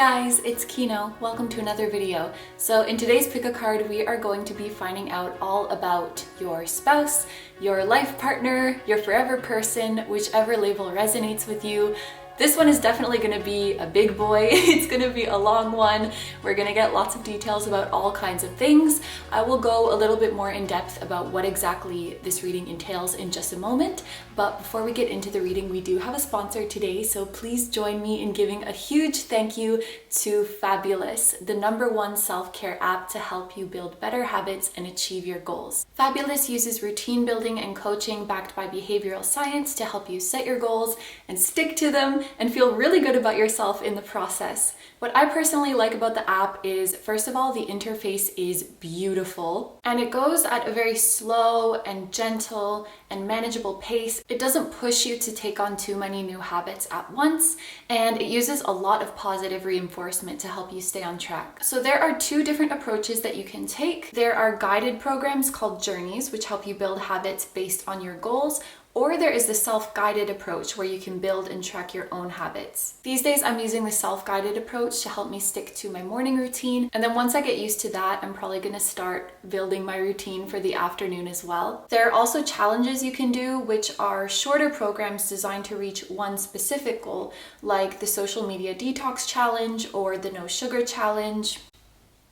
guys, it's Kino. Welcome to another video. So in today's pick a card, we are going to be finding out all about your spouse, your life partner, your forever person, whichever label resonates with you. This one is definitely going to be a big boy. It's going to be a long one. We're going to get lots of details about all kinds of things. I will go a little bit more in depth about what exactly this reading entails in just a moment. But before we get into the reading, we do have a sponsor today. So please join me in giving a huge thank you to Fabulous, the #1 self-care app to help you build better habits and achieve your goals. Fabulous uses routine building and coaching backed by behavioral science to help you set your goals and stick to them and feel really good about yourself in the process. What I personally like about the app is, first of all, the interface is beautiful and it goes at a very slow and gentle and manageable pace. It doesn't push you to take on too many new habits at once, and it uses a lot of positive reinforcement to help you stay on track. So there are two different approaches that you can take. There are guided programs called journeys, which help you build habits based on your goals, or there is the self-guided approach where you can build and track your own habits. These days I'm using the self-guided approach to help me stick to my morning routine, and then once I get used to that, I'm probably going to start building my routine for the afternoon as well. There are also challenges you can do, which are shorter programs designed to reach one specific goal, like the social media detox challenge or the no sugar challenge,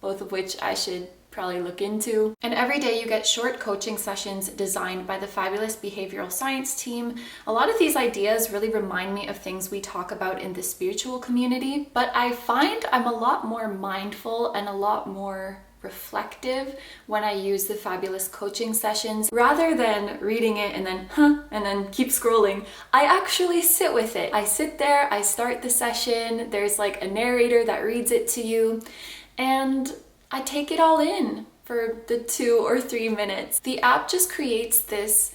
both of which I should probably look into. And every day you get short coaching sessions designed by the Fabulous behavioral science team. A lot of these ideas really remind me of things we talk about in the spiritual community, but I find I'm a lot more mindful and a lot more reflective when I use the Fabulous coaching sessions. Rather than reading it and then keep scrolling, I actually sit with it. I sit there, I start the session, there's like a narrator that reads it to you, and I take it all in for the 2 or 3 minutes. The app just creates this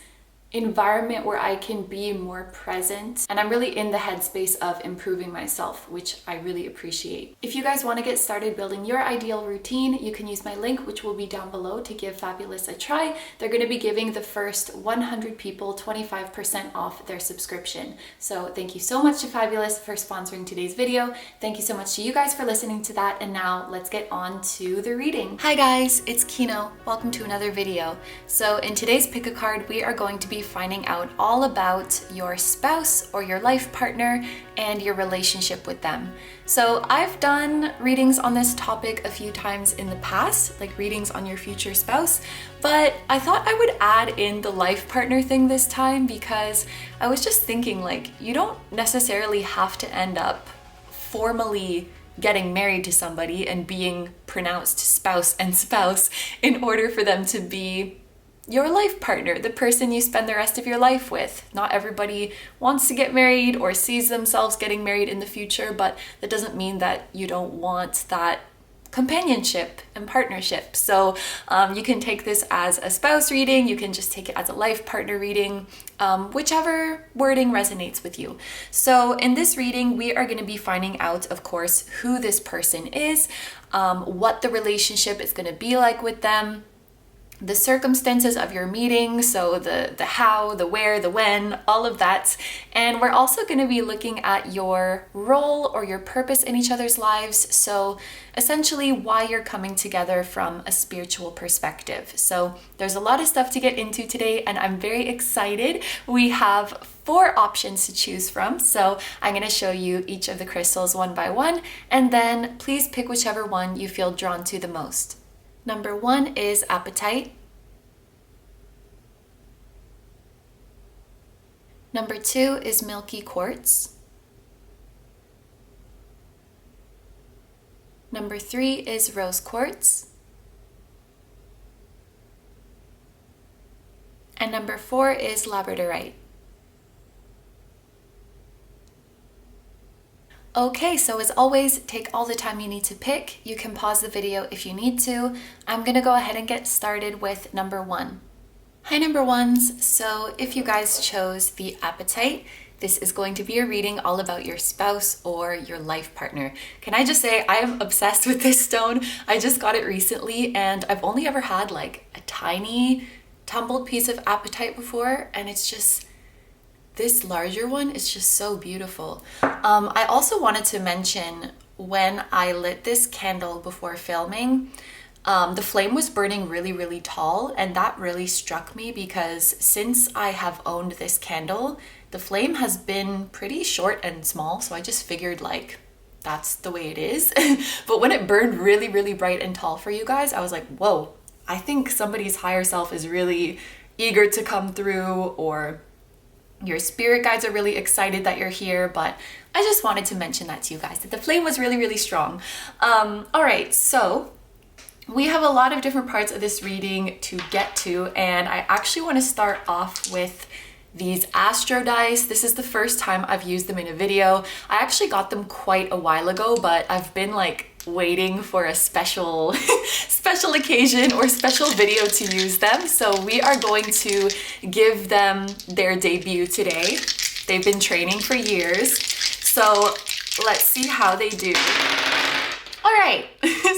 environment where I can be more present, and I'm really in the headspace of improving myself, which I really appreciate. If you guys want to get started building your ideal routine, you can use my link, which will be down below, to give Fabulous a try. They're going to be giving the first 100 people 25% off their subscription. So thank you so much to Fabulous for sponsoring today's video. Thank you so much to you guys for listening to that, and now let's get on to the reading. Hi guys, it's Kino. Welcome to another video. So in today's pick a card, we are going to be finding out all about your spouse or your life partner and your relationship with them. So I've done readings on this topic a few times in the past, like readings on your future spouse, but I thought I would add in the life partner thing this time because I was just thinking, like, you don't necessarily have to end up formally getting married to somebody and being pronounced spouse and spouse in order for them to be your life partner, the person you spend the rest of your life with. Not everybody wants to get married or sees themselves getting married in the future, but that doesn't mean that you don't want that companionship and partnership. So you can take this as a spouse reading, you can just take it as a life partner reading, whichever wording resonates with you. So in this reading, we are going to be finding out, of course, who this person is, what the relationship is going to be like with them, the circumstances of your meeting, so the how, the where, the when, all of that. And we're also going to be looking at your role or your purpose in each other's lives. So essentially why you're coming together from a spiritual perspective. So there's a lot of stuff to get into today, and I'm very excited. We have 4 options to choose from. So I'm going to show you each of the crystals one by one, and then please pick whichever one you feel drawn to the most. Number 1 is Apatite. Number 2 is Milky Quartz. Number 3 is Rose Quartz. And number 4 is Labradorite. Okay, so as always, take all the time you need to pick. You can pause the video if you need to. I'm gonna go ahead and get started with number 1. Hi number ones, so if you guys chose the Apatite, this is going to be a reading all about your spouse or your life partner. Can I just say, I am obsessed with this stone. I just got it recently and I've only ever had like a tiny tumbled piece of Apatite before, and it's just, this larger one is just so beautiful. I also wanted to mention when I lit this candle before filming, the flame was burning really, really tall, and that really struck me because since I have owned this candle, the flame has been pretty short and small, so I just figured like that's the way it is. But when it burned really, really bright and tall for you guys, I was like, whoa, I think somebody's higher self is really eager to come through, or your spirit guides are really excited that you're here. But I just wanted to mention that to you guys, that the flame was really, really strong. All right, so we have a lot of different parts of this reading to get to, and I actually want to start off with these astro dice. This is the first time I've used them in a video. I actually got them quite a while ago, but I've been like waiting for a special occasion or special video to use them. So we are going to give them their debut today. They've been training for years. So let's see how they do. All right,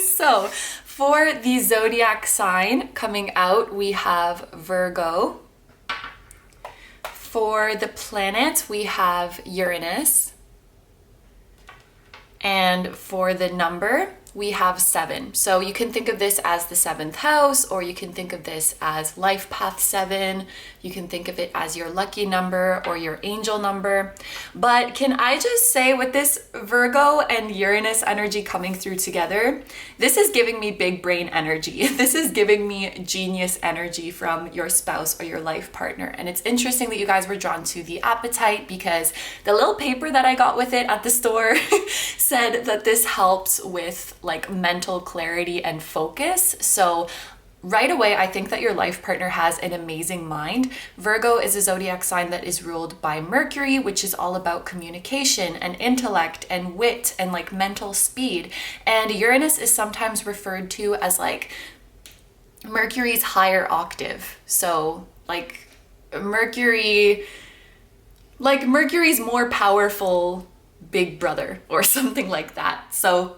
so for the zodiac sign coming out, we have Virgo. For the planet, we have Uranus. And for the number, we have 7. So you can think of this as the 7th house, or you can think of this as life path 7. You can think of it as your lucky number or your angel number. But can I just say, with this Virgo and Uranus energy coming through together, this is giving me big brain energy. This is giving me genius energy from your spouse or your life partner. And it's interesting that you guys were drawn to the Apatite, because the little paper that I got with it at the store said that this helps with like mental clarity and focus. So right away, I think that your life partner has an amazing mind. Virgo is a zodiac sign that is ruled by Mercury, which is all about communication and intellect and wit and like mental speed. And Uranus is sometimes referred to as like Mercury's higher octave. So like Mercury's more powerful big brother or something like that. So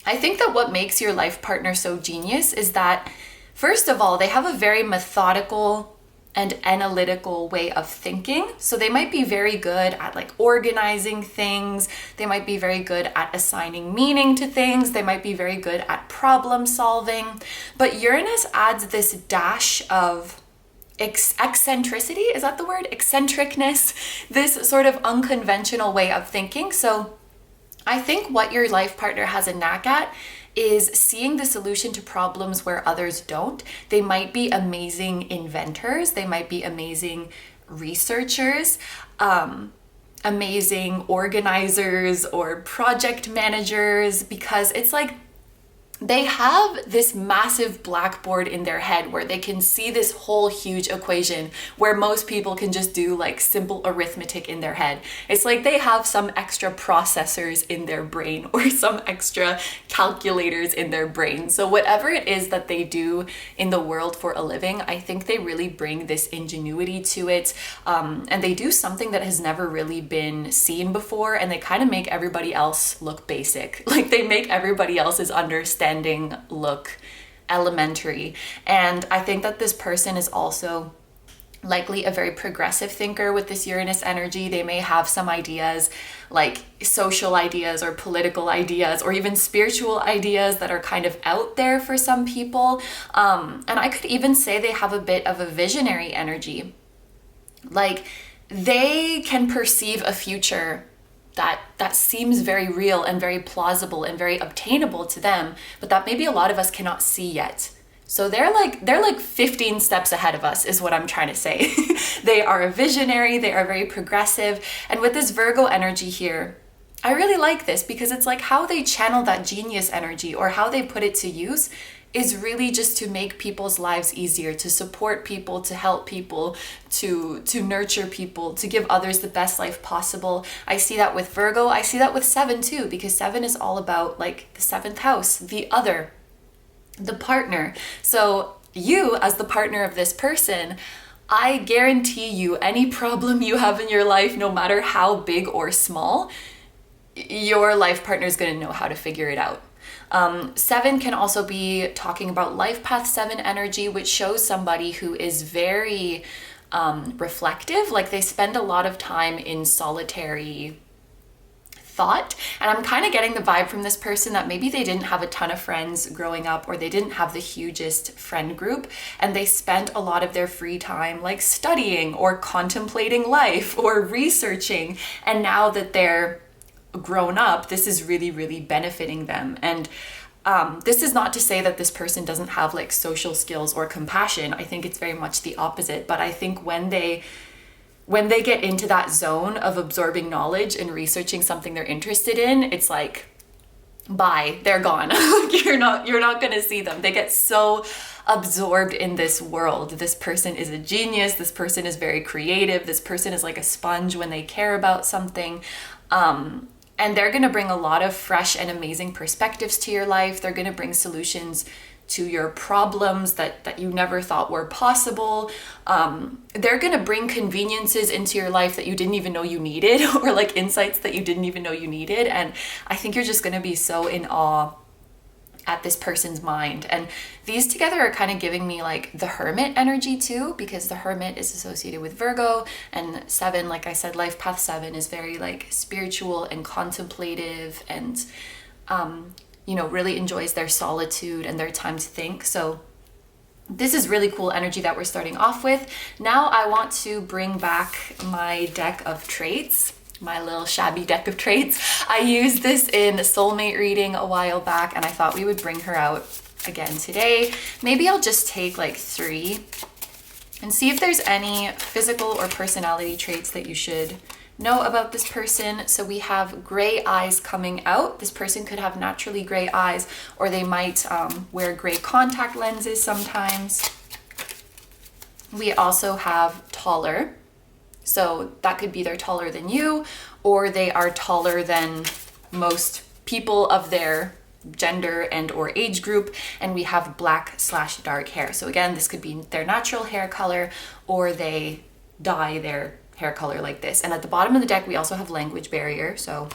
I think that what makes your life partner so genius is that, first of all, they have a very methodical and analytical way of thinking. So they might be very good at like organizing things. They might be very good at assigning meaning to things. They might be very good at problem solving. But Uranus adds this dash of eccentricity, is that the word? Eccentricness, this sort of unconventional way of thinking. So I think what your life partner has a knack at is seeing the solution to problems where others don't. They might be amazing inventors, they might be amazing researchers, amazing organizers or project managers, because it's like they have this massive blackboard in their head where they can see this whole huge equation where most people can just do like simple arithmetic in their head. It's like they have some extra processors in their brain or some extra calculators in their brain. So whatever it is that they do in the world for a living, I think they really bring this ingenuity to it. And they do something that has never really been seen before, and they kind of make everybody else look basic. Like they make everybody else's understanding look elementary. And I think that this person is also likely a very progressive thinker with this Uranus energy. They may have some ideas, like social ideas or political ideas or even spiritual ideas that are kind of out there for some people. And I could even say they have a bit of a visionary energy. Like they can perceive a future that seems very real and very plausible and very obtainable to them, but that maybe a lot of us cannot see yet. So they're like 15 steps ahead of us is what I'm trying to say. They are a visionary, they are very progressive. And with this Virgo energy here, I really like this because it's like how they channel that genius energy or how they put it to use is really just to make people's lives easier, to support people, to help people, to nurture people, to give others the best life possible. I see that with Virgo. I see that with 7 too, because 7 is all about like the 7th house, the other, the partner. So you as the partner of this person, I guarantee you any problem you have in your life, no matter how big or small, your life partner is going to know how to figure it out. 7 can also be talking about life path 7 energy, which shows somebody who is very reflective. Like they spend a lot of time in solitary thought. And I'm kind of getting the vibe from this person that maybe they didn't have a ton of friends growing up, or they didn't have the hugest friend group, and they spent a lot of their free time like studying or contemplating life or researching. And now that they're grown up, this is really, really benefiting them. And this is not to say that this person doesn't have like social skills or compassion. I think it's very much the opposite. But I think when they get into that zone of absorbing knowledge and researching something they're interested in, it's like, bye, they're gone. You're not going to see them. They get so absorbed in this world. This person is a genius. This person is very creative. This person is like a sponge when they care about something. And they're going to bring a lot of fresh and amazing perspectives to your life. They're going to bring solutions to your problems that you never thought were possible. They're going to bring conveniences into your life that you didn't even know you needed, or like insights that you didn't even know you needed. And I think you're just going to be so in awe at this person's mind. And these together are kind of giving me like the Hermit energy too, because the Hermit is associated with Virgo, and 7, like I said, life path 7 is very like spiritual and contemplative, and really enjoys their solitude and their time to think. So this is really cool energy that we're starting off with. Now I want to bring back my deck of traits, my little shabby deck of traits. I used this in soulmate reading a while back, and I thought we would bring her out again today. Maybe I'll just take like 3 and see if there's any physical or personality traits that you should know about this person. So we have gray eyes coming out. This person could have naturally gray eyes, or they might wear gray contact lenses sometimes. We also have taller. So that could be they're taller than you, or they are taller than most people of their gender and or age group. And we have black/dark hair. So again, this could be their natural hair color, or they dye their hair color like this. And at the bottom of the deck, we also have language barrier. So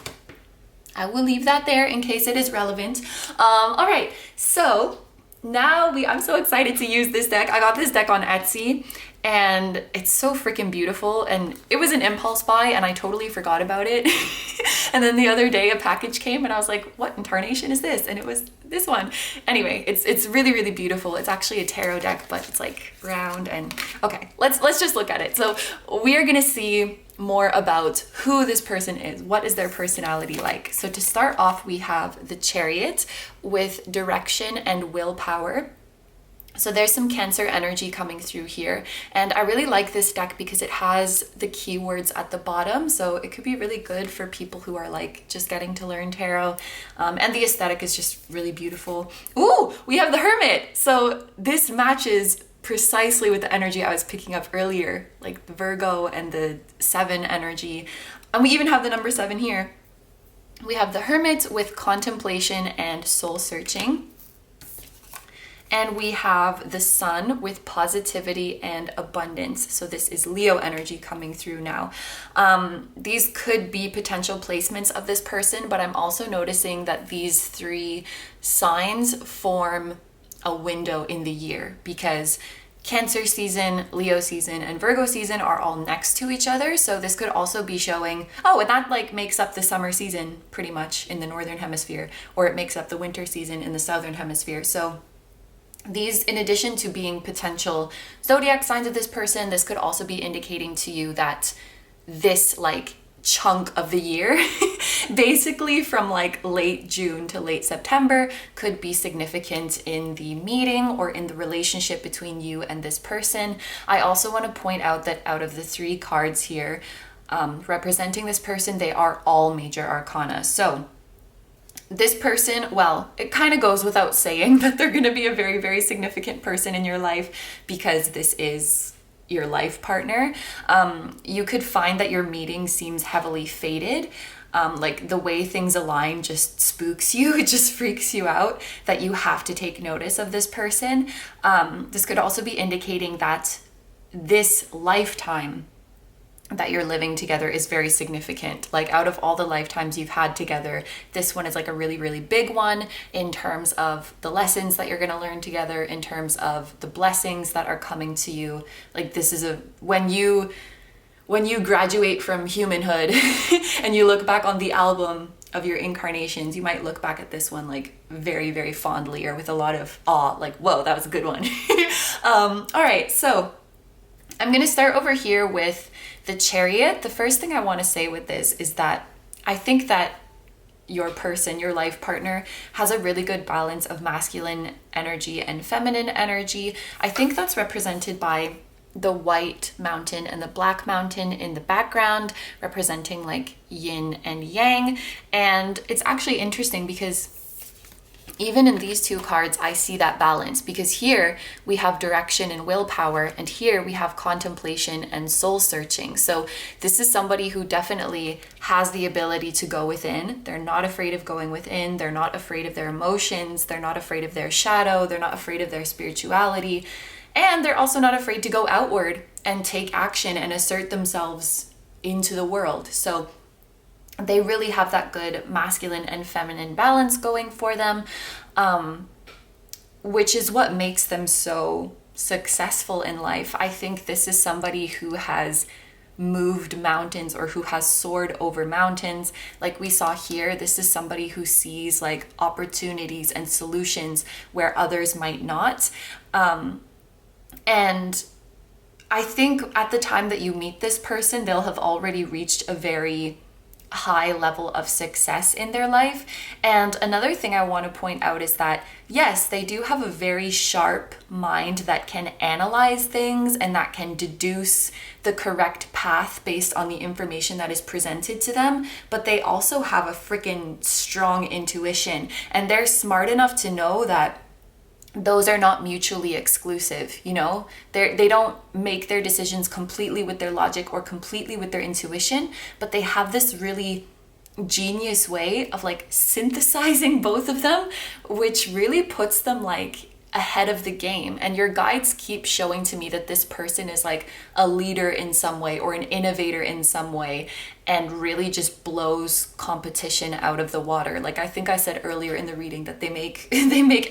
I will leave that there in case it is relevant. All right, so now I'm so excited to use this deck. I got this deck on Etsy, and it's so freaking beautiful, and it was an impulse buy and I totally forgot about it. And then the other day a package came and I was like, what in tarnation is this? And it was this one. Anyway, it's really, really beautiful. It's actually a tarot deck, but it's like round. And okay, let's just look at it. So we are gonna see more about who this person is. What is their personality like? So to start off, we have the Chariot with direction and willpower. So there's some Cancer energy coming through here. And I really like this deck because it has the keywords at the bottom. So it could be really good for people who are like just getting to learn tarot. And the aesthetic is just really beautiful. Ooh, we have the Hermit. So this matches precisely with the energy I was picking up earlier, like the Virgo and the 7 energy. And we even have the number 7 here. We have the Hermit with contemplation and soul searching. And we have the Sun with positivity and abundance. So this is Leo energy coming through now. These could be potential placements of this person, but I'm also noticing that these 3 signs form a window in the year, because Cancer season, Leo season, and Virgo season are all next to each other. So this could also be showing, and that like makes up the summer season pretty much in the northern hemisphere, or it makes up the winter season in the southern hemisphere. So these, in addition to being potential zodiac signs of this person, this could also be indicating to you that this like chunk of the year, basically from like late June to late September, could be significant in the meeting or in the relationship between you and this person. I also want to point out that out of the 3 cards here representing this person, they are all major arcana. So this person, well, it kind of goes without saying that they're going to be a very, very significant person in your life, because this is your life partner. You could find that your meeting seems heavily fated. Like the way things align just spooks you, it just freaks you out, that you have to take notice of this person. This could also be indicating that this lifetime that you're living together is very significant. Like out of all the lifetimes you've had together, this one is like a really, really big one in terms of the lessons that you're going to learn together, in terms of the blessings that are coming to you. Like this is when you when you graduate from humanhood and you look back on the album of your incarnations, you might look back at this one like very, very fondly or with a lot of awe, like, whoa, that was a good one. All right, so I'm gonna start over here with the Chariot. The first thing I want to say with this is that I think that your person, your life partner, has a really good balance of masculine energy and feminine energy. I think that's represented by the white mountain and the black mountain in the background, representing like yin and yang. And it's actually interesting because even in these two cards, I see that balance, because here we have direction and willpower, and here we have contemplation and soul searching. So this is somebody who definitely has the ability to go within. They're not afraid of going within. They're not afraid of their emotions. They're not afraid of their shadow. They're not afraid of their spirituality. And they're also not afraid to go outward and take action and assert themselves into the world. So they really have that good masculine and feminine balance going for them, which is what makes them so successful in life. I think this is somebody who has moved mountains or who has soared over mountains. Like we saw here, this is somebody who sees like opportunities and solutions where others might not. And I think at the time that you meet this person, they'll have already reached a very high level of success in their life. And another thing I want to point out is that, yes, they do have a very sharp mind that can analyze things and that can deduce the correct path based on the information that is presented to them, but they also have a freaking strong intuition, and they're smart enough to know that those are not mutually exclusive, you know? They don't make their decisions completely with their logic or completely with their intuition, but they have this really genius way of like synthesizing both of them, which really puts them like ahead of the game. And your guides keep showing to me that this person is like a leader in some way or an innovator in some way, and really just blows competition out of the water. Like I think I said earlier in the reading that they make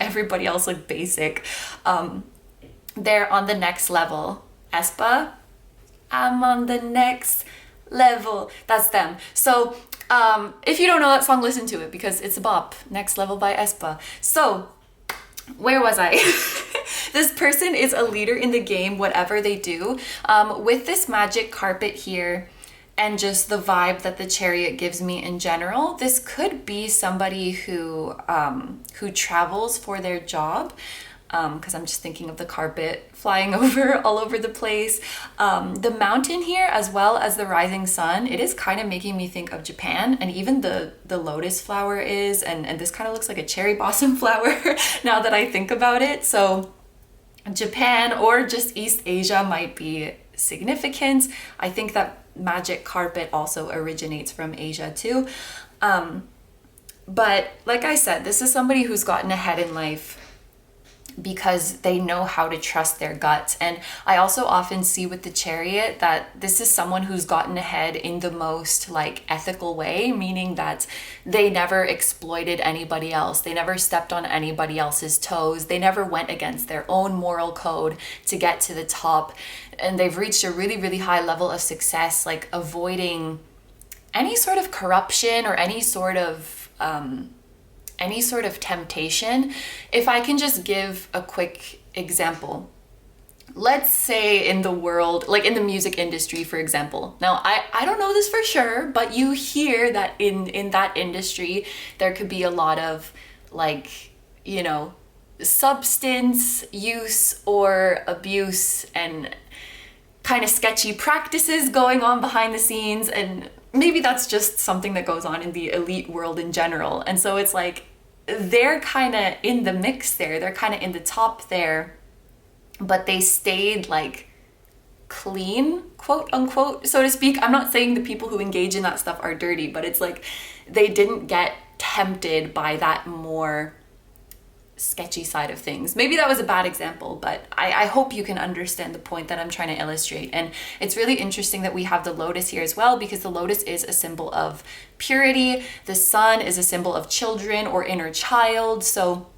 everybody else look basic. They're on the next level. Espa, I'm on the next level. That's them. So if you don't know that song, listen to it because it's a bop. Next Level by Espa. So where was I? This person is a leader in the game, whatever they do. With this magic carpet here and just the vibe that the Chariot gives me in general, this could be somebody who travels for their job. Because I'm just thinking of the carpet flying over all over the place. The mountain here, as well as the rising sun, it is kind of making me think of Japan, and even the lotus flower is, and this kind of looks like a cherry blossom flower now that I think about it. So Japan or just East Asia might be significant. I think that magic carpet also originates from Asia too. But like I said, this is somebody who's gotten ahead in life because they know how to trust their gut. And I also often see with the Chariot that this is someone who's gotten ahead in the most like ethical way, meaning that they never exploited anybody else. They never stepped on anybody else's toes. They never went against their own moral code to get to the top. And they've reached a really, really high level of success, like avoiding any sort of corruption or any sort of temptation. If I can just give a quick example, let's say in the world, like in the music industry, for example. Now, I don't know this for sure, but you hear that in that industry, there could be a lot of like, you know, substance use or abuse and kind of sketchy practices going on behind the scenes. And maybe that's just something that goes on in the elite world in general. And so it's like, they're kind of in the mix there. They're kind of in the top there, but they stayed like clean, quote unquote, so to speak. I'm not saying the people who engage in that stuff are dirty, but it's like they didn't get tempted by that more sketchy side of things. Maybe that was a bad example, but I hope you can understand the point that I'm trying to illustrate. And it's really interesting that we have the lotus here as well, because the lotus is a symbol of purity. The sun is a symbol of children or inner child. So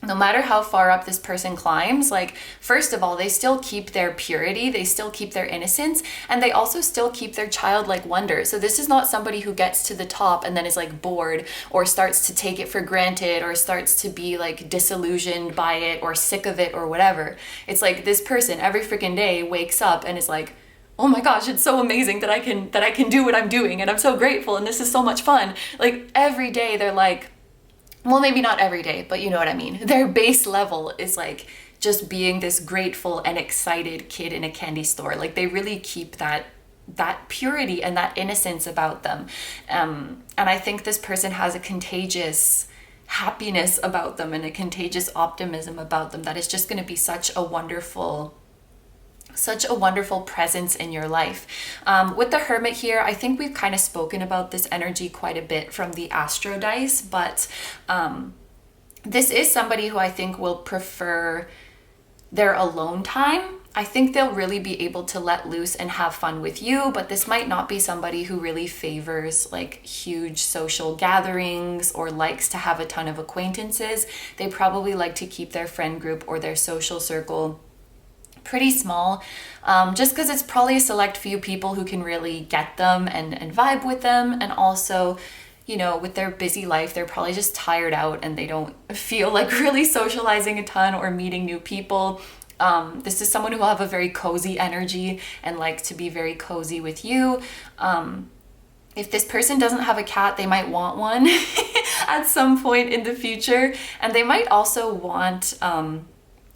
no matter how far up this person climbs, like, first of all, they still keep their purity, they still keep their innocence, and they also still keep their childlike wonder. So this is not somebody who gets to the top and then is like bored or starts to take it for granted or starts to be like disillusioned by it or sick of it or whatever. It's like this person every freaking day wakes up and is like, oh my gosh, it's so amazing that I can do what I'm doing, and I'm so grateful, and this is so much fun. Like every day they're like, well, maybe not every day, but you know what I mean. Their base level is like just being this grateful and excited kid in a candy store. Like they really keep that purity and that innocence about them. And I think this person has a contagious happiness about them and a contagious optimism about them that is just going to be such a wonderful presence in your life. With the Hermit here, I think we've kind of spoken about this energy quite a bit from the Astro dice, but this is somebody who I think will prefer their alone time. I think they'll really be able to let loose and have fun with you, but this might not be somebody who really favors like huge social gatherings or likes to have a ton of acquaintances. They probably like to keep their friend group or their social circle pretty small, just because it's probably a select few people who can really get them and vibe with them. And also, you know, with their busy life, they're probably just tired out and they don't feel like really socializing a ton or meeting new people. This is someone who will have a very cozy energy and like to be very cozy with you. If this person doesn't have a cat, they might want one at some point in the future. And they might also want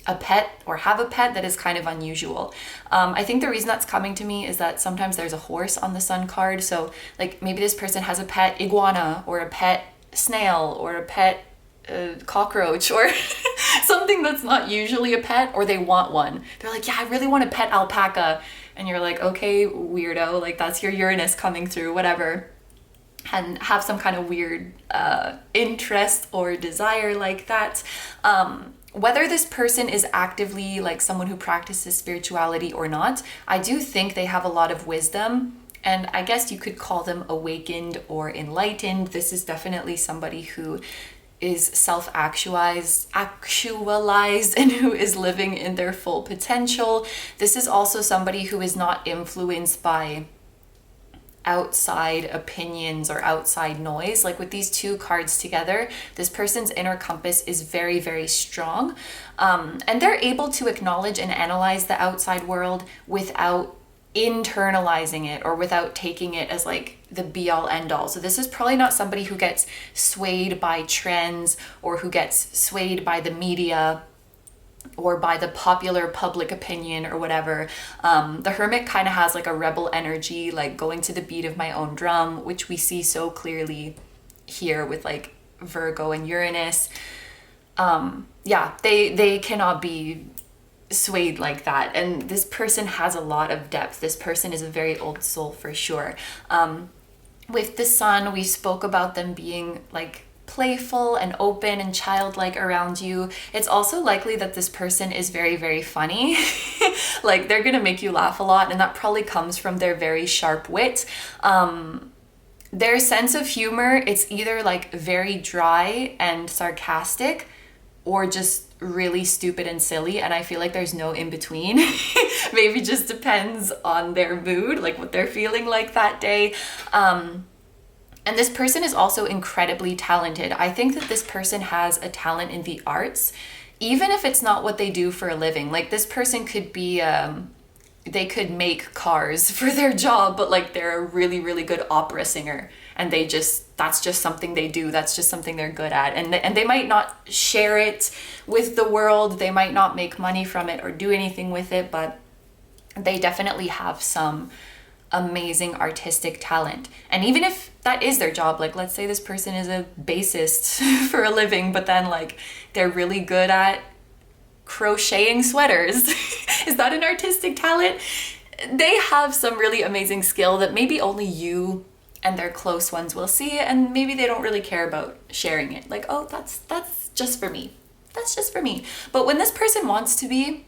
a pet or have a pet that is kind of unusual. I think the reason that's coming to me is that sometimes there's a horse on the Sun card. So like maybe this person has a pet iguana or a pet snail or a pet cockroach or something that's not usually a pet, or they want one. They're like, yeah, I really want a pet alpaca. And you're like, okay, weirdo, like that's your Uranus coming through, whatever. And have some kind of weird interest or desire like that. Whether this person is actively like someone who practices spirituality or not, I do think they have a lot of wisdom, and I guess you could call them awakened or enlightened. This is definitely somebody who is self-actualized and who is living in their full potential. This is also somebody who is not influenced by outside opinions or outside noise. Like with these two cards together, this person's inner compass is very, very strong. And they're able to acknowledge and analyze the outside world without internalizing it or without taking it as like the be all end all. So this is probably not somebody who gets swayed by trends or who gets swayed by the media or by the popular public opinion or whatever. The Hermit kind of has like a rebel energy, like going to the beat of my own drum, which we see so clearly here with like Virgo and Uranus. Yeah, they cannot be swayed like that. And this person has a lot of depth. This person is a very old soul for sure. With the Sun, we spoke about them being like playful and open and childlike around you. It's also likely that this person is very, very funny. Like they're gonna make you laugh a lot, and that probably comes from their very sharp wit. Their sense of humor, it's either like very dry and sarcastic or just really stupid and silly, and I feel like there's no in between. Maybe just depends on their mood, like what they're feeling like that day. And this person is also incredibly talented. I think that this person has a talent in the arts, even if it's not what they do for a living. Like this person could be, they could make cars for their job, but like they're a really, really good opera singer. And that's just something they do. That's just something they're good at. And they might not share it with the world. They might not make money from it or do anything with it, but they definitely have some amazing artistic talent. And even if that is their job, like let's say this person is a bassist for a living, but then like they're really good at crocheting sweaters. Is that an artistic talent? They have some really amazing skill that maybe only you and their close ones will see, and maybe they don't really care about sharing it. Like, oh, that's just for me. That's just for me. But when this person wants to be,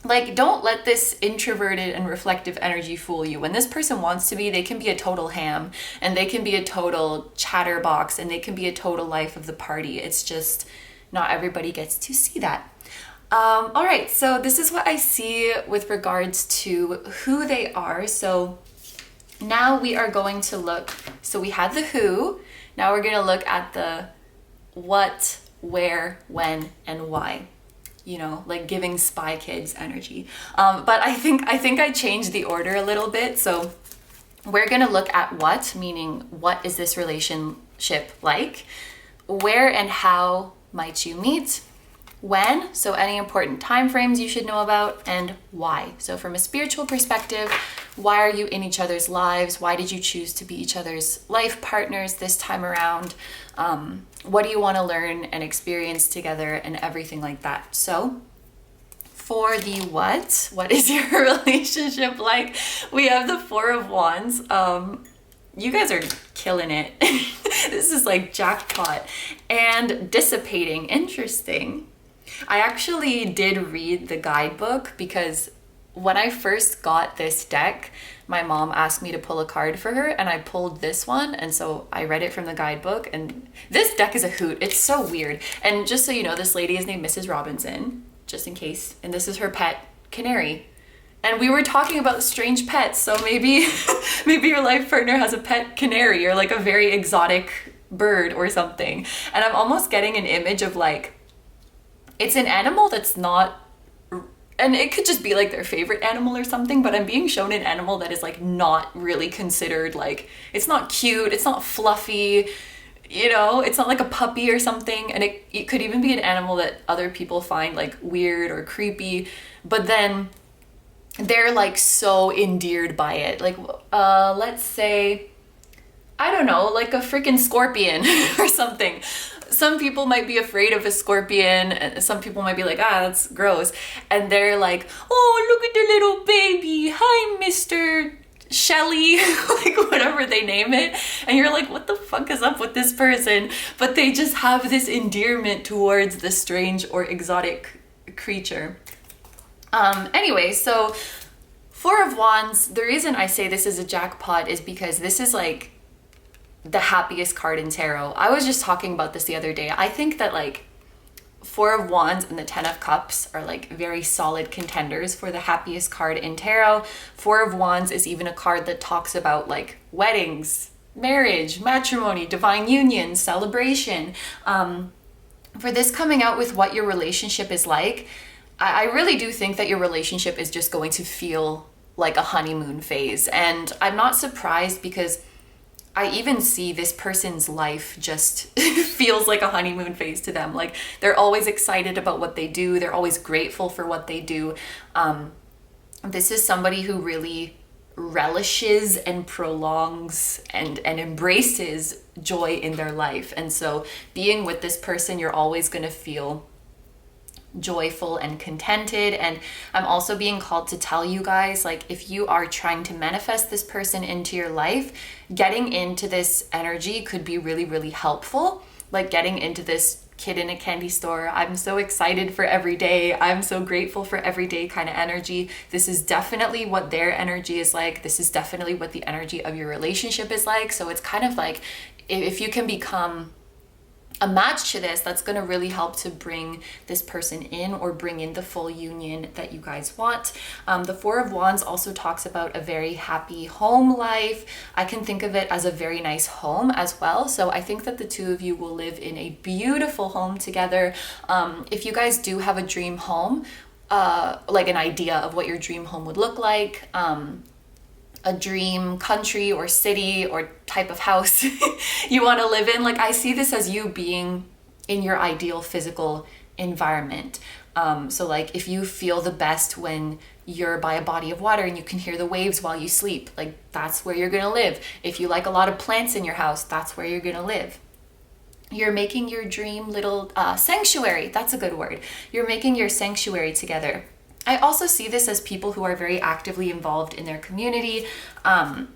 like, don't let this introverted and reflective energy fool you. When this person wants to be, they can be a total ham, and they can be a total chatterbox, and they can be a total life of the party. It's just, not everybody gets to see that. All right, so this is what I see with regards to who they are. So now we are going to look, so we had the who, now we're gonna look at the what, where, when, and why. You know, like giving Spy Kids energy. But I think I changed the order a little bit. So we're gonna look at what, meaning what is this relationship like? Where and how might you meet? When, so any important time frames you should know about, and why. So from a spiritual perspective, why are you in each other's lives? Why did you choose to be each other's life partners this time around? What do you want to learn and experience together, and everything like that. So for the what is your relationship like? We have the Four of Wands. You guys are killing it. This is like jackpot. And dissipating, interesting. I actually did read the guidebook because when I first got this deck, my mom asked me to pull a card for her, and I pulled this one, and so I read it from the guidebook, and this deck is a hoot. It's so weird. And just so you know, this lady is named Mrs. Robinson, just in case, and this is her pet canary. And we were talking about strange pets, so maybe maybe your life partner has a pet canary or like a very exotic bird or something. And I'm almost getting an image of like, it's an animal that's not, and it could just be like their favorite animal or something, but I'm being shown an animal that is like not really considered, like, it's not cute, it's not fluffy, you know, it's not like a puppy or something. And it could even be an animal that other people find like weird or creepy, but then they're like so endeared by it. Like, let's say, I don't know, like a freaking scorpion or something. Some people might be afraid of a scorpion, and some people might be like, that's gross. And they're like, oh, look at the little baby. Hi, Mr. Shelly, like whatever they name it. And you're like, what the fuck is up with this person? But they just have this endearment towards the strange or exotic creature. Anyway, so Four of Wands, the reason I say this is a jackpot is because this is like the happiest card in tarot. I was just talking about this the other day. I think that like Four of Wands and the Ten of Cups are like very solid contenders for the happiest card in tarot. Four of Wands is even a card that talks about like weddings, marriage, matrimony, divine union, celebration. For this coming out with what your relationship is like, I really do think that your relationship is just going to feel like a honeymoon phase. And I'm not surprised because I even see this person's life just feels like a honeymoon phase to them. Like they're always excited about what they do. They're always grateful for what they do. This is somebody who really relishes and prolongs and embraces joy in their life. And so being with this person, you're always going to feel joyful and contented. And I'm also being called to tell you guys, like, if you are trying to manifest this person into your life, getting into this energy could be really, really helpful. Like getting into this kid in a candy store, I'm so excited for every day, I'm so grateful for every day kind of energy. This is definitely what their energy is like. This is definitely what the energy of your relationship is like. So it's kind of like, if you can become a match to this, that's going to really help to bring this person in or bring in the full union that you guys want. The Four of Wands also talks about a very happy home life. I can think of it as a very nice home as well. So I think that the two of you will live in a beautiful home together. If you guys do have a dream home, like an idea of what your dream home would look like, a dream country or city or type of house you want to live in, like I see this as you being in your ideal physical environment. So like if you feel the best when you're by a body of water and you can hear the waves while you sleep, like that's where you're gonna live. If you like a lot of plants in your house, that's where you're gonna live. You're making your dream little sanctuary. That's a good word. You're making your sanctuary together. I also see this as people who are very actively involved in their community. And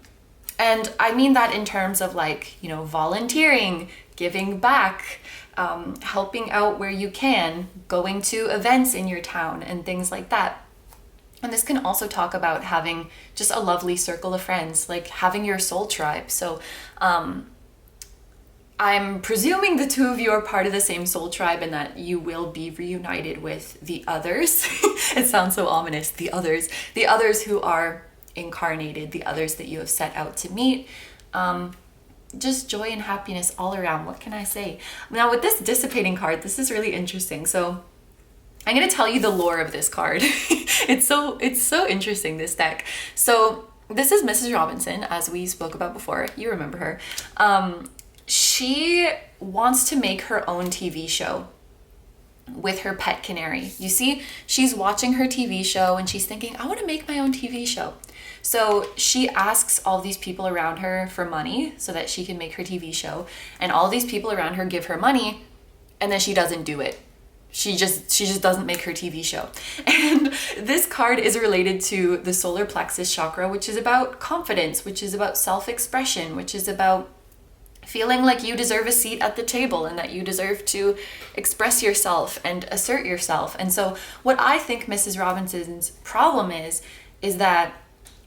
I mean that in terms of like, you know, volunteering, giving back, helping out where you can, going to events in your town and things like that. And this can also talk about having just a lovely circle of friends, like having your soul tribe. So I'm presuming the two of you are part of the same soul tribe and that you will be reunited with the others. It sounds so ominous, the others who are incarnated, the others that you have set out to meet. Just joy and happiness all around. What can I say? Now with this dissipating card, this is really interesting. So I'm going to tell you the lore of this card. It's so interesting, this deck. So this is Mrs. Robinson, as we spoke about before. You remember her. She wants to make her own TV show with her pet canary. You see, she's watching her TV show and she's thinking, I want to make my own TV show. So she asks all these people around her for money so that she can make her TV show. And all these people around her give her money, and then she doesn't do it. She just doesn't make her TV show. And this card is related to the solar plexus chakra, which is about confidence, which is about self-expression, which is about feeling like you deserve a seat at the table and that you deserve to express yourself and assert yourself. And so what I think Mrs. Robinson's problem is that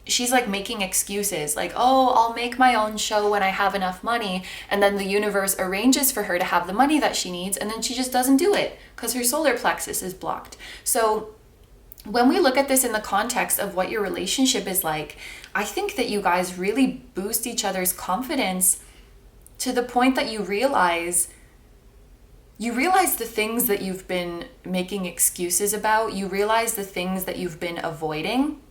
she's like making excuses like, oh, I'll make my own show when I have enough money. And then the universe arranges for her to have the money that she needs. And then she just doesn't do it because her solar plexus is blocked. So when we look at this in the context of what your relationship is like, I think that you guys really boost each other's confidence to the point that you realize the things that you've been making excuses about. You realize the things that you've been avoiding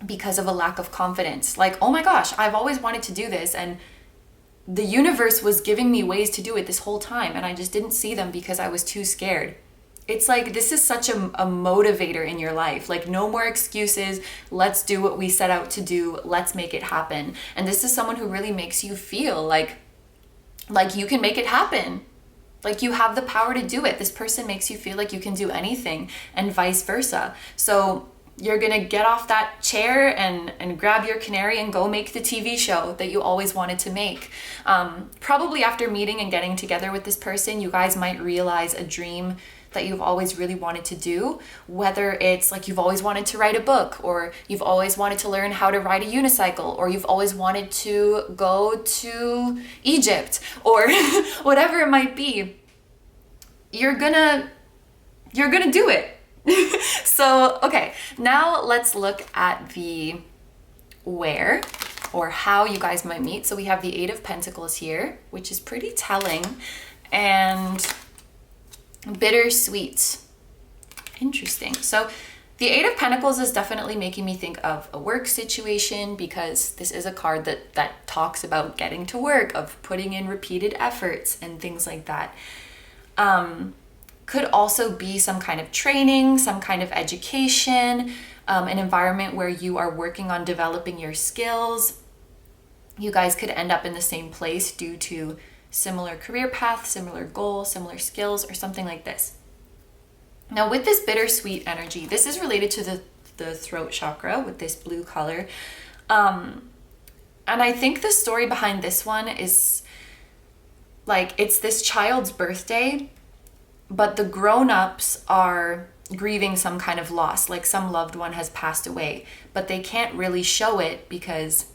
because of a lack of confidence. Like, oh my gosh, I've always wanted to do this, and the universe was giving me ways to do it this whole time, and I just didn't see them because I was too scared. It's like, this is such a motivator in your life. Like, no more excuses. Let's do what we set out to do. Let's make it happen. And this is someone who really makes you feel like you can make it happen. Like you have the power to do it. This person makes you feel like you can do anything, and vice versa. So you're gonna get off that chair and grab your canary and go make the TV show that you always wanted to make. Probably after meeting and getting together with this person, you guys might realize a dream that you've always really wanted to do, whether it's like you've always wanted to write a book, or you've always wanted to learn how to ride a unicycle, or you've always wanted to go to Egypt, or whatever it might be. You're gonna do it. So, okay, now let's look at the where or how you guys might meet. So we have the Eight of Pentacles here, which is pretty telling, and bittersweet. Interesting. So the Eight of Pentacles is definitely making me think of a work situation, because this is a card that talks about getting to work, of putting in repeated efforts and things like that. Could also be some kind of training, some kind of education, an environment where you are working on developing your skills. You guys could end up in the same place due to similar career path, similar goal, similar skills, or something like this. Now with this bittersweet energy, this is related to the throat chakra with this blue color. And I think the story behind this one is like, it's this child's birthday, but the grown-ups are grieving some kind of loss, like some loved one has passed away, but they can't really show it because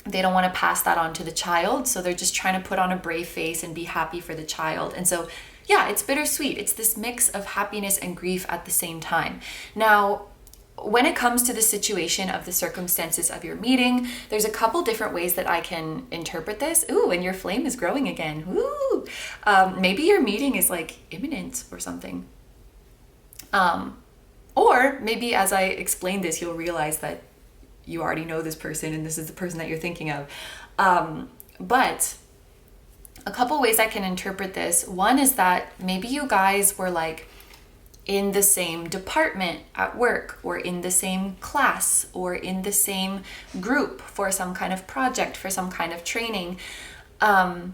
they don't want to pass that on to the child. So they're just trying to put on a brave face and be happy for the child. And so, yeah, it's bittersweet. It's this mix of happiness and grief at the same time. Now, when it comes to the situation of the circumstances of your meeting, there's a couple different ways that I can interpret this. Ooh, and your flame is growing again. Ooh, maybe your meeting is like imminent or something. Or maybe as I explain this, you'll realize that you already know this person and this is the person that you're thinking of. But a couple ways I can interpret this. One is that maybe you guys were like in the same department at work, or in the same class, or in the same group for some kind of project, for some kind of training. And,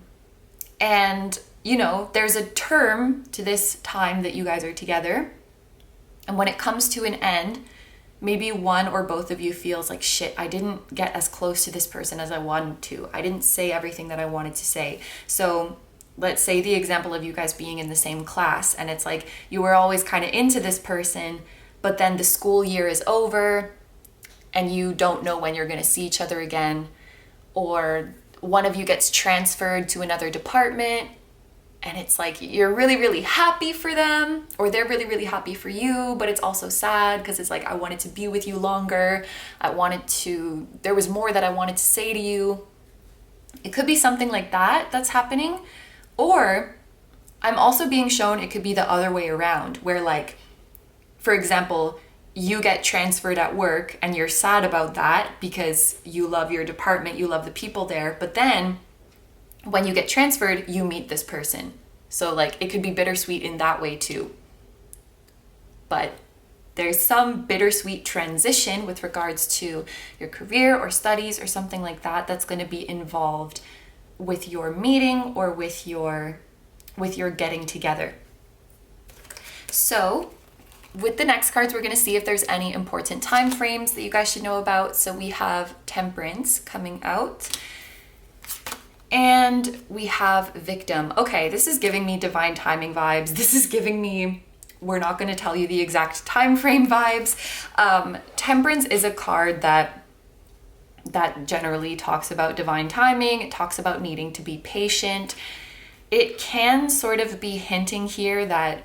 you know, there's a term to this time that you guys are together. And when it comes to an end, maybe one or both of you feels like, shit, I didn't get as close to this person as I wanted to. I didn't say everything that I wanted to say. So let's say the example of you guys being in the same class, and it's like you were always kind of into this person, but then the school year is over and you don't know when you're going to see each other again, or one of you gets transferred to another department, and it's like you're really, really happy for them, or they're really, really happy for you, but it's also sad because it's like, I wanted to be with you longer. There was more that I wanted to say to you. It could be something like that that's happening. Or I'm also being shown it could be the other way around, where like, for example, you get transferred at work and you're sad about that because you love your department, you love the people there, but then when you get transferred, you meet this person. So like it could be bittersweet in that way too. But there's some bittersweet transition with regards to your career or studies or something like that that's going to be involved with your meeting or with your getting together. So with the next cards, we're going to see if there's any important time frames that you guys should know about. So we have Temperance coming out. And we have Victim. Okay, this is giving me divine timing vibes. This is giving me, we're not going to tell you the exact time frame vibes. Temperance is a card that generally talks about divine timing. It talks about needing to be patient. It can sort of be hinting here that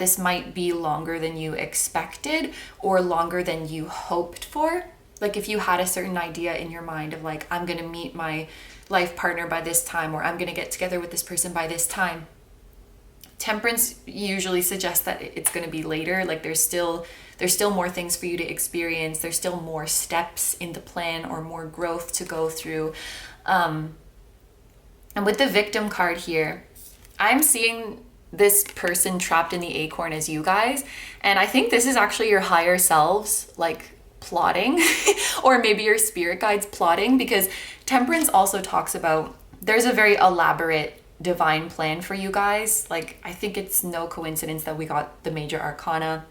this might be longer than you expected or longer than you hoped for. Like if you had a certain idea in your mind of like, I'm going to meet my life partner by this time, or I'm going to get together with this person by this time. Temperance usually suggests that it's going to be later. Like there's still more things for you to experience. There's still more steps in the plan or more growth to go through. And with the Victim card here, I'm seeing this person trapped in the acorn as you guys. And I think this is actually your higher selves, like plotting, or maybe your spirit guides plotting, because Temperance also talks about there's a very elaborate divine plan for you guys. Like I think it's no coincidence that we got the major arcana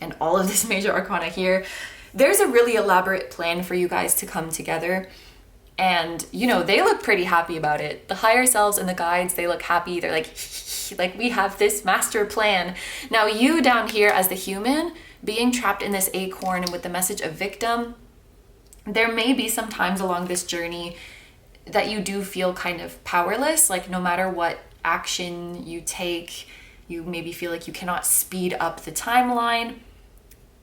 and all of this major arcana here. There's a really elaborate plan for you guys to come together, and you know, they look pretty happy about it. The higher selves and the guides, they look happy. They're like we have this master plan. Now you down here as the human being trapped in this acorn and with the message of Victim, there may be some times along this journey that you do feel kind of powerless. Like no matter what action you take, you maybe feel like you cannot speed up the timeline.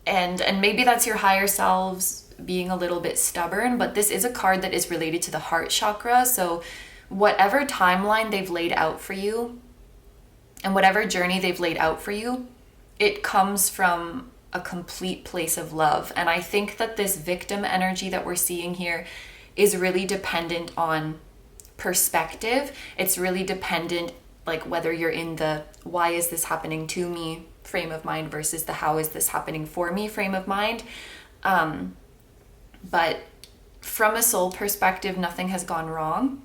And maybe that's your higher selves being a little bit stubborn, but this is a card that is related to the heart chakra. So whatever timeline they've laid out for you and whatever journey they've laid out for you, it comes from a complete place of love. And I think that this Victim energy that we're seeing here is really dependent on perspective. It's really dependent, like whether you're in the why is this happening to me frame of mind versus the how is this happening for me frame of mind. But from a soul perspective, nothing has gone wrong.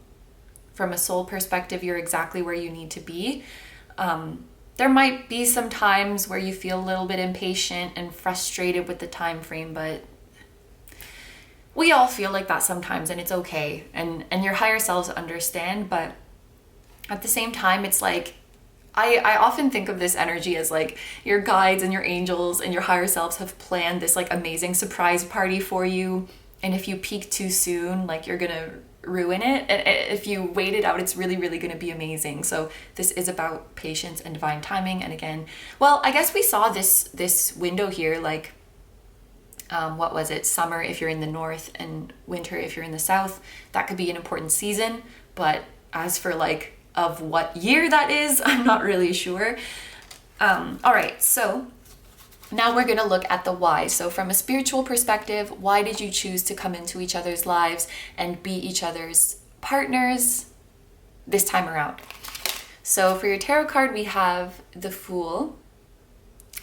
From a soul perspective, you're exactly where you need to be. There might be some times where you feel a little bit impatient and frustrated with the time frame, but we all feel like that sometimes, and it's okay. And your higher selves understand, but at the same time, it's like, I often think of this energy as like your guides and your angels and your higher selves have planned this like amazing surprise party for you. And if you peak too soon, like you're gonna ruin it. And if you wait it out, it's really, really gonna be amazing. So this is about patience and divine timing. And again, well, I guess we saw this window here, like, what was it? Summer if you're in the north and winter if you're in the south. That could be an important season. But as for like, of what year that is, I'm not really sure. All right, so now we're gonna look at the why. So from a spiritual perspective, why did you choose to come into each other's lives and be each other's partners this time around? So for your tarot card, we have the Fool,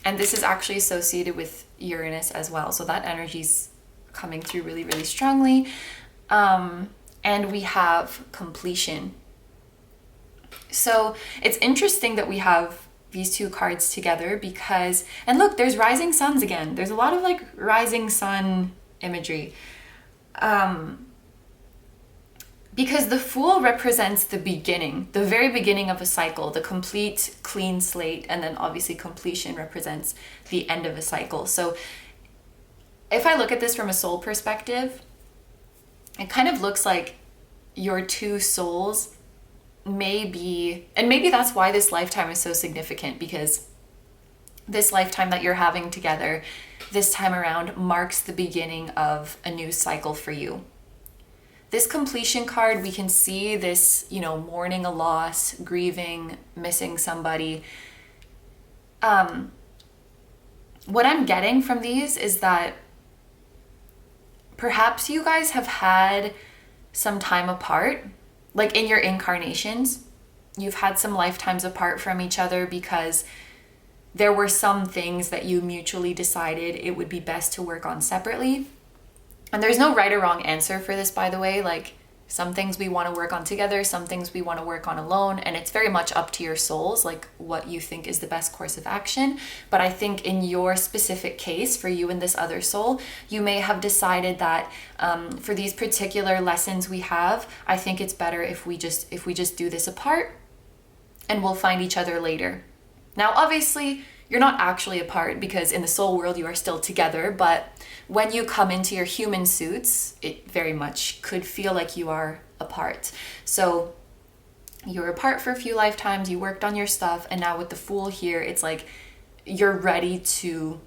and this is actually associated with Uranus as well. So that energy's coming through really, really strongly. And we have Completion. So it's interesting that we have these two cards together because, and look, there's rising suns again. There's a lot of like rising sun imagery. Because the Fool represents the beginning, the very beginning of a cycle, the complete clean slate, and then obviously Completion represents the end of a cycle. So if I look at this from a soul perspective, it kind of looks like your two souls may be, and maybe that's why this lifetime is so significant, because this lifetime that you're having together this time around marks the beginning of a new cycle for you. This completion card, we can see this, you know, mourning a loss, grieving, missing somebody. What I'm getting from these is that perhaps you guys have had some time apart, like in your incarnations. You've had some lifetimes apart from each other because there were some things that you mutually decided it would be best to work on separately. And there's no right or wrong answer for this, by the way. Like, some things we want to work on together, some things we want to work on alone, and it's very much up to your souls, like what you think is the best course of action. But I think in your specific case, for you and this other soul, you may have decided that for these particular lessons we have, I think it's better if we just do this apart, and we'll find each other later. Now, obviously, you're not actually apart, because in the soul world you are still together, but when you come into your human suits, it very much could feel like you are apart. So you're apart for a few lifetimes, you worked on your stuff, and now with the Fool here, it's like you're ready to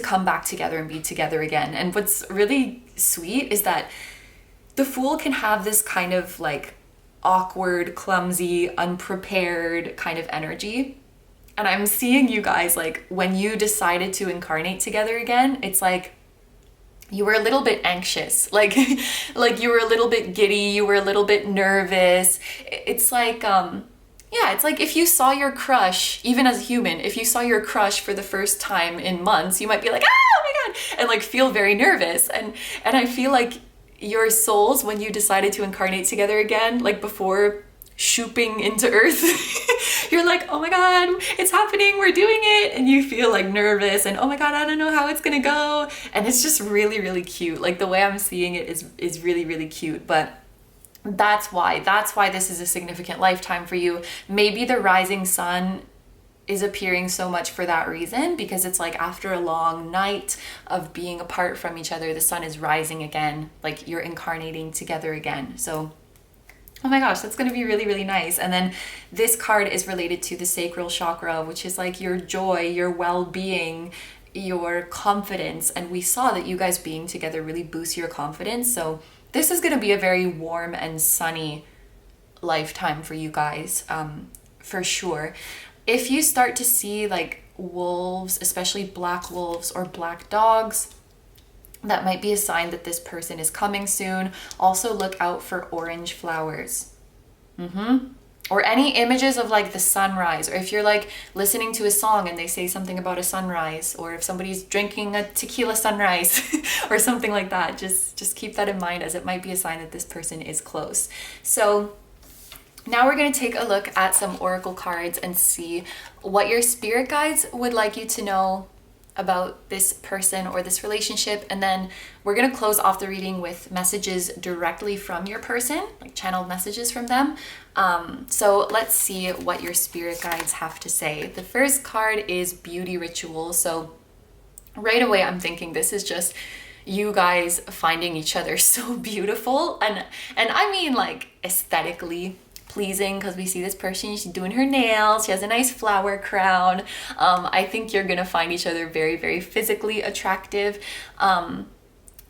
come back together and be together again. And what's really sweet is that the Fool can have this kind of like awkward, clumsy, unprepared kind of energy. And I'm seeing you guys, like, when you decided to incarnate together again, it's like you were a little bit anxious, like you were a little bit giddy, you were a little bit nervous. It's like, it's like if you saw your crush, even as a human, if you saw your crush for the first time in months, you might be like, oh my God, and like feel very nervous. And I feel like your souls, when you decided to incarnate together again, like before shooping into earth, you're like, oh my God, it's happening, we're doing it, and you feel like nervous and oh my God, I don't know how it's gonna go. And it's just really, really cute. Like, the way I'm seeing it is really, really cute. But that's why this is a significant lifetime for you. Maybe the rising sun is appearing so much for that reason, because it's like after a long night of being apart from each other, the sun is rising again, like you're incarnating together again. So oh my gosh, that's going to be really, really nice. And then this card is related to the sacral chakra, which is like your joy, your well-being, your confidence. And we saw that you guys being together really boosts your confidence. So this is going to be a very warm and sunny lifetime for you guys, for sure. If you start to see like wolves, especially black wolves or black dogs, that might be a sign that this person is coming soon. Also look out for orange flowers. Or any images of like the sunrise, or if you're like listening to a song and they say something about a sunrise, or if somebody's drinking a tequila sunrise or something like that, just keep that in mind, as it might be a sign that this person is close. So now we're going to take a look at some oracle cards and see what your spirit guides would like you to know about this person or this relationship. And then we're going to close off the reading with messages directly from your person, like channeled messages from them. So let's see what your spirit guides have to say. The first card is beauty ritual. So right away I'm thinking this is just you guys finding each other so beautiful, and I mean like aesthetically pleasing, because we see this person, she's doing her nails, she has a nice flower crown. I think you're gonna find each other very, very physically attractive.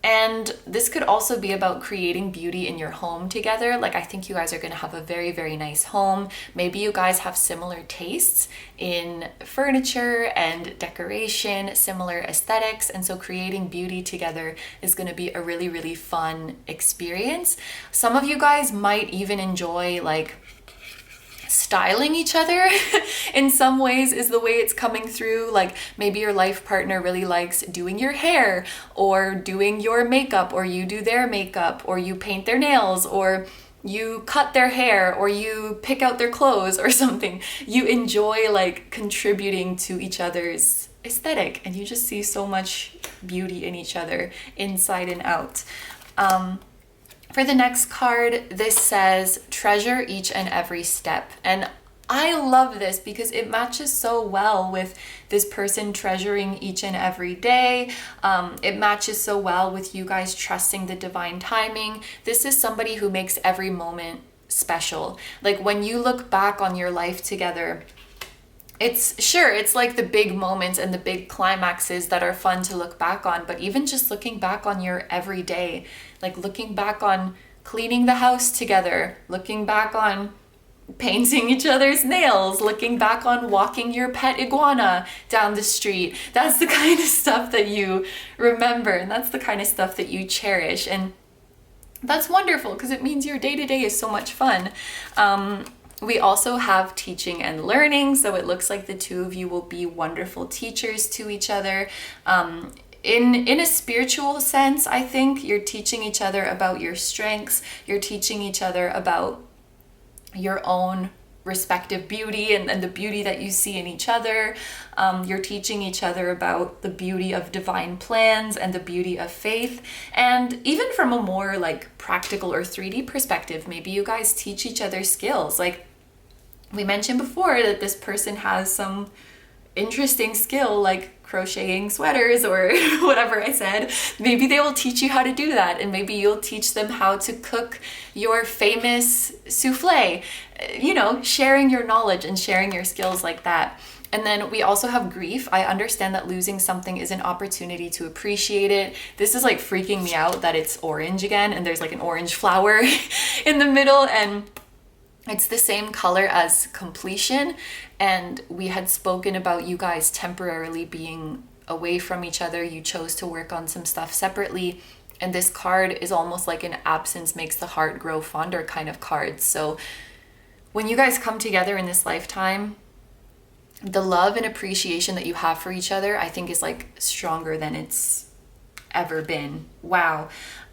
And this could also be about creating beauty in your home together. Like, I think you guys are gonna have a very, very nice home. Maybe you guys have similar tastes in furniture and decoration, similar aesthetics. And so creating beauty together is gonna be a really, really fun experience. Some of you guys might even enjoy like styling each other in some ways, is the way it's coming through. Like, maybe your life partner really likes doing your hair or doing your makeup, or you do their makeup, or you paint their nails, or you cut their hair, or you pick out their clothes or something. You enjoy like contributing to each other's aesthetic, and you just see so much beauty in each other inside and out. For the next card, this says treasure each and every step. And I love this because it matches so well with this person treasuring each and every day. It matches so well with you guys trusting the divine timing. This is somebody who makes every moment special. Like when you look back on your life together, it's like the big moments and the big climaxes that are fun to look back on, but even just looking back on your everyday, like looking back on cleaning the house together, looking back on painting each other's nails, looking back on walking your pet iguana down the street. That's the kind of stuff that you remember, and that's the kind of stuff that you cherish. And that's wonderful because it means your day-to-day is so much fun. We also have teaching and learning, so it looks like the two of you will be wonderful teachers to each other. In a spiritual sense, I think you're teaching each other about your strengths, you're teaching each other about your own respective beauty and the beauty that you see in each other. You're teaching each other about the beauty of divine plans and the beauty of faith. And even from a more like practical or 3D perspective, maybe you guys teach each other skills. Like we mentioned before that this person has some interesting skill like crocheting sweaters or whatever I said. Maybe they will teach you how to do that, and maybe you'll teach them how to cook your famous souffle. You know, sharing your knowledge and sharing your skills like that. And then we also have grief. I understand that losing something is an opportunity to appreciate it. This is like freaking me out that it's orange again and there's like an orange flower in the middle, and it's the same color as completion. And we had spoken about you guys temporarily being away from each other. You chose to work on some stuff separately. And this card is almost like an absence makes the heart grow fonder kind of card. So when you guys come together in this lifetime, the love and appreciation that you have for each other, I think is like stronger than it's ever been. Wow.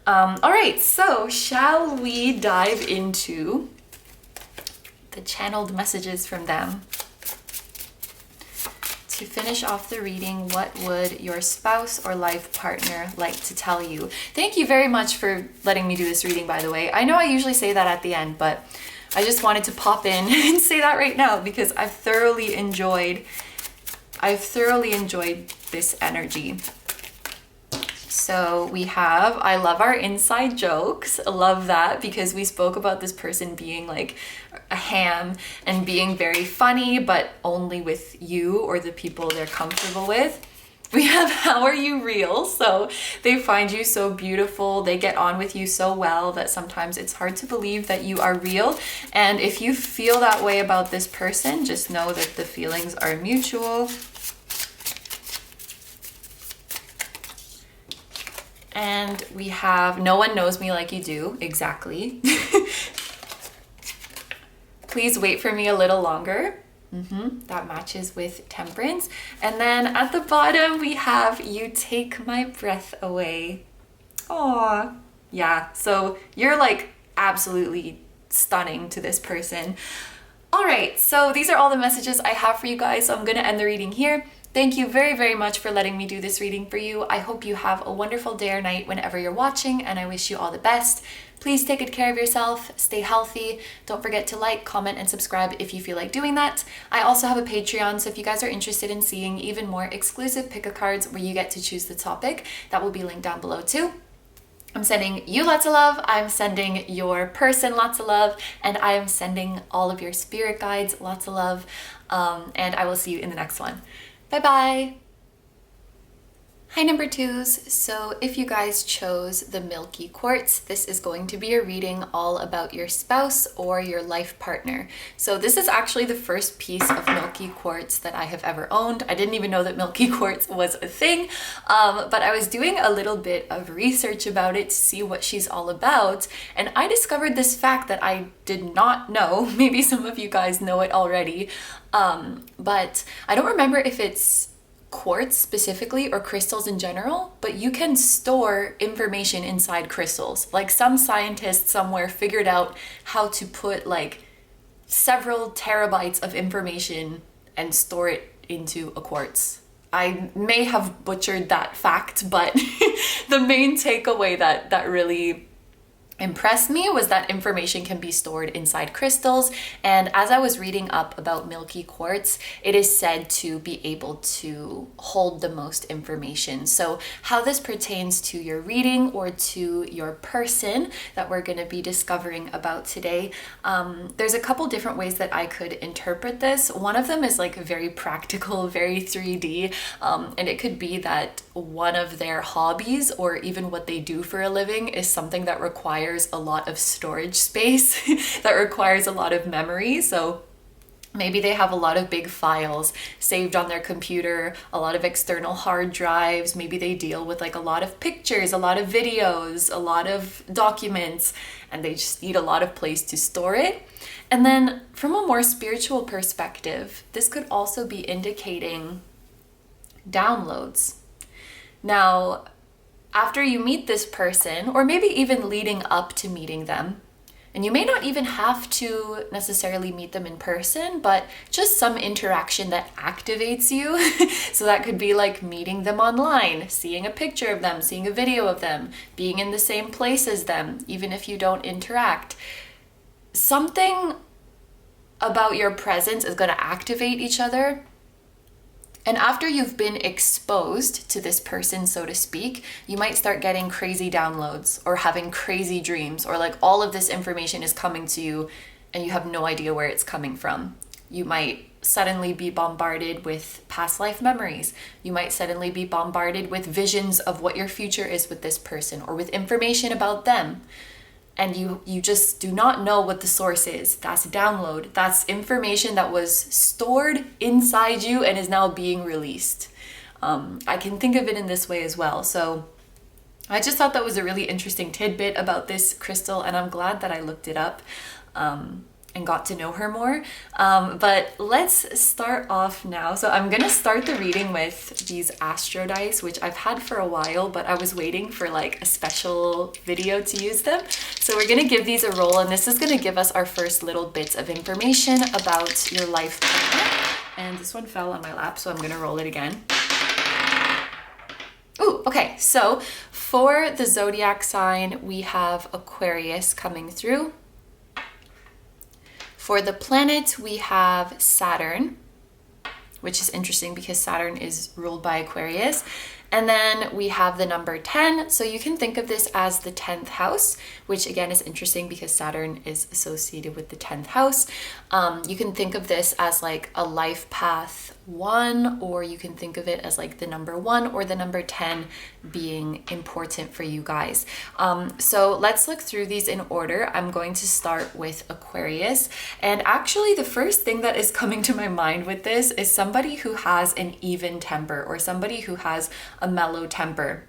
All right, so shall we dive into the channeled messages from them? To finish off the reading, what would your spouse or life partner like to tell you? Thank you very much for letting me do this reading, by the way. I know I usually say that at the end, but I just wanted to pop in and say that right now because I've thoroughly enjoyed this energy. So we have, I love our inside jokes. I love that because we spoke about this person being like a ham and being very funny, but only with you or the people they're comfortable with. We have how are you real? So they find you so beautiful. They get on with you so well that sometimes it's hard to believe that you are real. And if you feel that way about this person, just know that the feelings are mutual. And we have no one knows me like you do. Exactly. Please wait for me a little longer. That matches with temperance. And then at the bottom we have you take my breath away. Aw. Yeah, so you're like absolutely stunning to this person. All right, so these are all the messages I have for you guys. So I'm gonna end the reading here. Thank you very, very much for letting me do this reading for you. I hope you have a wonderful day or night whenever you're watching, and I wish you all the best. Please take good care of yourself, stay healthy. Don't forget to like, comment, and subscribe if you feel like doing that. I also have a Patreon, so if you guys are interested in seeing even more exclusive pick-a-cards where you get to choose the topic, that will be linked down below too. I'm sending you lots of love, I'm sending your person lots of love, and I am sending all of your spirit guides lots of love, and I will see you in the next one. Bye-bye. Hi number twos. So if you guys chose the Milky Quartz, this is going to be a reading all about your spouse or your life partner. So this is actually the first piece of Milky Quartz that I have ever owned. I didn't even know that Milky Quartz was a thing, but I was doing a little bit of research about it to see what she's all about, and I discovered this fact that I did not know. Maybe some of you guys know it already, but I don't remember if it's quartz specifically or crystals in general, but you can store information inside crystals. Like some scientist somewhere figured out how to put like several terabytes of information and store it into a quartz. I may have butchered that fact, but the main takeaway that really impressed me was that information can be stored inside crystals. And as I was reading up about Milky Quartz, it is said to be able to hold the most information. So how this pertains to your reading or to your person that we're going to be discovering about today, there's a couple different ways that I could interpret this. One of them is like very practical, very 3D, and it could be that one of their hobbies or even what they do for a living is something that requires a lot of storage space, that requires a lot of memory. So maybe they have a lot of big files saved on their computer, a lot of external hard drives. Maybe they deal with like a lot of pictures, a lot of videos, a lot of documents, and they just need a lot of place to store it. And then from a more spiritual perspective, this could also be indicating downloads. Now, after you meet this person, or maybe even leading up to meeting them, and you may not even have to necessarily meet them in person, but just some interaction that activates you. So that could be like meeting them online, seeing a picture of them, seeing a video of them, being in the same place as them, even if you don't interact. Something about your presence is going to activate each other. And after you've been exposed to this person, so to speak, you might start getting crazy downloads or having crazy dreams, or like all of this information is coming to you and you have no idea where it's coming from. You might suddenly be bombarded with past life memories. You might suddenly be bombarded with visions of what your future is with this person or with information about them. And you just do not know what the source is. That's a download. That's information that was stored inside you and is now being released. I can think of it in this way as well. So I just thought that was a really interesting tidbit about this crystal, and I'm glad that I looked it up and got to know her more. But let's start off now. So I'm gonna start the reading with these astro dice, which I've had for a while, but I was waiting for like a special video to use them. So we're gonna give these a roll, and this is gonna give us our first little bits of information about your life partner. And this one fell on my lap, so I'm gonna roll it again. Ooh, okay, so for the zodiac sign, we have Aquarius coming through. For the planet, we have Saturn, which is interesting because Saturn is ruled by Aquarius. And then we have the number 10. So you can think of this as the 10th house, which again is interesting because Saturn is associated with the 10th house. You can think of this as like a life path 1, or you can think of it as like the number 1 or the number 10 being important for you guys. So let's look through these in order. I'm going to start with Aquarius. And actually the first thing that is coming to my mind with this is somebody who has an even temper, or somebody who has a mellow temper.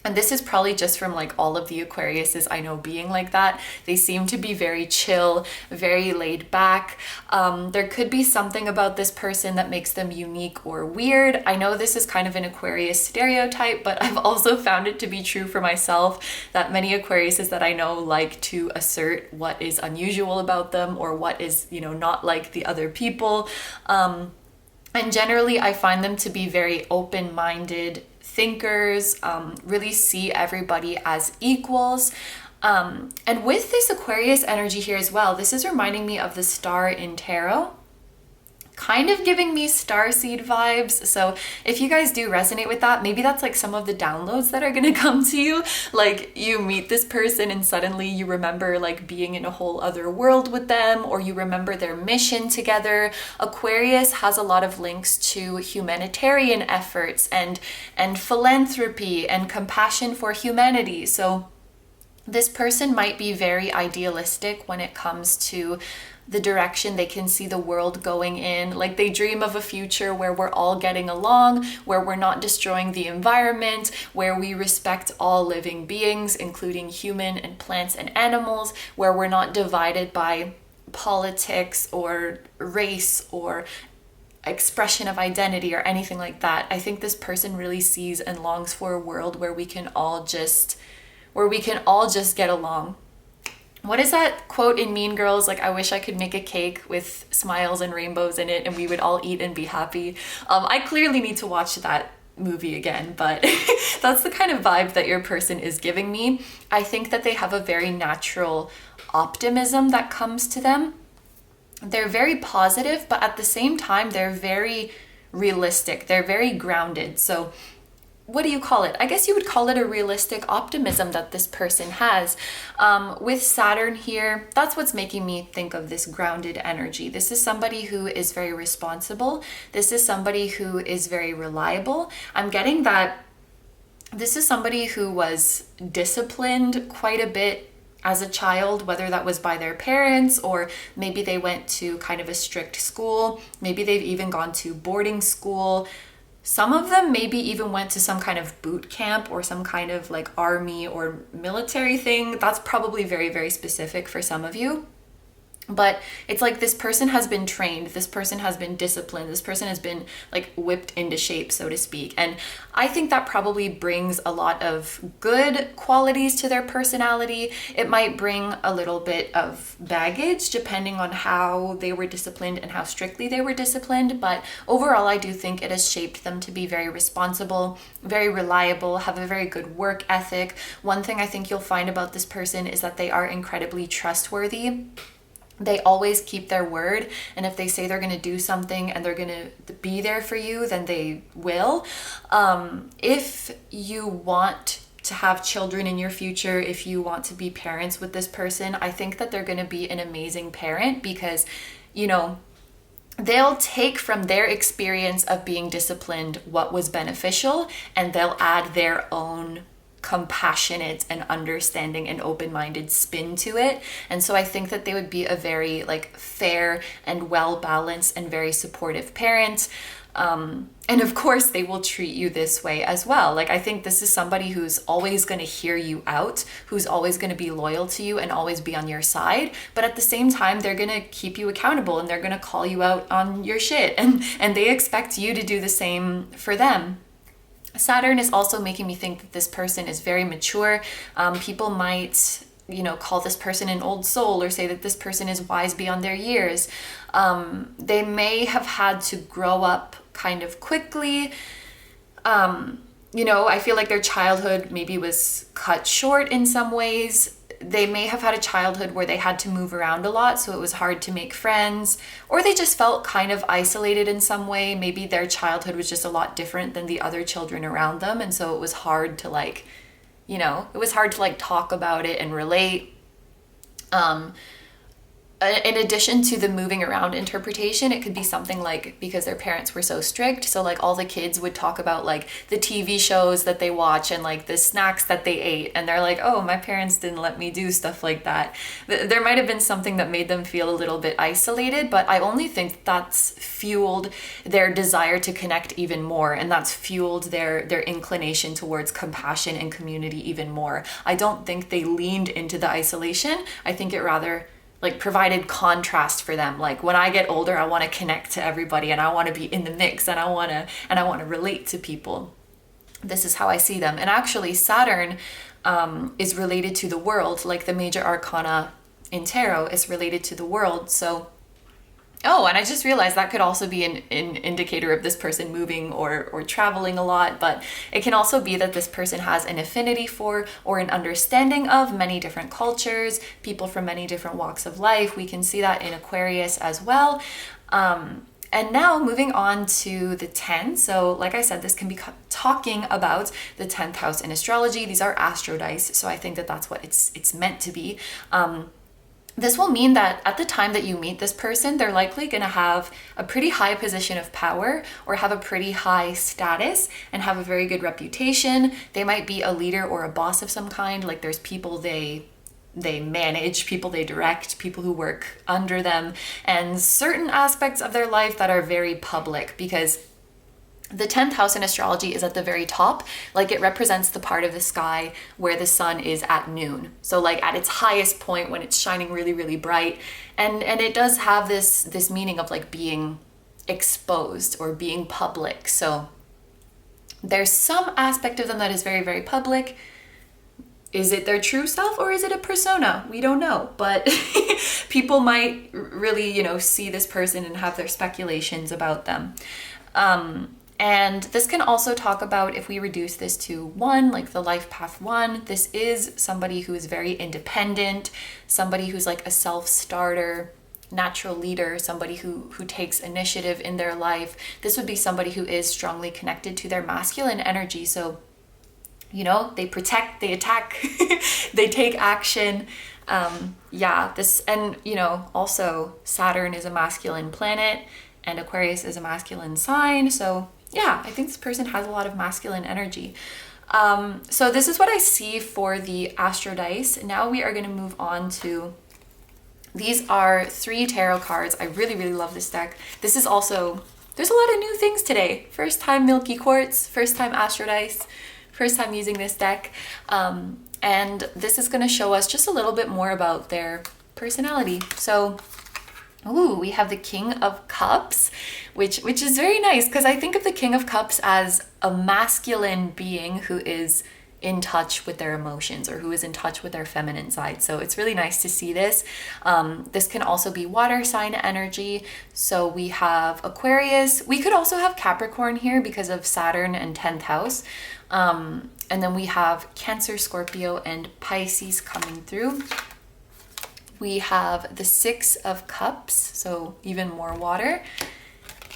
And this is probably just from like all of the Aquariuses I know being like that. They seem to be very chill, very laid back. There could be something about this person that makes them unique or weird. I know this is kind of an Aquarius stereotype, but I've also found it to be true for myself that many Aquariuses that I know like to assert what is unusual about them, or what is, you know, not like the other people. And generally I find them to be very open-minded thinkers, really see everybody as equals. And with this Aquarius energy here as well, this is reminding me of the star in tarot, kind of giving me starseed vibes. So if you guys do resonate with that, maybe that's like some of the downloads that are gonna come to you. Like you meet this person and suddenly you remember like being in a whole other world with them, or you remember their mission together. Aquarius has a lot of links to humanitarian efforts and philanthropy and compassion for humanity. So this person might be very idealistic when it comes to the direction they can see the world going in. Like they dream of a future where we're all getting along, where we're not destroying the environment, where we respect all living beings, including human and plants and animals, where we're not divided by politics or race or expression of identity or anything like that. I think this person really sees and longs for a world where we can all just get along. What is that quote in Mean Girls? Like, I wish I could make a cake with smiles and rainbows in it and we would all eat and be happy. I clearly need to watch that movie again, but that's the kind of vibe that your person is giving me. I think that they have a very natural optimism that comes to them. They're very positive, but at the same time, they're very realistic. They're very grounded. So what do you call it? I guess you would call it a realistic optimism that this person has. With Saturn here, that's what's making me think of this grounded energy. This is somebody who is very responsible. This is somebody who is very reliable. I'm getting that this is somebody who was disciplined quite a bit as a child, whether that was by their parents or maybe they went to kind of a strict school. Maybe they've even gone to boarding school. Some of them maybe even went to some kind of boot camp or some kind of like army or military thing. That's probably very, very specific for some of you. But it's like this person has been trained, this person has been disciplined, this person has been like whipped into shape, so to speak. And I think that probably brings a lot of good qualities to their personality. It might bring a little bit of baggage depending on how they were disciplined and how strictly they were disciplined. But overall, I do think it has shaped them to be very responsible, very reliable, have a very good work ethic. One thing I think you'll find about this person is that they are incredibly trustworthy. They always keep their word, and if they say they're going to do something and they're going to be there for you, then they will. If you want to have children in your future, if you want to be parents with this person, I think that they're going to be an amazing parent because, you know, they'll take from their experience of being disciplined what was beneficial, and they'll add their own compassionate and understanding and open-minded spin to it. And so I think that they would be a very like fair and well-balanced and very supportive parent. And of course they will treat you this way as well. Like I think this is somebody who's always going to hear you out, who's always going to be loyal to you and always be on your side. But at the same time, they're going to keep you accountable and they're going to call you out on your shit. And they expect you to do the same for them. Saturn is also making me think that this person is very mature. People might, you know, call this person an old soul or say that this person is wise beyond their years. They may have had to grow up kind of quickly. You know, I feel like their childhood maybe was cut short in some ways. They may have had a childhood where they had to move around a lot, so it was hard to make friends, or they just felt kind of isolated in some way. Maybe their childhood was just a lot different than the other children around them, and so it was hard to like, you know, it was hard to like talk about it and relate. In addition to the moving around interpretation, it could be something like because their parents were so strict, so like all the kids would talk about like the TV shows that they watch and like the snacks that they ate, and they're like, oh, my parents didn't let me do stuff like that. There might have been something that made them feel a little bit isolated, but I only think that's fueled their desire to connect even more, and that's fueled their inclination towards compassion and community even more. I don't think they leaned into the isolation. I think it rather like provided contrast for them. Like when I get older, I want to connect to everybody and I want to be in the mix and I want to relate to people. This is how I see them. And actually Saturn is related to the world, like the major arcana in tarot is related to the world. So oh, and I just realized that could also be an indicator of this person moving or traveling a lot, but it can also be that this person has an affinity for or an understanding of many different cultures, people from many different walks of life. We can see that in Aquarius as well. And now moving on to the 10. So like I said, this can be talking about the 10th house in astrology. These are astro dice, so I think that that's what it's meant to be. This will mean that at the time that you meet this person, they're likely going to have a pretty high position of power or have a pretty high status and have a very good reputation. They might be a leader or a boss of some kind. Like there's people they manage, people they direct, people who work under them, and certain aspects of their life that are very public, because the 10th house in astrology is at the very top. Like it represents the part of the sky where the sun is at noon. So like at its highest point when it's shining really, really bright. And it does have this meaning of like being exposed or being public. So there's some aspect of them that is very, very public. Is it their true self or is it a persona? We don't know, but people might really, you know, see this person and have their speculations about them. And this can also talk about, if we reduce this to 1, like the life path 1, this is somebody who is very independent, somebody who's like a self-starter, natural leader, somebody who takes initiative in their life. This would be somebody who is strongly connected to their masculine energy. So, you know, they protect, they attack, they take action. This, and you know, also Saturn is a masculine planet and Aquarius is a masculine sign. So yeah, I think this person has a lot of masculine energy. So this is what I see for the Astro Dice. Now we are going to move on to, these are 3 tarot cards. I really, really love this deck. This is also, there's a lot of new things today. First time Milky Quartz, first time Astro Dice, first time using this deck. And this is going to show us just a little bit more about their personality. So, we have the King of Cups, which is very nice, because I think of the King of Cups as a masculine being who is in touch with their emotions, or who is in touch with their feminine side. So it's really nice to see this. This can also be water sign energy. So we have Aquarius. We could also have Capricorn here because of Saturn and 10th house. And then we have Cancer, Scorpio, and Pisces coming through. We have the 6 of Cups, so even more water.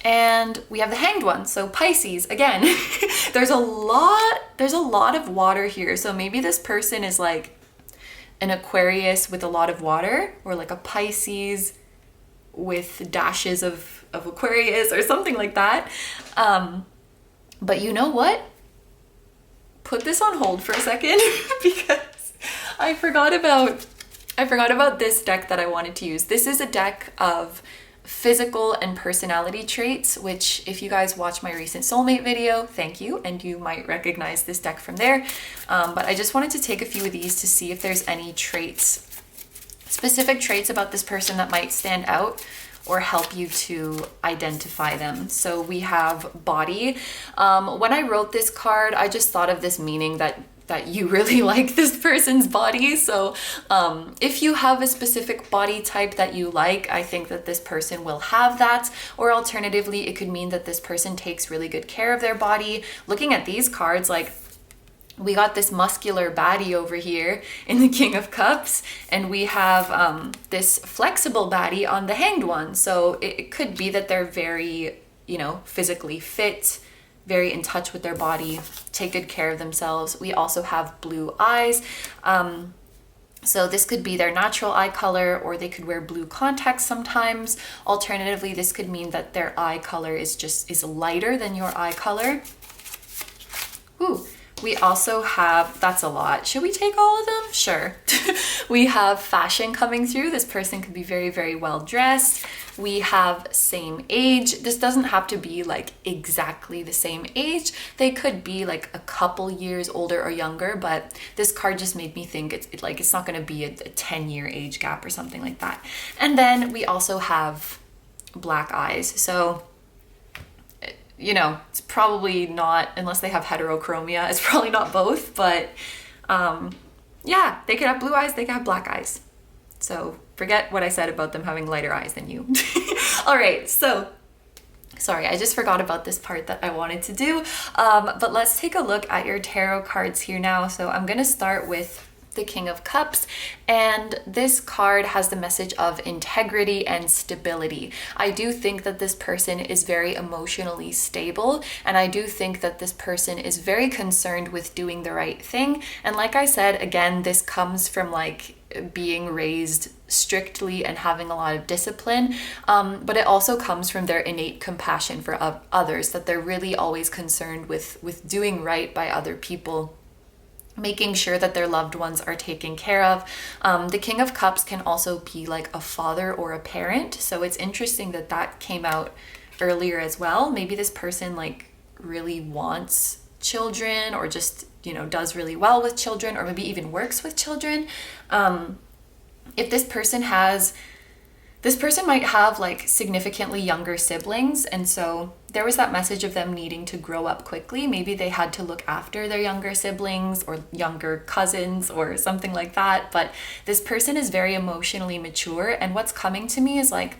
And we have the Hanged One, so Pisces, again. there's a lot of water here. So maybe this person is like an Aquarius with a lot of water, or like a Pisces with dashes of Aquarius or something like that. But you know what? Put this on hold for a second because I forgot about this deck that I wanted to use. This is a deck of physical and personality traits, which if you guys watch my recent soulmate video, thank you, and you might recognize this deck from there. But I just wanted to take a few of these to see if there's any traits, specific traits about this person that might stand out or help you to identify them. So we have body. When I wrote this card, I just thought of this meaning that you really like this person's body. So if you have a specific body type that you like, I think that this person will have that. Or alternatively, it could mean that this person takes really good care of their body. Looking at these cards, like we got this muscular baddie over here in the King of Cups, and we have this flexible baddie on the Hanged One. So it could be that they're very, you know, physically fit, very in touch with their body, take good care of themselves. We also have blue eyes. So this could be their natural eye color, or they could wear blue contacts sometimes. Alternatively, this could mean that their eye color is lighter than your eye color. Ooh. We also have, that's a lot. Should we take all of them? Sure. We have fashion coming through. This person could be very, very well dressed. We have same age. This doesn't have to be like exactly the same age. They could be like a couple years older or younger, but this card just made me think it's not going to be a 10-year age gap or something like that. And then we also have black eyes. So you know, it's probably not, unless they have heterochromia, it's probably not both, but yeah, they could have blue eyes, they could have black eyes. So forget what I said about them having lighter eyes than you. All right, so sorry, I just forgot about this part that I wanted to do, but let's take a look at your tarot cards here now. So I'm gonna start with the King of Cups, and this card has the message of integrity and stability. I do think that this person is very emotionally stable, and I do think that this person is very concerned with doing the right thing. And like I said, again, this comes from like being raised strictly and having a lot of discipline, but it also comes from their innate compassion for others, that they're really always concerned with doing right by other people, making sure that their loved ones are taken care of. The King of Cups can also be like a father or a parent. So it's interesting that that came out earlier as well. Maybe this person like really wants children, or just, you know, does really well with children, or maybe even works with children. If this person might have like significantly younger siblings, and so there was that message of them needing to grow up quickly. Maybe they had to look after their younger siblings or younger cousins or something like that. But this person is very emotionally mature, and what's coming to me is like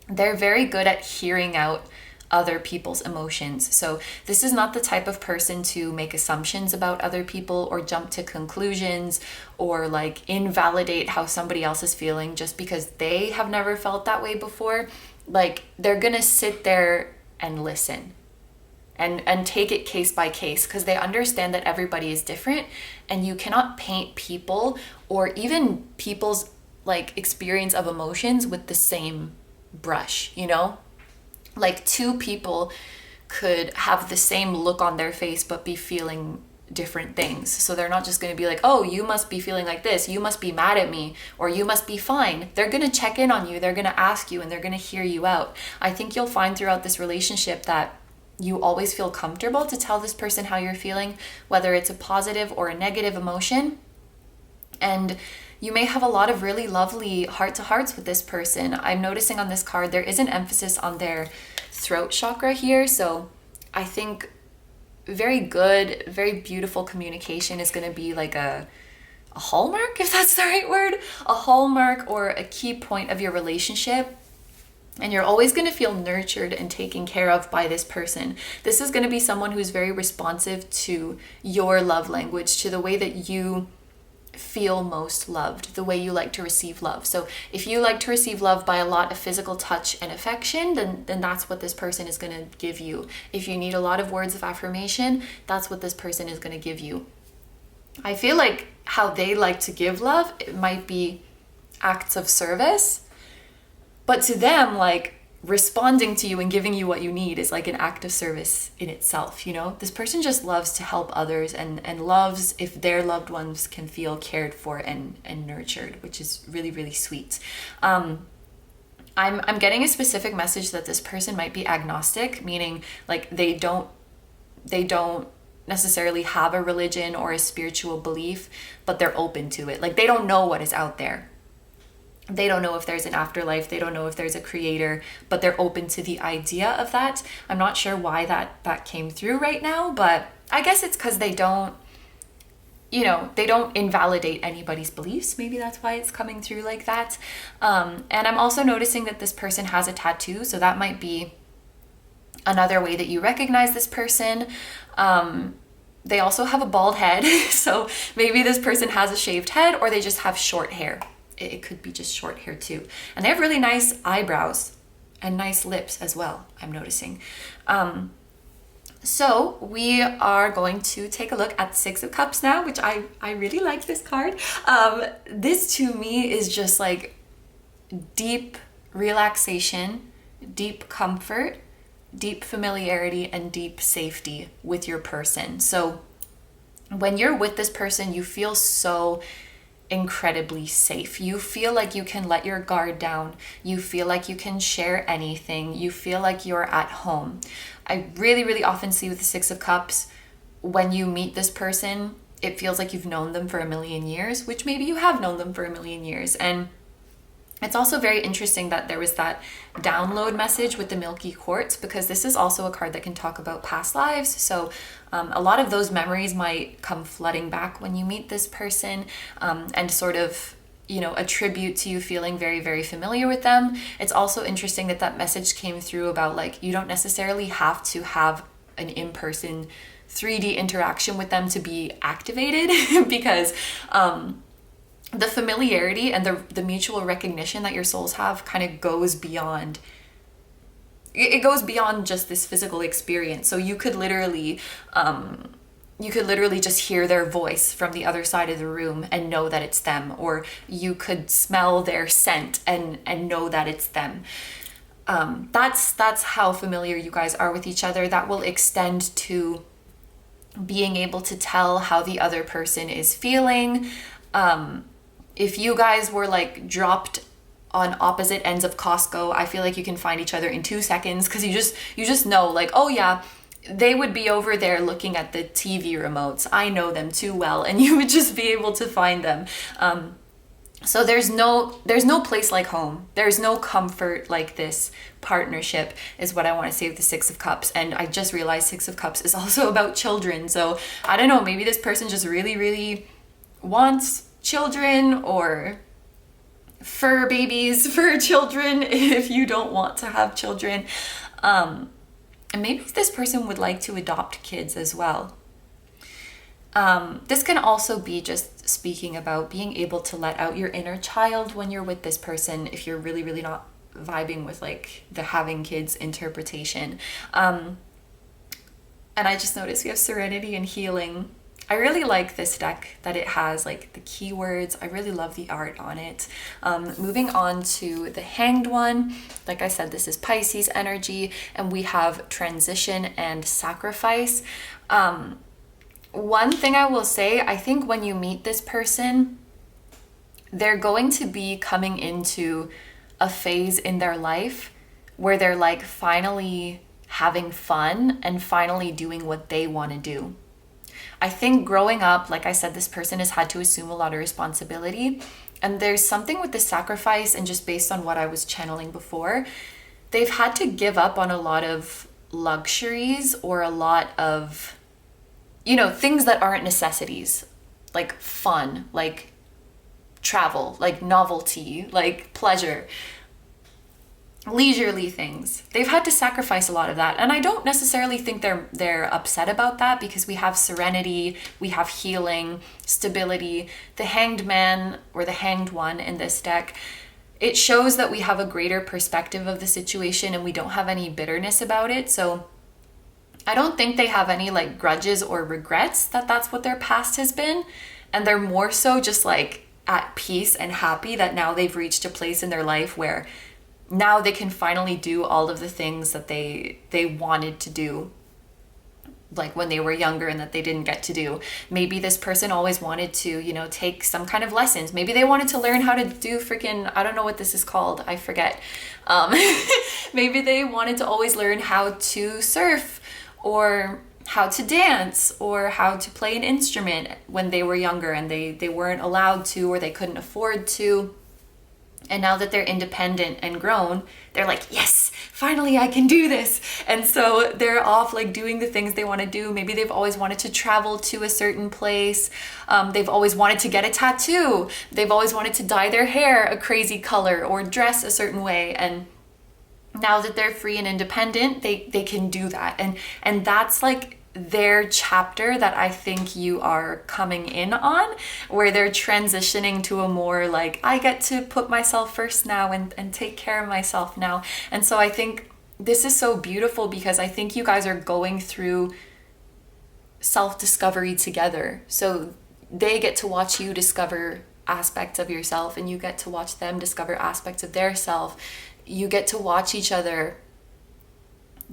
they're very good at hearing out other people's emotions. So this is not the type of person to make assumptions about other people or jump to conclusions or like invalidate how somebody else is feeling just because they have never felt that way before. Like, they're gonna sit there and listen and take it case by case, because they understand that everybody is different and you cannot paint people or even people's like experience of emotions with the same brush, you know? Like, two people could have the same look on their face but be feeling different things. So they're not just going to be like, oh, you must be feeling like this, you must be mad at me, or you must be fine. They're going to check in on you, they're going to ask you, and they're going to hear you out. I think you'll find throughout this relationship that you always feel comfortable to tell this person how you're feeling, whether it's a positive or a negative emotion. And you may have a lot of really lovely heart-to-hearts with this person. I'm noticing on this card there is an emphasis on their throat chakra here. So I think very good, very beautiful communication is going to be like a hallmark, if that's the right word, a hallmark or a key point of your relationship. And you're always going to feel nurtured and taken care of by this person. This is going to be someone who's very responsive to your love language, to the way that you feel most loved, the way you like to receive love. So if you like to receive love by a lot of physical touch and affection, then that's what this person is going to give you. If you need a lot of words of affirmation, that's what this person is going to give you. I feel like how they like to give love, it might be acts of service. But to them, like, responding to you and giving you what you need is like an act of service in itself, you know? This person just loves to help others and loves if their loved ones can feel cared for and nurtured, which is really, really sweet. I'm getting a specific message that this person might be agnostic, meaning like they don't necessarily have a religion or a spiritual belief, but they're open to it. Like, they don't know what is out there. They don't know if there's an afterlife. They don't know if there's a creator, but they're open to the idea of that. I'm not sure why that came through right now, but I guess it's because they don't invalidate anybody's beliefs. Maybe that's why it's coming through like that. And I'm also noticing that this person has a tattoo, so that might be another way that you recognize this person. They also have a bald head, so maybe this person has a shaved head, or they just have short hair. It could be just short hair too. And they have really nice eyebrows and nice lips as well, I'm noticing. So we are going to take a look at the Six of Cups now, which I really like this card. This to me is just like deep relaxation, deep comfort, deep familiarity, and deep safety with your person. So when you're with this person, you feel so incredibly safe. You feel like you can let your guard down. You feel like you can share anything. You feel like you're at home. I really, really often see with the Six of Cups, when you meet this person, it feels like you've known them for a million years, which maybe you have known them for a million years. And it's also very interesting that there was that download message with the Milky Quartz, because this is also a card that can talk about past lives. So a lot of those memories might come flooding back when you meet this person, and sort of, attribute to you feeling very, very familiar with them. It's also interesting that message came through about, like, you don't necessarily have to have an in-person 3D interaction with them to be activated because the familiarity and the mutual recognition that your souls have kind of goes beyond, it goes beyond just this physical experience. So you could literally just hear their voice from the other side of the room and know that it's them, or you could smell their scent and know that it's them. That's how familiar you guys are with each other. That will extend to being able to tell how the other person is feeling. If you guys were like dropped on opposite ends of Costco, I feel like you can find each other in 2 seconds, because you just know, like, oh yeah, they would be over there looking at the TV remotes. I know them too well, and you would just be able to find them. So there's no place like home. There's no comfort like this partnership, is what I want to say with the Six of Cups. And I just realized Six of Cups is also about children. So I don't know, maybe this person just really, really wants children, or fur babies for children if you don't want to have children. And maybe this person would like to adopt kids as well. This can also be just speaking about being able to let out your inner child when you're with this person, if you're really, really not vibing with like the having kids interpretation. And I just noticed we have serenity and healing. I really like this deck that it has like the keywords. I really love the art on it. Moving on to the Hanged one. Like I said, this is Pisces energy, and we have transition and sacrifice. One thing I will say, I think when you meet this person, they're going to be coming into a phase in their life where they're like finally having fun and finally doing what they want to do. I think growing up, like I said, this person has had to assume a lot of responsibility. And there's something with the sacrifice, and just based on what I was channeling before, they've had to give up on a lot of luxuries or a lot of, you know, things that aren't necessities, like fun, like travel, like novelty, like pleasure, leisurely things. They've had to sacrifice a lot of that. And I don't necessarily think they're upset about that, because we have serenity, we have healing, stability. The Hanged Man or the Hanged One in this deck, it shows that we have a greater perspective of the situation and we don't have any bitterness about it. So I don't think they have any like grudges or regrets that that's what their past has been. And they're more so just like at peace and happy that now they've reached a place in their life where now they can finally do all of the things that they wanted to do, like when they were younger and that they didn't get to do. Maybe this person always wanted to, you know, take some kind of lessons. Maybe they wanted to learn how to do freaking, I don't know what this is called, I forget. Maybe they wanted to always learn how to surf, or how to dance, or how to play an instrument when they were younger and they weren't allowed to, or they couldn't afford to. And now that they're independent and grown, they're like, yes, finally I can do this. And so they're off like doing the things they want to do. Maybe they've always wanted to travel to a certain place. They've always wanted to get a tattoo. They've always wanted to dye their hair a crazy color or dress a certain way. And now that they're free and independent, they can do that. And that's like their chapter that I think you are coming in on, where they're transitioning to a more like, I get to put myself first now and take care of myself now. And so I think this is so beautiful, because I think you guys are going through self-discovery together. So they get to watch you discover aspects of yourself, and you get to watch them discover aspects of their self. You get to watch each other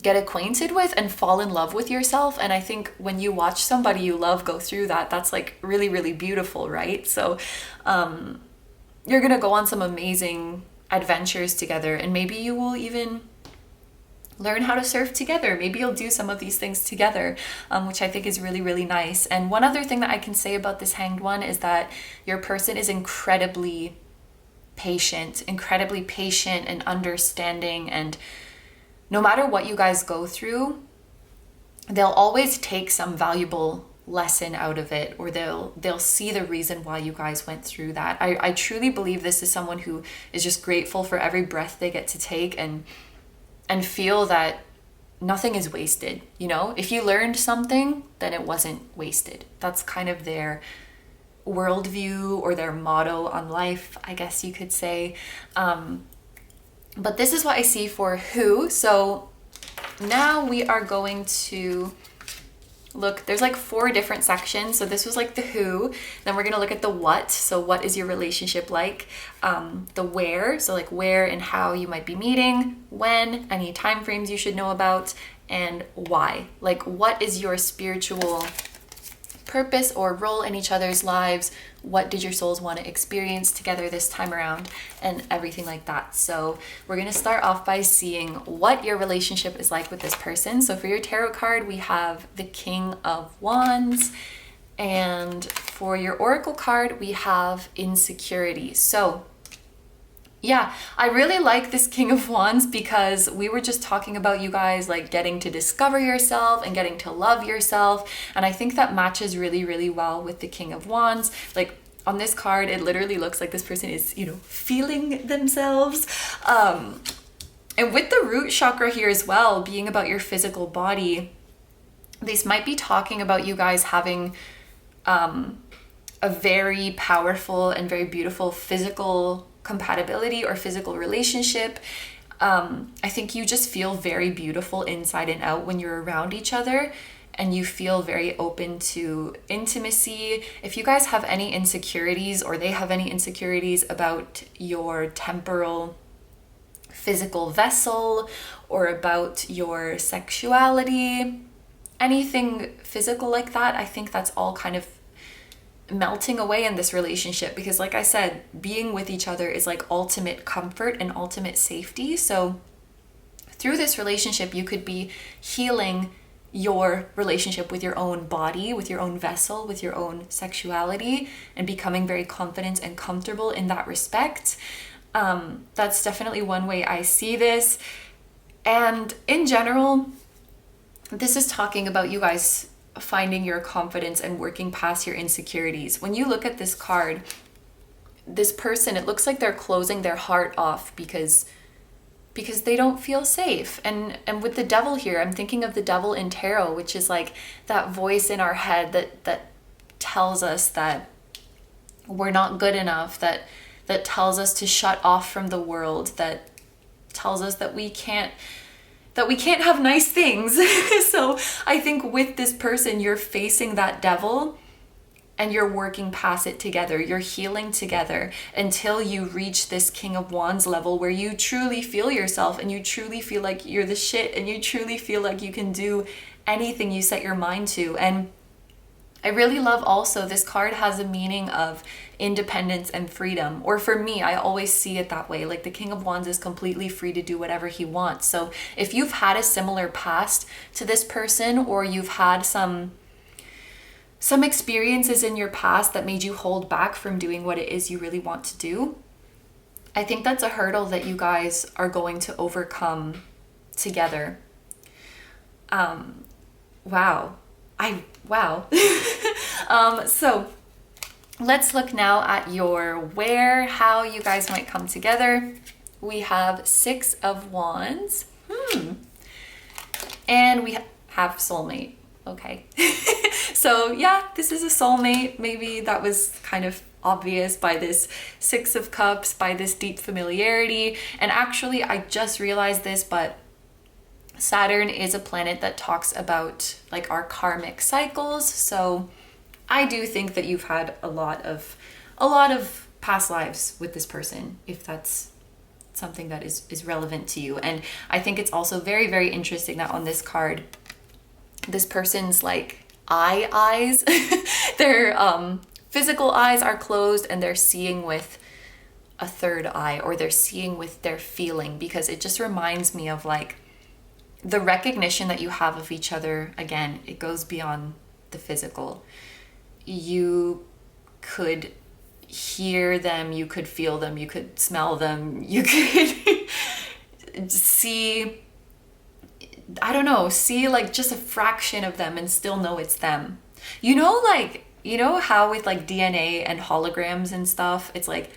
get acquainted with and fall in love with yourself. And I think when you watch somebody you love go through that, that's like really, really beautiful, right? So you're gonna go on some amazing adventures together, and maybe you will even learn how to surf together. Maybe you'll do some of these things together, which I think is really, really nice. And one other thing that I can say about this Hanged One is that your person is incredibly patient and understanding, and no matter what you guys go through, they'll always take some valuable lesson out of it, or they'll see the reason why you guys went through that. I truly believe this is someone who is just grateful for every breath they get to take, and feel that nothing is wasted. You know, if you learned something, then it wasn't wasted. That's kind of their worldview or their motto on life, I guess you could say. But this is what I see for who. So now we are going to look, there's like 4 different sections. So this was like the who, then we're going to look at the what. So what is your relationship like? The where, so like where and how you might be meeting, when, any time frames you should know about, and why. Like what is your spiritual purpose or role in each other's lives? What did your souls want to experience together this time around, and everything like that. So we're going to start off by seeing what your relationship is like with this person. So for your tarot card, we have the King of Wands, and for your oracle card, we have insecurity. So yeah, I really like this King of Wands, because we were just talking about you guys like getting to discover yourself and getting to love yourself. And I think that matches really, really well with the King of Wands. Like on this card, it literally looks like this person is, you know, feeling themselves. And with the root chakra here as well, being about your physical body, this might be talking about you guys having a very powerful and very beautiful physical compatibility or physical relationship. I think you just feel very beautiful inside and out when you're around each other, and you feel very open to intimacy. If you guys have any insecurities, or they have any insecurities about your temporal physical vessel, or about your sexuality, anything physical like that, I think that's all kind of melting away in this relationship, because like I said, being with each other is like ultimate comfort and ultimate safety. So through this relationship, you could be healing your relationship with your own body, with your own vessel, with your own sexuality, and becoming very confident and comfortable in that respect. That's definitely one way I see this. And in general, this is talking about you guys finding your confidence and working past your insecurities. When you look at this card, this person, it looks like they're closing their heart off because they don't feel safe. And with the devil here, I'm thinking of the devil in tarot, which is like that voice in our head that tells us that we're not good enough, that tells us to shut off from the world, that tells us that we can't have nice things. So I think with this person, you're facing that devil and you're working past it together. You're healing together until you reach this King of Wands level where you truly feel yourself and you truly feel like you're the shit and you truly feel like you can do anything you set your mind to. And I really love also, this card has a meaning of independence and freedom. Or for me, I always see it that way. Like the King of Wands is completely free to do whatever he wants. So if you've had a similar past to this person, or you've had some experiences in your past that made you hold back from doing what it is you really want to do, I think that's a hurdle that you guys are going to overcome together. Wow. So let's look now at your how you guys might come together. We have 6 of Wands. And we have soulmate. Okay. So yeah, this is a soulmate. Maybe that was kind of obvious by this 6 of Cups, by this deep familiarity. And actually, I just realized this, but Saturn is a planet that talks about like our karmic cycles. So I do think that you've had a lot of past lives with this person, if that's something that is relevant to you. And I think it's also very, very interesting that on this card, this person's like eyes, their physical eyes are closed and they're seeing with a third eye, or they're seeing with their feeling, because it just reminds me of like the recognition that you have of each other. Again, it goes beyond the physical. You could hear them, you could feel them, you could smell them, you could see, I don't know, see like just a fraction of them and still know it's them. You know how with like DNA and holograms and stuff, it's like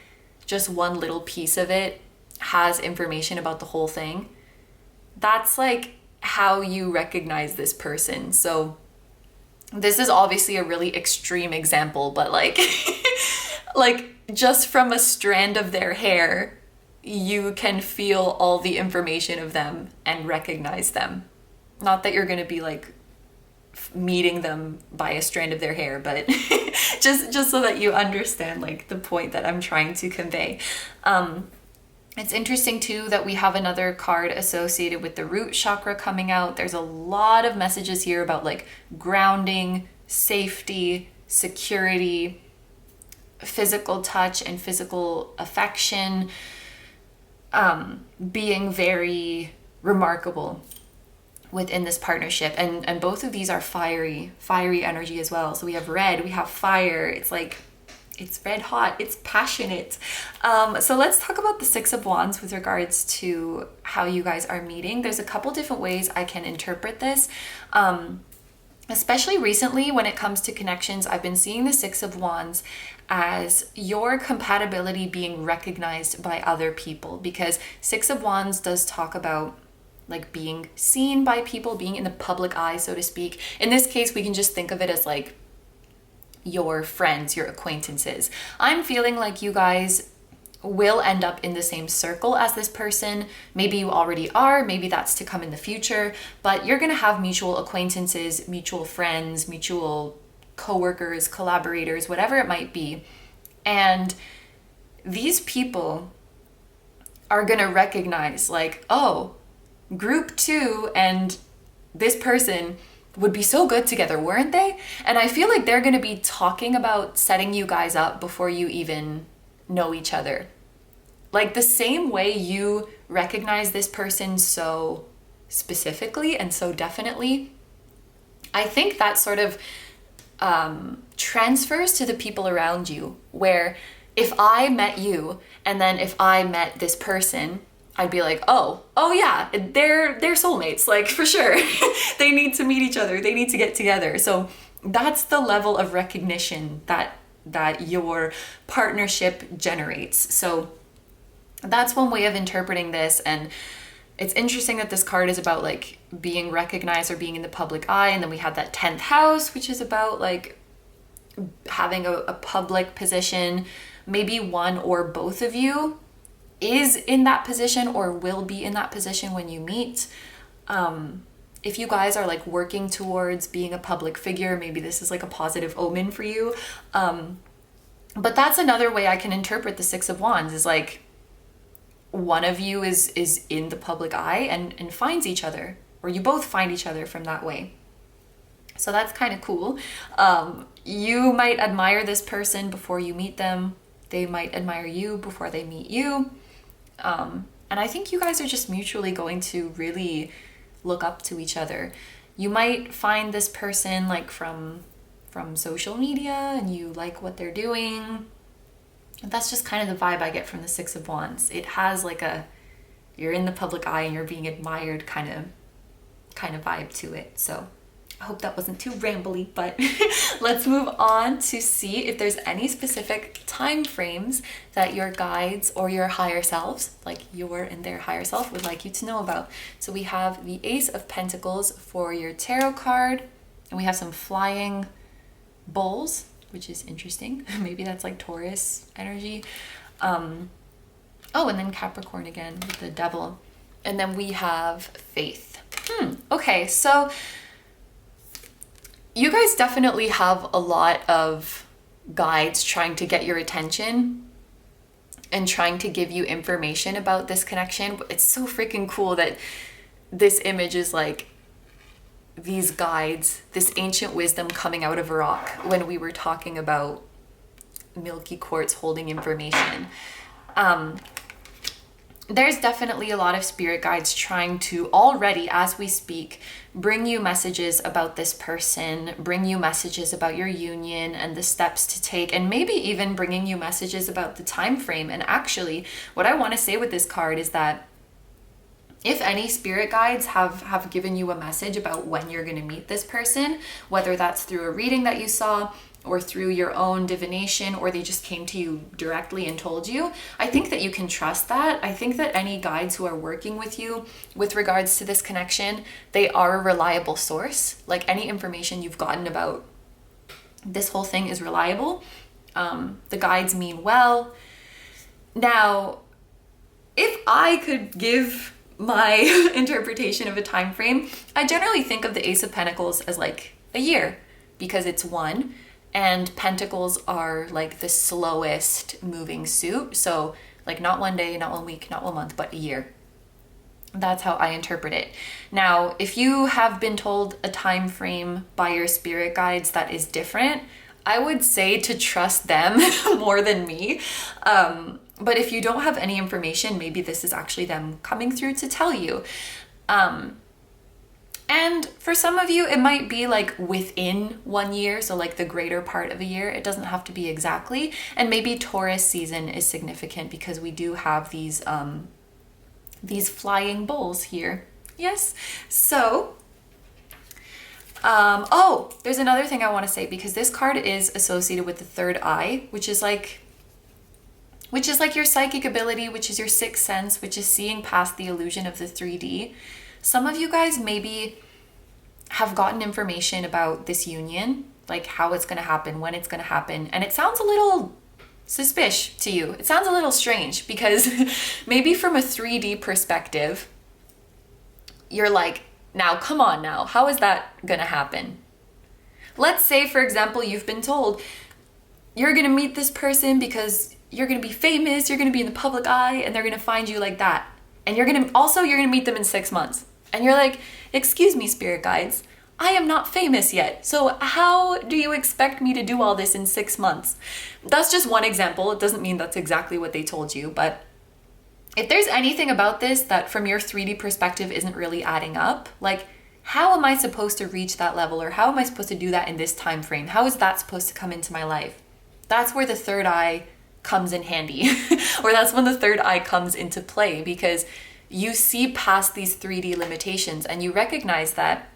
just one little piece of it has information about the whole thing? That's like how you recognize this person. So this is obviously a really extreme example, but like like just from a strand of their hair, you can feel all the information of them and recognize them. Not that you're going to be like meeting them by a strand of their hair, but just so that you understand like the point that I'm trying to convey. It's interesting too that we have another card associated with the root chakra coming out. There's a lot of messages here about like grounding, safety, security, physical touch and physical affection, being very remarkable within this partnership. And both of these are fiery energy as well. So we have red, we have fire. It's like, it's red hot, it's passionate. So let's talk about the 6 of Wands with regards to how you guys are meeting. There's a couple different ways I can interpret this. especially recently when it comes to connections, I've been seeing the Six of Wands as your compatibility being recognized by other people, because Six of Wands does talk about like being seen by people, being in the public eye, so to speak. In this case, we can just think of it as like your friends, your acquaintances. I'm feeling like you guys will end up in the same circle as this person. Maybe you already are, maybe that's to come in the future, but you're gonna have mutual acquaintances, mutual friends, mutual coworkers, collaborators, whatever it might be. And these people are gonna recognize like, oh, group 2 and this person would be so good together, weren't they? And I feel like they're gonna be talking about setting you guys up before you even know each other. Like the same way you recognize this person so specifically and so definitely, I think that sort of transfers to the people around you, where if I met you and then if I met this person, I'd be like, oh yeah, they're soulmates, like for sure. They need to meet each other, they need to get together. So that's the level of recognition that your partnership generates. So that's one way of interpreting this. And it's interesting that this card is about like being recognized or being in the public eye. And then we have that 10th house, which is about like having a public position. Maybe one or both of you is in that position or will be in that position when you meet. If you guys are like working towards being a public figure, maybe this is like a positive omen for you. But that's another way I can interpret the Six of Wands, is like one of you is in the public eye and finds each other, or you both find each other from that way. So that's kind of cool. You might admire this person before you meet them. They might admire you before they meet you. And I think you guys are just mutually going to really look up to each other. You might find this person like from social media and you like what they're doing. That's just kind of the vibe I get from the Six of Wands. It has like you're in the public eye and you're being admired kind of vibe to it. So I hope that wasn't too rambly, but let's move on to see if there's any specific time frames that your guides or your higher selves, like your and their higher self, would like you to know about. So we have the Ace of Pentacles for your tarot card, and we have some flying bulls, which is interesting. Maybe that's like Taurus energy. And then Capricorn again with the Devil. And then we have Faith. Okay, so you guys definitely have a lot of guides trying to get your attention and trying to give you information about this connection. It's so freaking cool that this image is like these guides, this ancient wisdom coming out of a rock when we were talking about Milky Quartz holding information. There's definitely a lot of spirit guides trying to already, as we speak, bring you messages about this person, bring you messages about your union and the steps to take, and maybe even bringing you messages about the time frame. And actually, what I want to say with this card is that if any spirit guides have given you a message about when you're going to meet this person, whether that's through a reading that you saw or through your own divination, or they just came to you directly and told you, I think that you can trust that. I think that any guides who are working with you with regards to this connection, they are a reliable source. Like any information you've gotten about this whole thing is reliable. The guides mean well. Now, if I could give my interpretation of a time frame, I generally think of the Ace of Pentacles as like a year, because it's one, and Pentacles are like the slowest moving suit. So like not one day, not 1 week, not 1 month, but a year. That's how I interpret it. Now, if you have been told a time frame by your spirit guides that is different, I would say to trust them more than me. But if you don't have any information, maybe this is actually them coming through to tell you. And for some of you, it might be like within 1 year, so like the greater part of a year. It doesn't have to be exactly. And maybe Taurus season is significant because we do have these flying bulls here. Yes. So Oh, there's another thing I want to say, because this card is associated with the third eye, which is like your psychic ability, which is your sixth sense, which is seeing past the illusion of the 3D. Some of you guys maybe have gotten information about this union, like how it's going to happen, when it's going to happen, and it sounds a little suspicious to you. It sounds a little strange because maybe from a 3D perspective, you're like, now, come on now, how is that going to happen? Let's say, for example, you've been told you're going to meet this person because you're going to be famous, you're going to be in the public eye, and they're going to find you like that. And you're going to meet them in 6 months. And you're like, excuse me, spirit guides, I am not famous yet. So how do you expect me to do all this in 6 months? That's just one example. It doesn't mean that's exactly what they told you, but if there's anything about this that from your 3D perspective isn't really adding up, like, how am I supposed to reach that level? Or how am I supposed to do that in this time frame? How is that supposed to come into my life? That's where the third eye comes in handy. Or that's when the third eye comes into play, because you see past these 3D limitations and you recognize that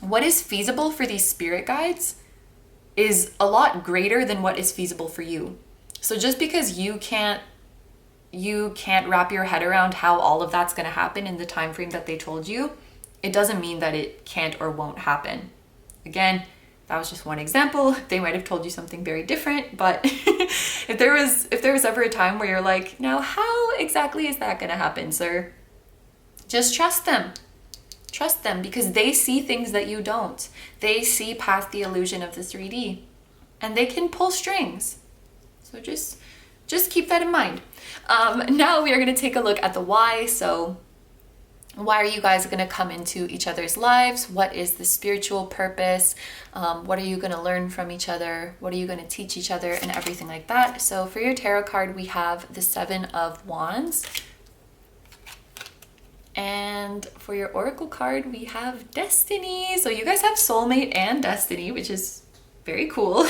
what is feasible for these spirit guides is a lot greater than what is feasible for you. So just because you can't wrap your head around how all of that's going to happen in the time frame that they told you, it doesn't mean that it can't or won't happen. Again, that was just one example. They might have told you something very different, but if there was ever a time where you're like, now how exactly is that going to happen, sir? Just trust them. Trust them, because they see things that you don't. They see past the illusion of the 3D, and they can pull strings. So just keep that in mind. Now we are going to take a look at the why. So why are you guys going to come into each other's lives? What is the spiritual purpose? What are you going to learn from each other? What are you going to teach each other, and everything like that? So for your tarot card, we have the 7 of Wands. And for your oracle card, we have Destiny. So you guys have soulmate and destiny, which is very cool.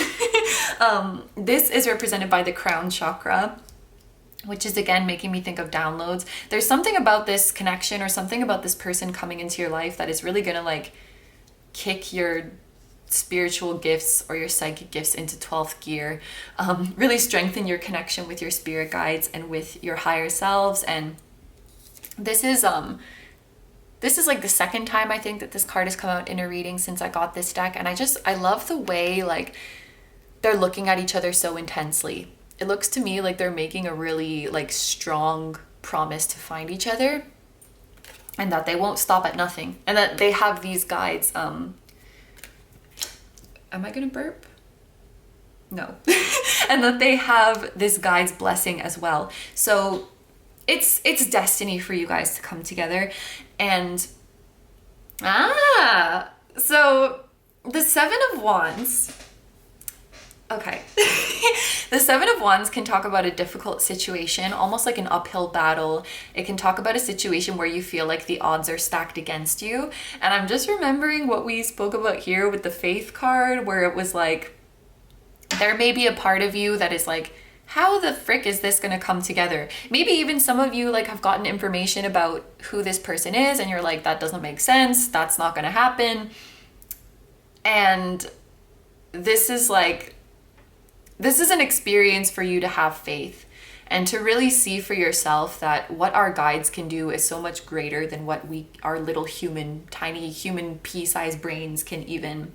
This is represented by the crown chakra, which is again making me think of downloads. There's something about this connection or something about this person coming into your life that is really gonna like kick your spiritual gifts or your psychic gifts into 12th gear, really strengthen your connection with your spirit guides and with your higher selves. And this is like the second time I think that this card has come out in a reading since I got this deck, and I love the way like they're looking at each other so intensely. It looks to me like they're making a really like strong promise to find each other, and that they won't stop at nothing, and that they have these guides. Am I gonna burp? No. And that they have this guide's blessing as well. So it's destiny for you guys to come together. And so the 7 of Wands. Okay. The 7 of Wands can talk about a difficult situation, almost like an uphill battle. It can talk about a situation where you feel like the odds are stacked against you. And I'm just remembering what we spoke about here with the Faith card, where it was like, there may be a part of you that is like, how the frick is this going to come together? Maybe even some of you like have gotten information about who this person is, and you're like, that doesn't make sense. That's not going to happen. And this is an experience for you to have faith and to really see for yourself that what our guides can do is so much greater than what our little tiny human pea-sized brains can even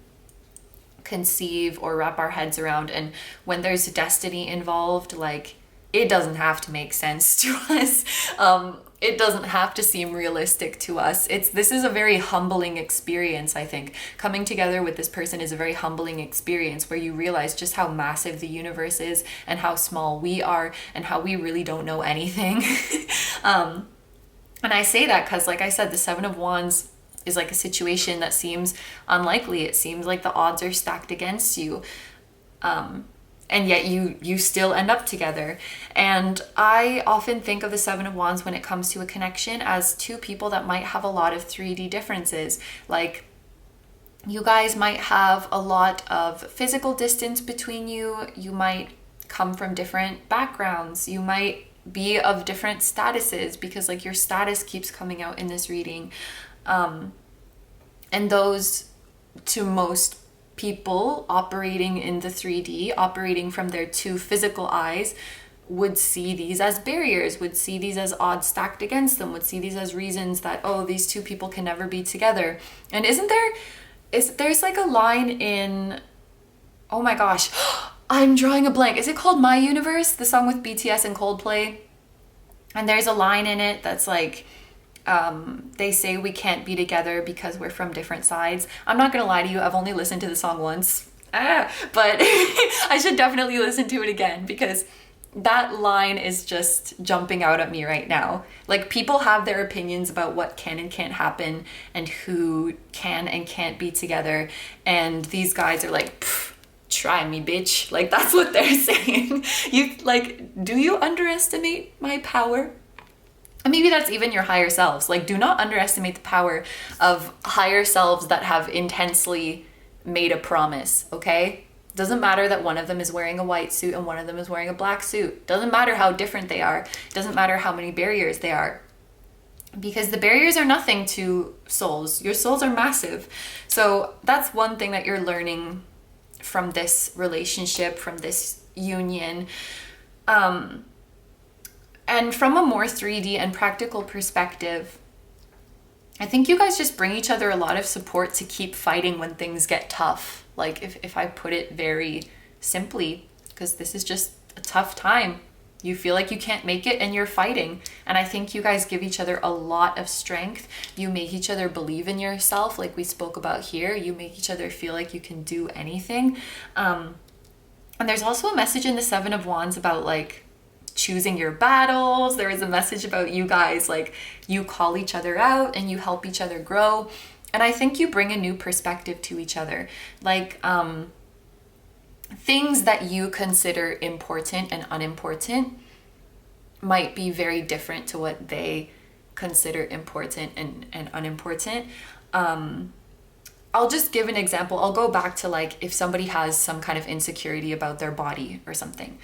conceive or wrap our heads around. And when there's destiny involved, like, it doesn't have to make sense to us. It doesn't have to seem realistic to us. This is a very humbling experience, I think. Coming together with this person is a very humbling experience where you realize just how massive the universe is and how small we are and how we really don't know anything. And I say that because, like I said, the 7 of Wands is like a situation that seems unlikely. It seems like the odds are stacked against you. And yet you still end up together. And I often think of the 7 of Wands when it comes to a connection as two people that might have a lot of 3D differences. Like, you guys might have a lot of physical distance between you. You might come from different backgrounds. You might be of different statuses, because like your status keeps coming out in this reading. And those to most people operating in the 3D, operating from their two physical eyes, would see these as barriers, would see these as odds stacked against them, would see these as reasons that, oh, these two people can never be together. And there's like a line in, oh my gosh, I'm drawing a blank. Is it called My Universe? The song with BTS and Coldplay? And there's a line in it that's like, they say we can't be together because we're from different sides. I'm not gonna lie to you, I've only listened to the song once, but I should definitely listen to it again, because that line is just jumping out at me right now. Like, people have their opinions about what can and can't happen and who can and can't be together, and these guys are like, try me, bitch. Like, that's what they're saying. Do you underestimate my power? And maybe that's even your higher selves. Like, do not underestimate the power of higher selves that have intensely made a promise, okay? Doesn't matter that one of them is wearing a white suit and one of them is wearing a black suit. Doesn't matter how different they are. Doesn't matter how many barriers they are. Because the barriers are nothing to souls. Your souls are massive. So that's one thing that you're learning from this relationship, from this union. And from a more 3D and practical perspective, I think you guys just bring each other a lot of support to keep fighting when things get tough. Like, if I put it very simply, because this is just a tough time. You feel like you can't make it and you're fighting. And I think you guys give each other a lot of strength. You make each other believe in yourself, like we spoke about here. You make each other feel like you can do anything. And there's also a message in the Seven of Wands about like choosing your battles. There is a message about you guys, like, you call each other out and you help each other grow. And I think you bring a new perspective to each other. Like, things that you consider important and unimportant might be very different to what they consider important and unimportant. I'll just give an example. I'll go back to, like, if somebody has some kind of insecurity about their body or something,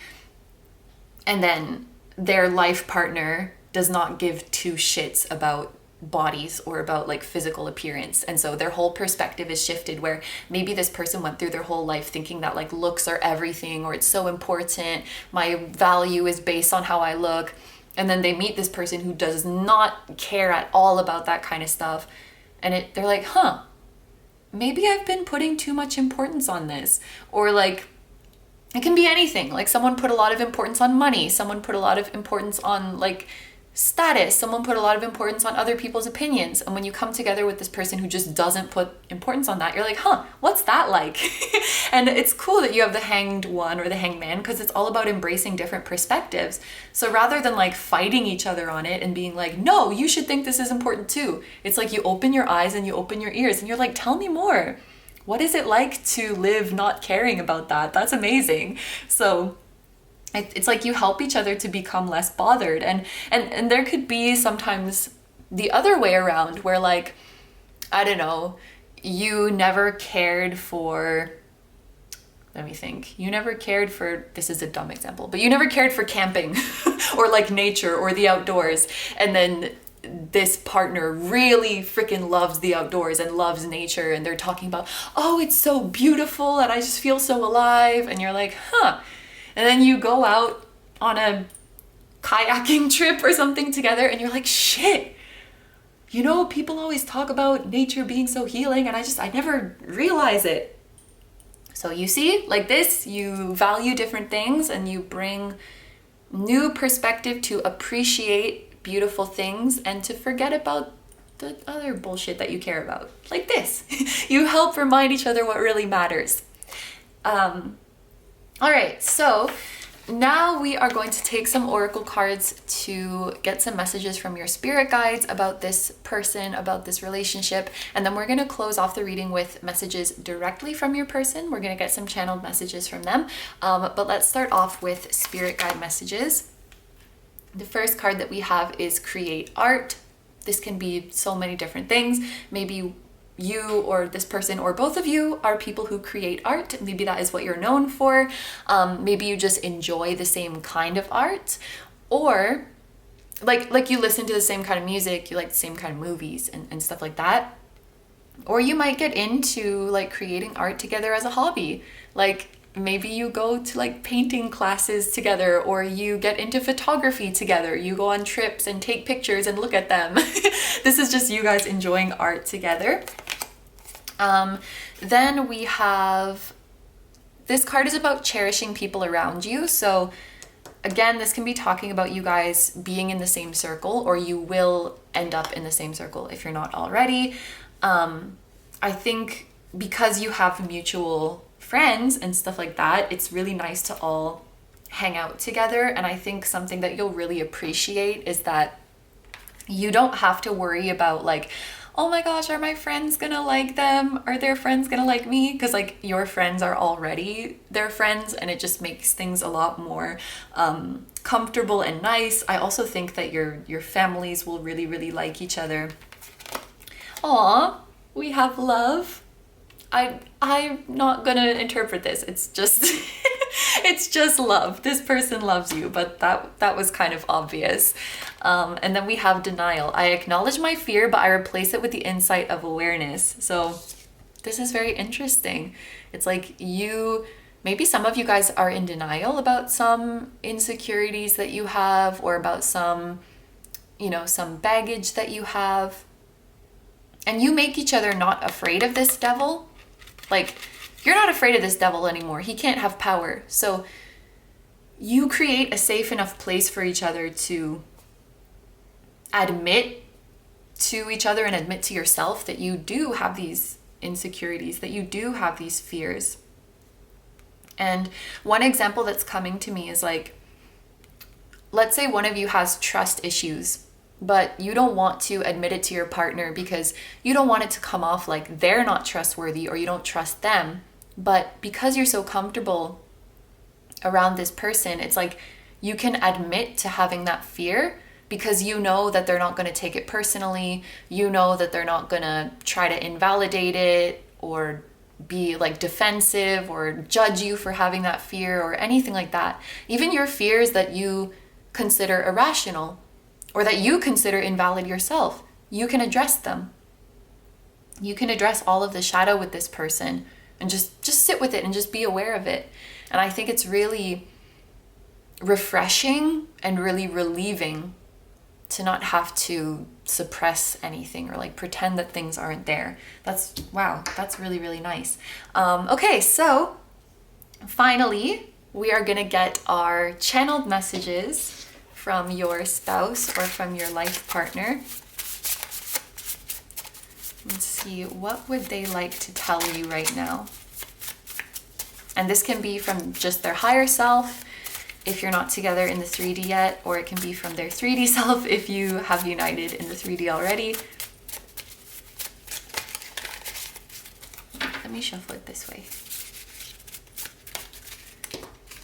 and then their life partner does not give two shits about bodies or about like physical appearance, and so their whole perspective is shifted, where maybe this person went through their whole life thinking that like looks are everything, or it's so important, my value is based on how I look, and then they meet this person who does not care at all about that kind of stuff, and they're like, maybe I've been putting too much importance on this. Or like, it can be anything. Like, someone put a lot of importance on money, someone put a lot of importance on like status, someone put a lot of importance on other people's opinions, and when you come together with this person who just doesn't put importance on that, you're like, what's that like? And it's cool that you have the Hanged One or the Hanged Man, because it's all about embracing different perspectives. So rather than like fighting each other on it and being like, no, you should think this is important too, it's like you open your eyes and you open your ears and you're like, tell me more. What is it like to live not caring about that? That's amazing. So it's like you help each other to become less bothered. And there could be sometimes the other way around, where like, I don't know, you never cared for, let me think, this is a dumb example, but you never cared for camping or like nature or the outdoors. And then this partner really freaking loves the outdoors and loves nature, and they're talking about, oh, it's so beautiful and I just feel so alive. And you're like, and then you go out on a kayaking trip or something together and you're like, shit, you know, people always talk about nature being so healing, and I never realize it. So you see, like this, you value different things and you bring new perspective to appreciate beautiful things and to forget about the other bullshit that you care about. Like this, you help remind each other what really matters. All right, so now we are going to take some oracle cards to get some messages from your spirit guides about this person, about this relationship, and then we're going to close off the reading with messages directly from your person. We're going to get some channeled messages from them, but let's start off with spirit guide messages. The first card that we have is Create Art. This can be so many different things. Maybe you or this person or both of you are people who create art. Maybe that is what you're known for. Maybe you just enjoy the same kind of art, or like you listen to the same kind of music, you like the same kind of movies and stuff like that. Or you might get into like creating art together as a hobby. Like maybe you go to like painting classes together, or you get into photography together. You go on trips and take pictures and look at them. This is just you guys enjoying art together. Then we have, this card is about cherishing people around you. So again, this can be talking about you guys being in the same circle, or you will end up in the same circle if you're not already. I think because you have mutual friends and stuff like that, it's really nice to all hang out together. And I think something that you'll really appreciate is that you don't have to worry about like, oh my gosh, are my friends gonna like them? Are their friends gonna like me? Because like your friends are already their friends, and it just makes things a lot more comfortable and nice. I also think that your families will really, really like each other. Aw, we have love. I'm not gonna interpret this. It's just it's just love. This person loves you, but that was kind of obvious. And then we have denial. I acknowledge my fear, but I replace it with the insight of awareness. So this is very interesting. It's like maybe some of you guys are in denial about some insecurities that you have, or about some baggage that you have. And you make each other not afraid of this devil. Like, you're not afraid of this devil anymore. He can't have power. So you create a safe enough place for each other to admit to each other and admit to yourself that you do have these insecurities, that you do have these fears. And one example that's coming to me is like, let's say one of you has trust issues, but you don't want to admit it to your partner because you don't want it to come off like they're not trustworthy, or you don't trust them. But because you're so comfortable around this person, it's like you can admit to having that fear because you know that they're not going to take it personally. You know that they're not going to try to invalidate it or be like defensive or judge you for having that fear or anything like that. Even your fears that you consider irrational, or that you consider invalid yourself, you can address them. You can address all of the shadow with this person and just sit with it and just be aware of it. And I think it's really refreshing and really relieving to not have to suppress anything or like pretend that things aren't there. That's really, really nice. Okay, so finally, we are gonna get our channeled messages from your spouse or from your life partner. Let's see, what would they like to tell you right now? And this can be from just their higher self if you're not together in the 3D yet, or it can be from their 3D self if you have united in the 3D already. Let me shuffle it this way.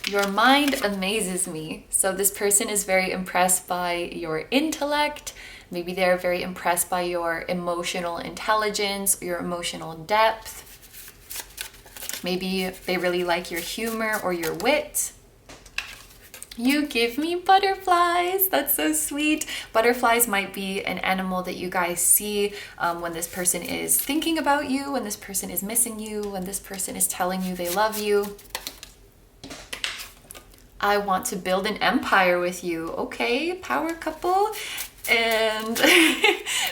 Your mind amazes me. So this person is very impressed by your intellect. Maybe they're very impressed by your emotional intelligence, your emotional depth. Maybe they really like your humor or your wit. You give me butterflies. That's so sweet. Butterflies might be an animal that you guys see when this person is thinking about you, when this person is missing you, when this person is telling you they love you. I want to build an empire with you. Okay, power couple. And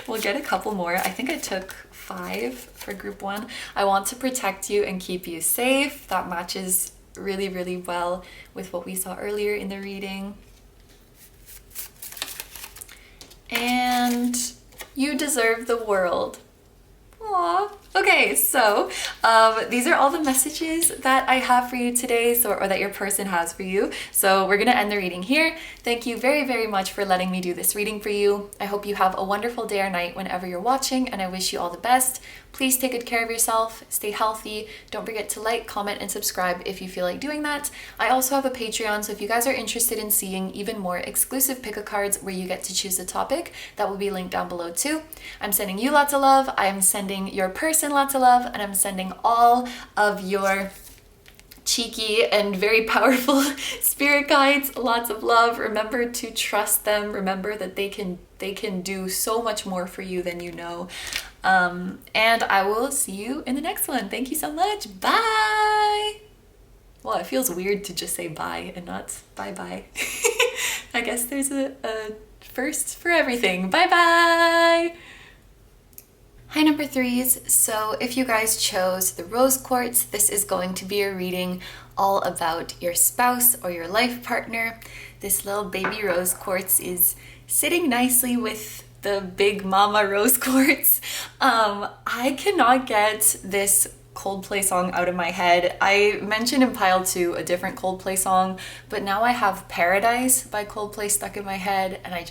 we'll get a couple more. I think I took 5 for group 1. I want to protect you and keep you safe. That matches really, really well with what we saw earlier in the reading. And you deserve the world. Aww. Okay, so these are all the messages that I have for you today, or that your person has for you. So we're gonna end the reading here. Thank you very, very much for letting me do this reading for you. I hope you have a wonderful day or night whenever you're watching, and I wish you all the best. Please take good care of yourself, stay healthy. Don't forget to like, comment, and subscribe if you feel like doing that. I also have a Patreon, so if you guys are interested in seeing even more exclusive pick-a-cards where you get to choose a topic, that will be linked down below too. I'm sending you lots of love, I'm sending your person lots of love, and I'm sending all of your cheeky and very powerful spirit guides lots of love. Remember to trust them. Remember that they can do so much more for you than you know. And I will see you in the next one. Thank you so much. Bye. Well, it feels weird to just say bye and not bye-bye. I guess there's a first for everything. Bye-bye. Hi, number threes. So if you guys chose the rose quartz, this is going to be a reading all about your spouse or your life partner. This little baby rose quartz is sitting nicely with the big mama rose quartz. I cannot get this Coldplay song out of my head. I mentioned in Pyle 2 a different Coldplay song, but now I have Paradise by Coldplay stuck in my head, and I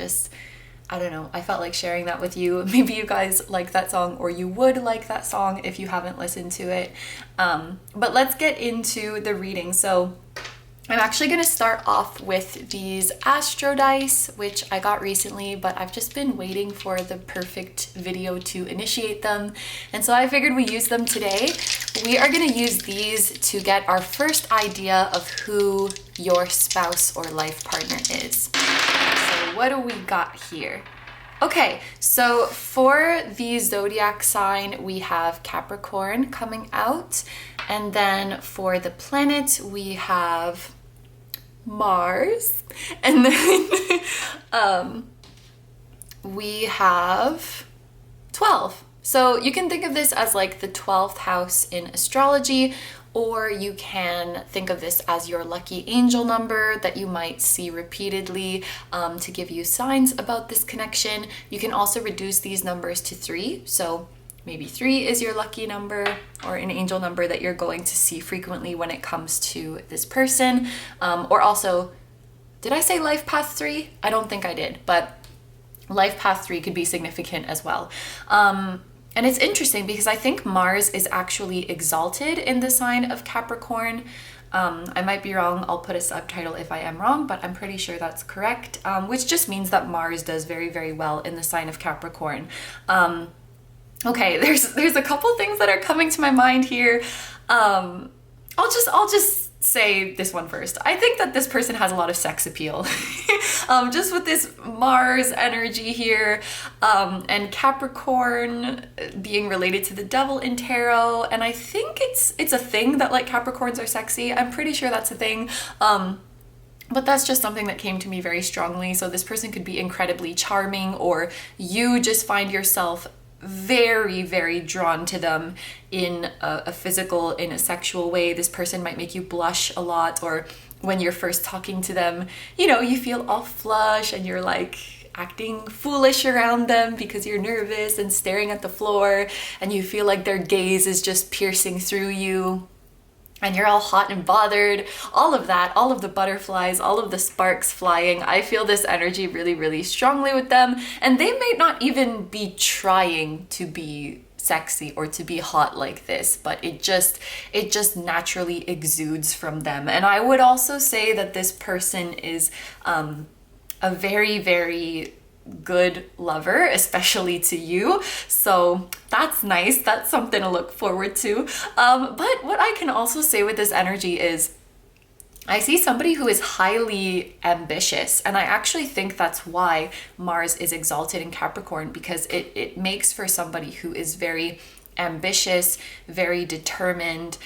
don't know, I felt like sharing that with you. Maybe you guys like that song, or you would like that song if you haven't listened to it. But let's get into the reading. So I'm actually going to start off with these astro dice, which I got recently, but I've just been waiting for the perfect video to initiate them. And so I figured we use them today. We are going to use these to get our first idea of who your spouse or life partner is. So what do we got here? Okay, so for the zodiac sign, we have Capricorn coming out. And then for the planet, we have Mars. And then we have 12. So you can think of this as like the 12th house in astrology, or you can think of this as your lucky angel number that you might see repeatedly to give you signs about this connection. You can also reduce these numbers to 3. So maybe 3 is your lucky number or an angel number that you're going to see frequently when it comes to this person. Or also, did I say life path 3? I don't think I did, but life path 3 could be significant as well. And it's interesting because I think Mars is actually exalted in the sign of Capricorn. I might be wrong. I'll put a subtitle if I am wrong, but I'm pretty sure that's correct, which just means that Mars does very, very well in the sign of Capricorn. Okay, there's a couple things that are coming to my mind here. I'll just say this one first. I think that this person has a lot of sex appeal. Just with this Mars energy here, and Capricorn being related to the devil in tarot, and I think it's a thing that like Capricorns are sexy. I'm pretty sure that's a thing. But that's just something that came to me very strongly. So this person could be incredibly charming, or you just find yourself very, very drawn to them in a physical, in a sexual way. This person might make you blush a lot, or when you're first talking to them, you know, you feel all flush and you're like acting foolish around them because you're nervous and staring at the floor, and you feel like their gaze is just piercing through you. And you're all hot and bothered, all of that, all of the butterflies, all of the sparks flying. I feel this energy really, really strongly with them. And they may not even be trying to be sexy or to be hot like this, but it just naturally exudes from them. And I would also say that this person is a very, very good lover, especially to you. So that's nice. That's something to look forward to. But what I can also say with this energy is I see somebody who is highly ambitious, and I actually think that's why Mars is exalted in Capricorn, because it makes for somebody who is very ambitious, very determined,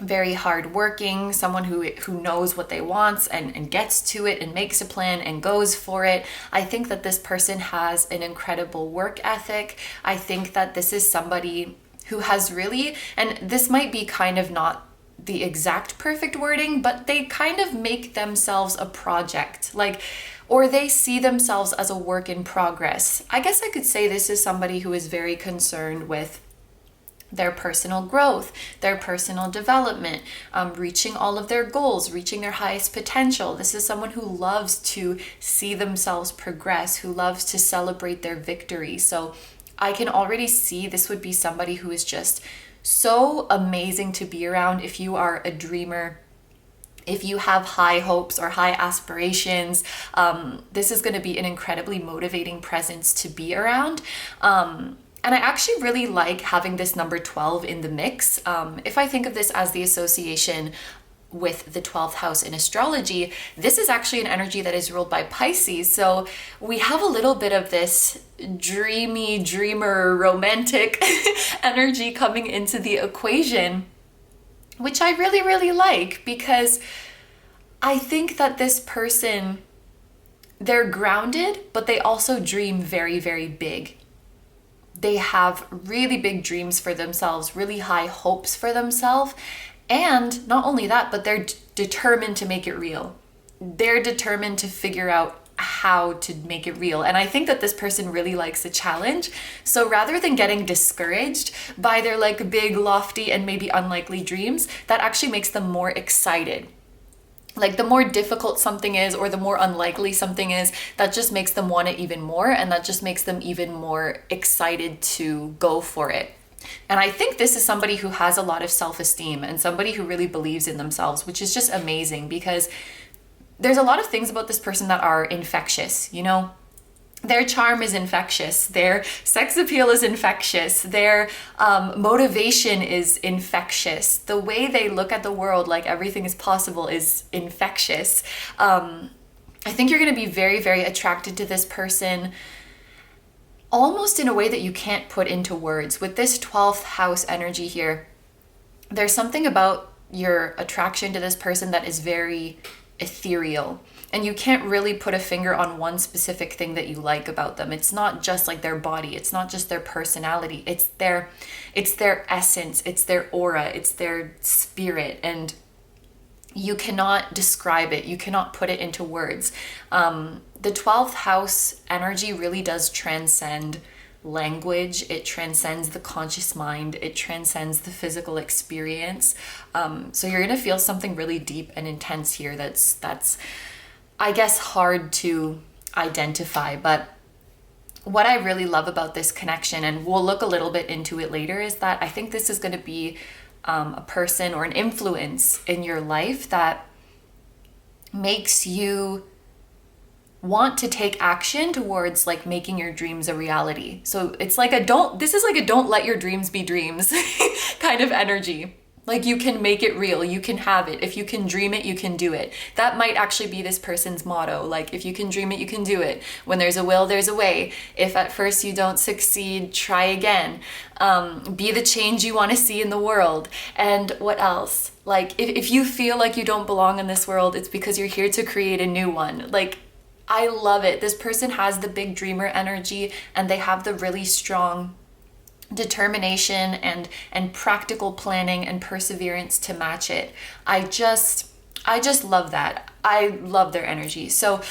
very hardworking, someone who knows what they want and gets to it and makes a plan and goes for it. I think that this person has an incredible work ethic. I think that this is somebody who has really, and this might be kind of not the exact perfect wording, but they kind of make themselves a project, like, or they see themselves as a work in progress. I guess I could say this is somebody who is very concerned with their personal growth, their personal development, reaching all of their goals, reaching their highest potential. This is someone who loves to see themselves progress, who loves to celebrate their victory. So I can already see this would be somebody who is just so amazing to be around if you are a dreamer. If you have high hopes or high aspirations, this is going to be an incredibly motivating presence to be around. And I actually really like having this number 12 in the mix. If I think of this as the association with the 12th house in astrology, this is actually an energy that is ruled by Pisces. So we have a little bit of this dreamy, dreamer, romantic energy coming into the equation, which I really, really like, because I think that this person, they're grounded, but they also dream very, very big. They have really big dreams for themselves, really high hopes for themselves. And not only that, but they're determined to make it real. They're determined to figure out how to make it real. And I think that this person really likes a challenge. So rather than getting discouraged by their like big, lofty, and maybe unlikely dreams, that actually makes them more excited. Like the more difficult something is, or the more unlikely something is, that just makes them want it even more. And that just makes them even more excited to go for it. And I think this is somebody who has a lot of self-esteem and somebody who really believes in themselves, which is just amazing, because there's a lot of things about this person that are infectious, you know? Their charm is infectious. Their sex appeal is infectious. Their motivation is infectious. The way they look at the world, like everything is possible, is infectious. I think you're going to be very, very attracted to this person, almost in a way that you can't put into words. With this 12th house energy here, there's something about your attraction to this person that is very ethereal. And you can't really put a finger on one specific thing that you like about them. It's not just like their body. It's not just their personality. It's their essence. It's their aura. It's their spirit. And you cannot describe it. You cannot put it into words. The 12th house energy really does transcend language. It transcends the conscious mind. It transcends the physical experience. So you're going to feel something really deep and intense here that's I guess hard to identify. But what I really love about this connection, and we'll look a little bit into it later, is that I think this is going to be a person or an influence in your life that makes you want to take action towards like making your dreams a reality. So it's like this is like a don't let your dreams be dreams kind of energy. Like you can make it real, you can have it. If you can dream it, you can do it. That might actually be this person's motto. Like if you can dream it, you can do it. When there's a will, there's a way. If at first you don't succeed, try again. Be the change you want to see in the world. And what else? Like if you feel like you don't belong in this world, it's because you're here to create a new one. Like I love it. This person has the big dreamer energy, and they have the really strong determination and practical planning and perseverance to match it. I just love that. I love their energy. So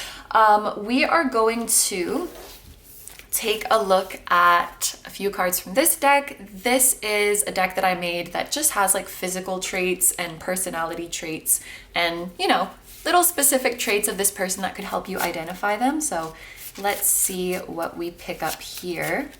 we are going to take a look at a few cards from this deck. This is a deck that I made that just has like physical traits and personality traits and, you know, little specific traits of this person that could help you identify them. So let's see what we pick up here.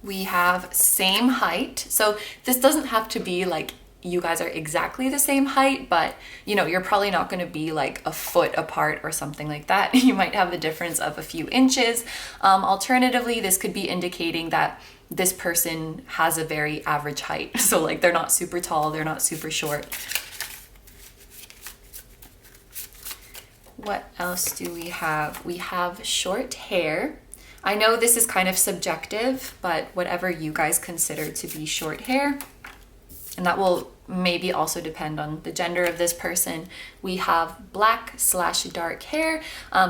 We have same height. So this doesn't have to be like you guys are exactly the same height, but you know, you're probably not going to be like a foot apart or something like that. You might have a difference of a few inches. Alternatively, this could be indicating that this person has a very average height. So like they're not super tall, they're not super short. What else do we have? We have short hair. I know this is kind of subjective, but whatever you guys consider to be short hair, and that will maybe also depend on the gender of this person. We have black/dark hair.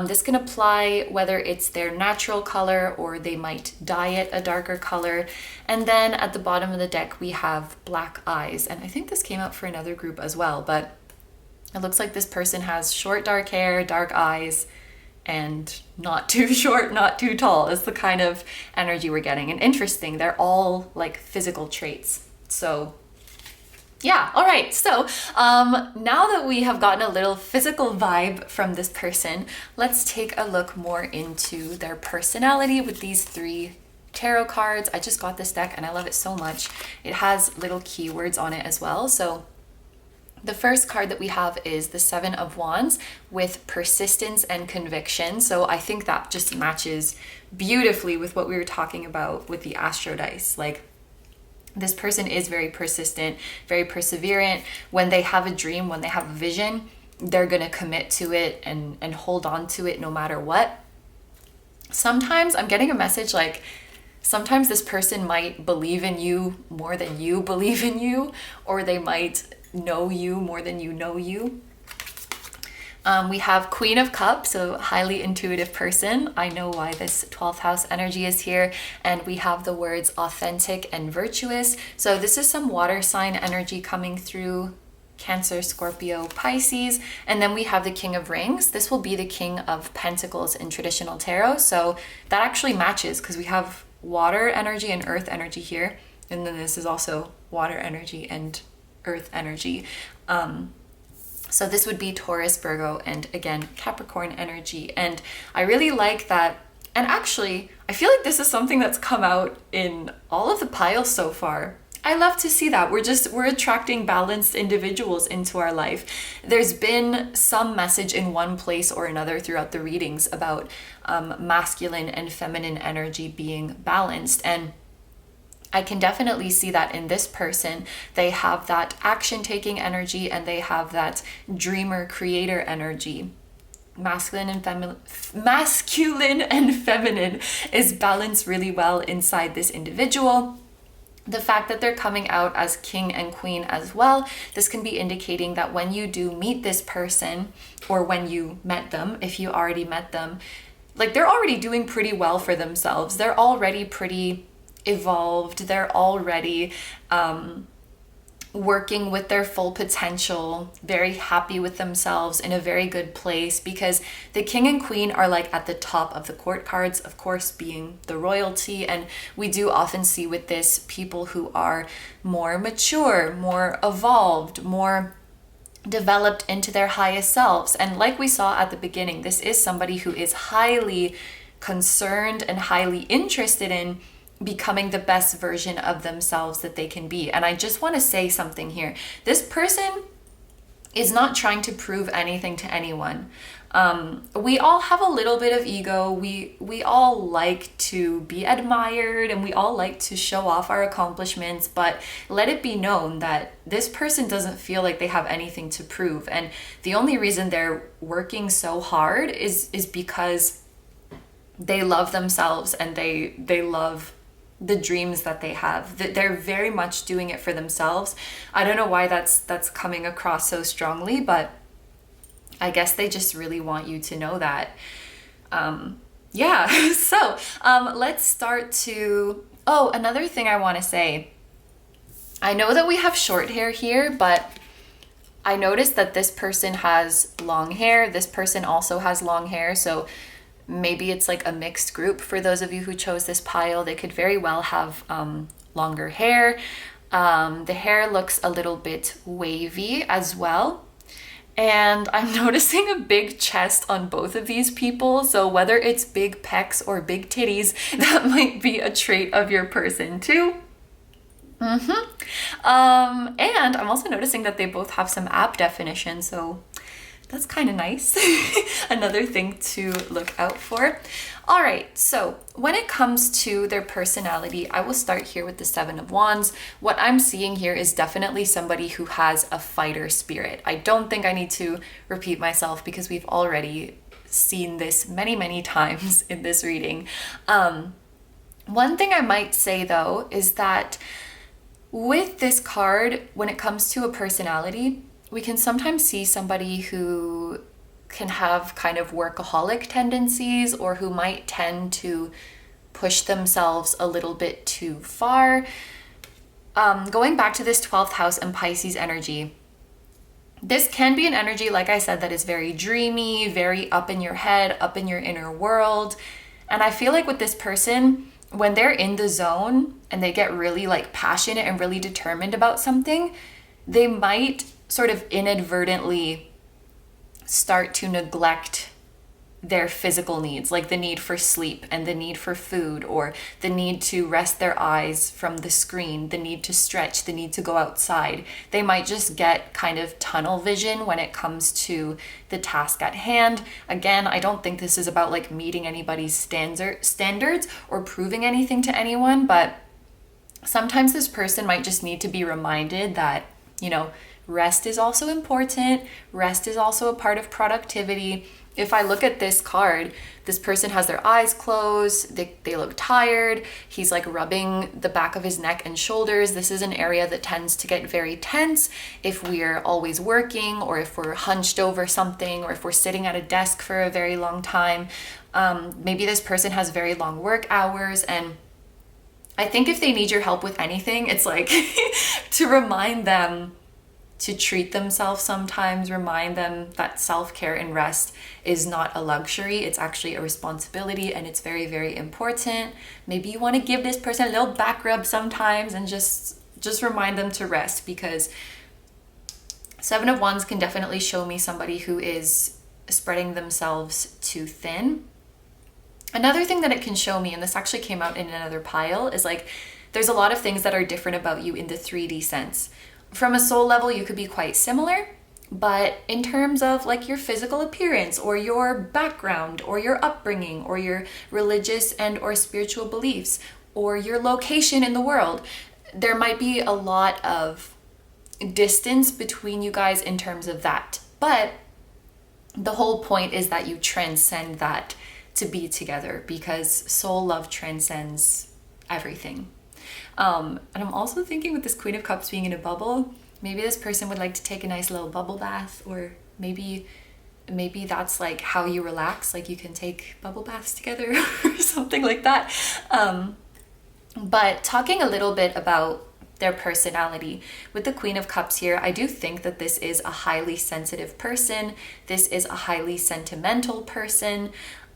This can apply whether it's their natural color or they might dye it a darker color. And then at the bottom of the deck, we have black eyes. And I think this came out for another group as well, but it looks like this person has short dark hair, dark eyes, and not too short, not too tall is the kind of energy we're getting. And interesting, they're all like physical traits. So yeah, all right. So now that we have gotten a little physical vibe from this person, let's take a look more into their personality with these 3 tarot cards. I just got this deck and I love it so much. It has little keywords on it as well. So the first card that we have is the 7 of Wands with persistence and conviction. So I think that just matches beautifully with what we were talking about with the Astro Dice. Like This person is very persistent, very perseverant. When they have a dream, when they have a vision, they're going to commit to it and hold on to it no matter what. Sometimes I'm getting a message like, sometimes this person might believe in you more than you believe in you, or they might know you more than you know you. We have Queen of Cups, so highly intuitive person. I know why this 12th house energy is here. And we have the words authentic and virtuous. So this is some water sign energy coming through. Cancer, Scorpio, Pisces. And then we have the King of Rings. This will be the King of Pentacles in traditional tarot. So that actually matches because we have water energy and earth energy here. And then this is also water energy and earth energy. So this would be Taurus, Virgo, and again, Capricorn energy. And I really like that. And actually, I feel like this is something that's come out in all of the piles so far. I love to see that. We're attracting balanced individuals into our life. There's been some message in one place or another throughout the readings about masculine and feminine energy being balanced. And I can definitely see that in this person. They have that action-taking energy and they have that dreamer, creator energy. Masculine and feminine is balanced really well inside this individual. The fact that they're coming out as king and queen as well, this can be indicating that when you do meet this person, or when you met them, if you already met them, like they're already doing pretty well for themselves. They're already pretty evolved. They're already working with their full potential, very happy with themselves, in a very good place, because the king and queen are like at the top of the court cards, of course, being the royalty. And we do often see with this people who are more mature, more evolved, more developed into their highest selves. And like we saw at the beginning, this is somebody who is highly concerned and highly interested in becoming the best version of themselves that they can be. And I just want to say something here. This person is not trying to prove anything to anyone. We all have a little bit of ego. We all like to be admired and we all like to show off our accomplishments, but let it be known that this person doesn't feel like they have anything to prove. And the only reason they're working so hard is because they love themselves and they love the dreams that they have. They're very much doing it for themselves. I don't know why that's coming across so strongly, but I guess they just really want you to know that. Yeah, so let's start to... Oh, another thing I want to say. I know that we have short hair here, but I noticed that this person has long hair. This person also has long hair, so maybe it's like a mixed group. For those of you who chose this pile, they could very well have longer hair. The hair looks a little bit wavy as well. And I'm noticing a big chest on both of these people. So whether it's big pecs or big titties, that might be a trait of your person too. And I'm also noticing that they both have some ab definition. So that's kind of nice. Another thing to look out for. All right, so when it comes to their personality, I will start here with the Seven of Wands. What I'm seeing here is definitely somebody who has a fighter spirit. I don't think I need to repeat myself because we've already seen this many, many times in this reading. One thing I might say though is that with this card, when it comes to a personality, we can sometimes see somebody who can have kind of workaholic tendencies, or who might tend to push themselves a little bit too far. Going back to this 12th house and Pisces energy, this can be an energy, like I said, that is very dreamy, very up in your head, up in your inner world. And I feel like with this person, when they're in the zone and they get really like passionate and really determined about something, they might sort of inadvertently start to neglect their physical needs, like the need for sleep and the need for food, or the need to rest their eyes from the screen, the need to stretch, the need to go outside. They might just get kind of tunnel vision when it comes to the task at hand. Again, I don't think this is about like meeting anybody's standards or proving anything to anyone, but Sometimes this person might just need to be reminded that, you know, rest is also important. Rest is also a part of productivity. If I look at this card, this person has their eyes closed, they look tired, he's like rubbing the back of his neck and shoulders. This is an area that tends to get very tense if we're always working, or if we're hunched over something, or if we're sitting at a desk for a very long time. Maybe this person has very long work hours, and I think if they need your help with anything, it's like to remind them to treat themselves sometimes, remind them that self-care and rest is not a luxury, it's actually a responsibility, and it's very, very important. Maybe you want to give this person a little back rub sometimes and just remind them to rest, because Seven of Wands can definitely show me somebody who is spreading themselves too thin. Another thing that it can show me, and this actually came out in another pile, is like there's a lot of things that are different about you in the 3D sense. From a soul level, you could be quite similar, but in terms of like your physical appearance or your background or your upbringing or your religious and or spiritual beliefs or your location in the world, there might be a lot of distance between you guys in terms of that. But the whole point is that you transcend that to be together, because soul love transcends everything. And I'm also thinking with this Queen of Cups being in a bubble, maybe this person would like to take a nice little bubble bath, or maybe that's like how you relax, like you can take bubble baths together or something like that. But talking a little bit about their personality, with the Queen of Cups here, I do think that this is a highly sensitive person. This is a highly sentimental person.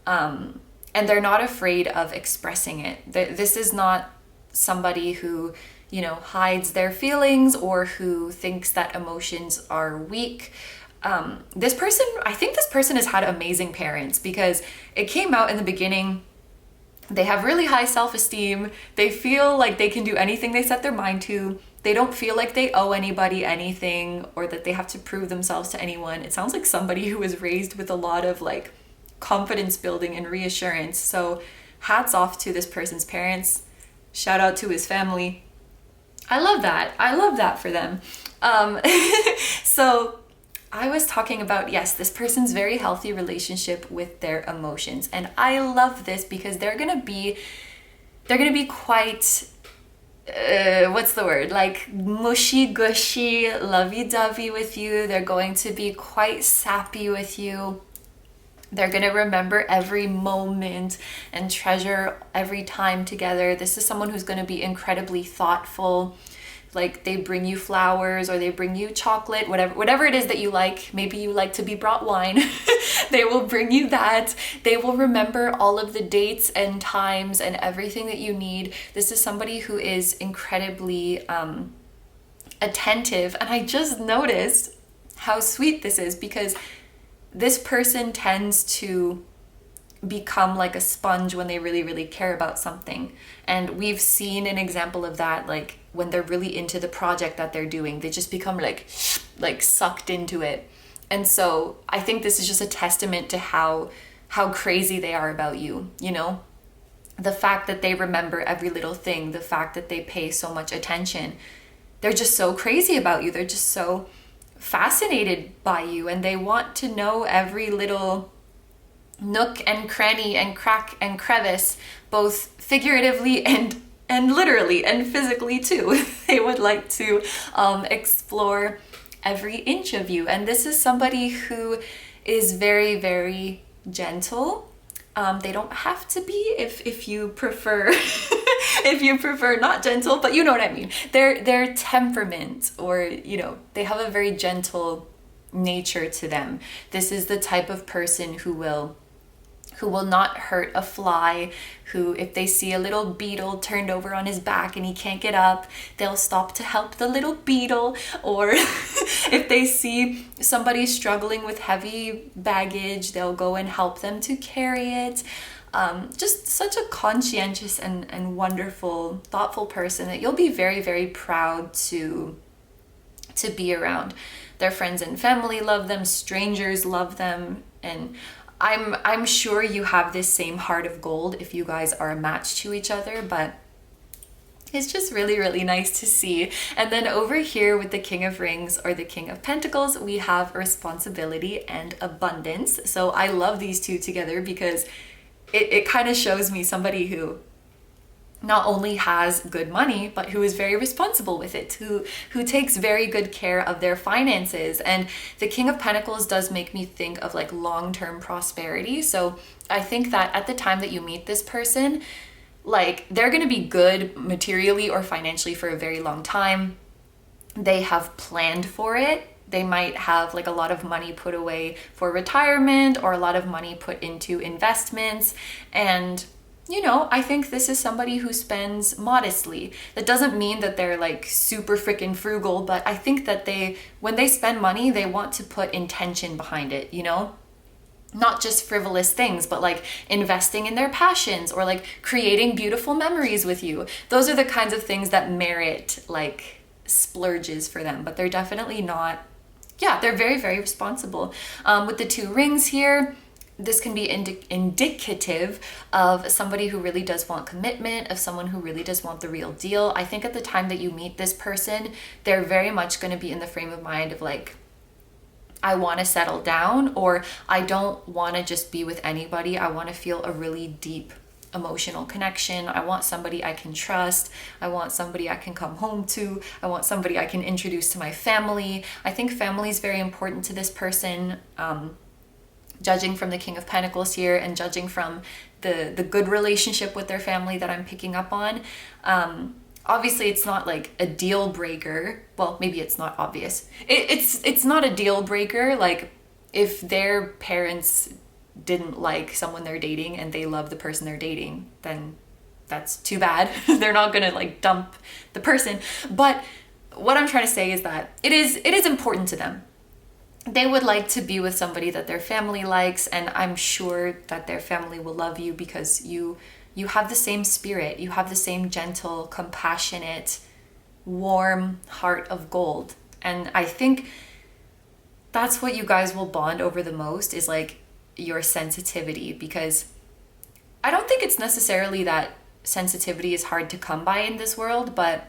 And they're not afraid of expressing it. This is not somebody who, you know, hides their feelings or who thinks that emotions are weak. This person, I think this person has had amazing parents, because it came out in the beginning. They have really high self-esteem. They feel like they can do anything they set their mind to. They don't feel like they owe anybody anything or that they have to prove themselves to anyone. It sounds like somebody who was raised with a lot of like confidence building and reassurance. So hats off to this person's parents. Shout out to his family. I love that. I love that for them. So I was talking about, yes, this person's very healthy relationship with their emotions. And I love this because they're gonna be quite, what's the word? Like mushy gushy, lovey-dovey with you. They're going to be quite sappy with you. They're going to remember every moment and treasure every time together. This is someone who's going to be incredibly thoughtful. Like they bring you flowers or they bring you chocolate, whatever it is that you like. Maybe you like to be brought wine. They will bring you that. They will remember all of the dates and times and everything that you need. This is somebody who is incredibly attentive. And I just noticed how sweet this is, because this person tends to become like a sponge when they really, really care about something. And we've seen an example of that, like when they're really into the project that they're doing, they just become like sucked into it. And so I think this is just a testament to how crazy they are about you, you know? The fact that they remember every little thing, the fact that they pay so much attention. They're just so crazy about you. They're just so fascinated by you, and they want to know every little nook and cranny and crack and crevice, both figuratively and literally and physically too. They would like to explore every inch of you. And this is somebody who is very, very gentle. They don't have to be if you prefer if you prefer not gentle, but you know what I mean. Their temperament, or you know, they have a very gentle nature to them. This is the type of person who will not hurt a fly, who if they see a little beetle turned over on his back and he can't get up, they'll stop to help the little beetle. Or if they see somebody struggling with heavy baggage, they'll go and help them to carry it. Just such a conscientious and wonderful, thoughtful person that you'll be very, very proud to be around. Their friends and family love them, strangers love them, and I'm sure you have this same heart of gold if you guys are a match to each other. But It's just really, really nice to see. And then over here with the King of Rings or the King of Pentacles, we have responsibility and abundance. So I love these two together because it kind of shows me somebody who not only has good money, but who is very responsible with it, who takes very good care of their finances. And the King of Pentacles does make me think of like long-term prosperity. So I think that at the time that you meet this person, like they're going to be good materially or financially for a very long time. They have planned for it. They might have like a lot of money put away for retirement or a lot of money put into investments. And, you know, I think this is somebody who spends modestly. That doesn't mean that they're like super freaking frugal, but I think that when they spend money, they want to put intention behind it, you know? Not just frivolous things, but like investing in their passions or like creating beautiful memories with you. Those are the kinds of things that merit like splurges for them, but they're definitely not, yeah, they're very, very responsible. With the 2 rings here, this can be indicative of somebody who really does want commitment, of someone who really does want the real deal. I think at the time that you meet this person, they're very much going to be in the frame of mind of like, I want to settle down, or I don't want to just be with anybody. I want to feel a really deep emotional connection. I want somebody I can trust. I want somebody I can come home to. I want somebody I can introduce to my family. I think family is very important to this person. Judging from the King of Pentacles here and judging from the good relationship with their family that I'm picking up on, obviously it's not like a deal breaker. Well, maybe it's not obvious. It's not a deal breaker. Like if their parents didn't like someone they're dating and they love the person they're dating, then that's too bad. They're not gonna like dump the person. But what I'm trying to say is that it is important to them. They would like to be with somebody that their family likes, and I'm sure that their family will love you because you have the same spirit. You have the same gentle, compassionate, warm heart of gold. And I think that's what you guys will bond over the most, is like your sensitivity, because I don't think it's necessarily that sensitivity is hard to come by in this world, but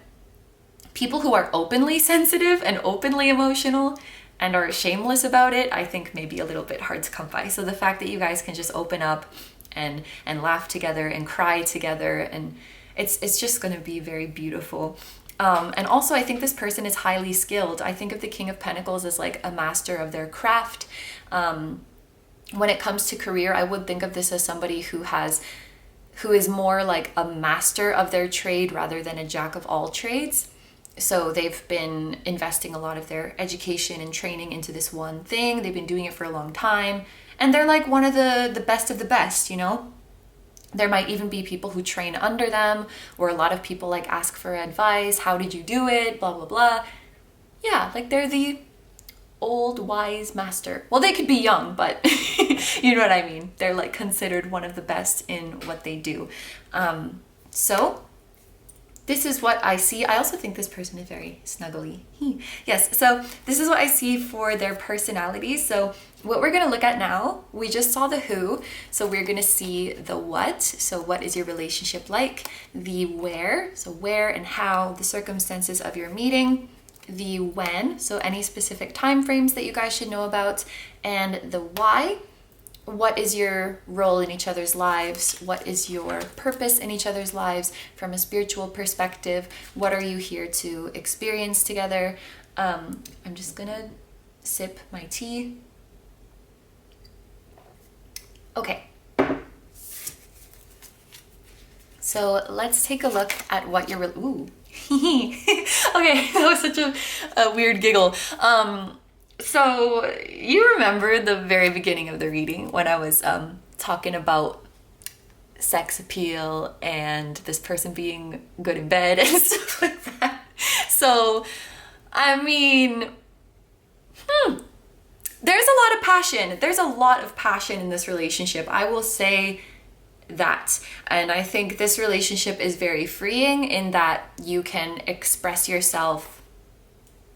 people who are openly sensitive and openly emotional and are shameless about it, I think may be a little bit hard to come by. So the fact that you guys can just open up and laugh together and cry together, and it's just going to be very beautiful. And also I think this person is highly skilled. I think of the King of Pentacles as like a master of their craft. When it comes to career, I would think of this as somebody who is more like a master of their trade rather than a jack of all trades. So they've been investing a lot of their education and training into this one thing. They've been doing it for a long time. And they're like one of the best of the best, you know? There might even be people who train under them, or a lot of people like ask for advice. How did you do it? Blah, blah, blah. Yeah, like they're the old wise master. Well, they could be young, but you know what I mean? They're like considered one of the best in what they do. So this is what I see. I also think this person is very snuggly. Yes, so this is what I see for their personality. So what we're going to look at now, we just saw the who, so we're going to see the what. So what is your relationship like? The where, so where and how, the circumstances of your meeting. The when, so any specific time frames that you guys should know about. And the why. What is your role in each other's lives? What is your purpose in each other's lives from a spiritual perspective? What are you here to experience together? I'm just gonna sip my tea. Okay. So let's take a look at what you're, ooh. Okay, that was such a weird giggle. So you remember the very beginning of the reading when I was talking about sex appeal and this person being good in bed and stuff like that. So, I mean, there's a lot of passion. There's a lot of passion in this relationship. I will say that. And I think this relationship is very freeing in that you can express yourself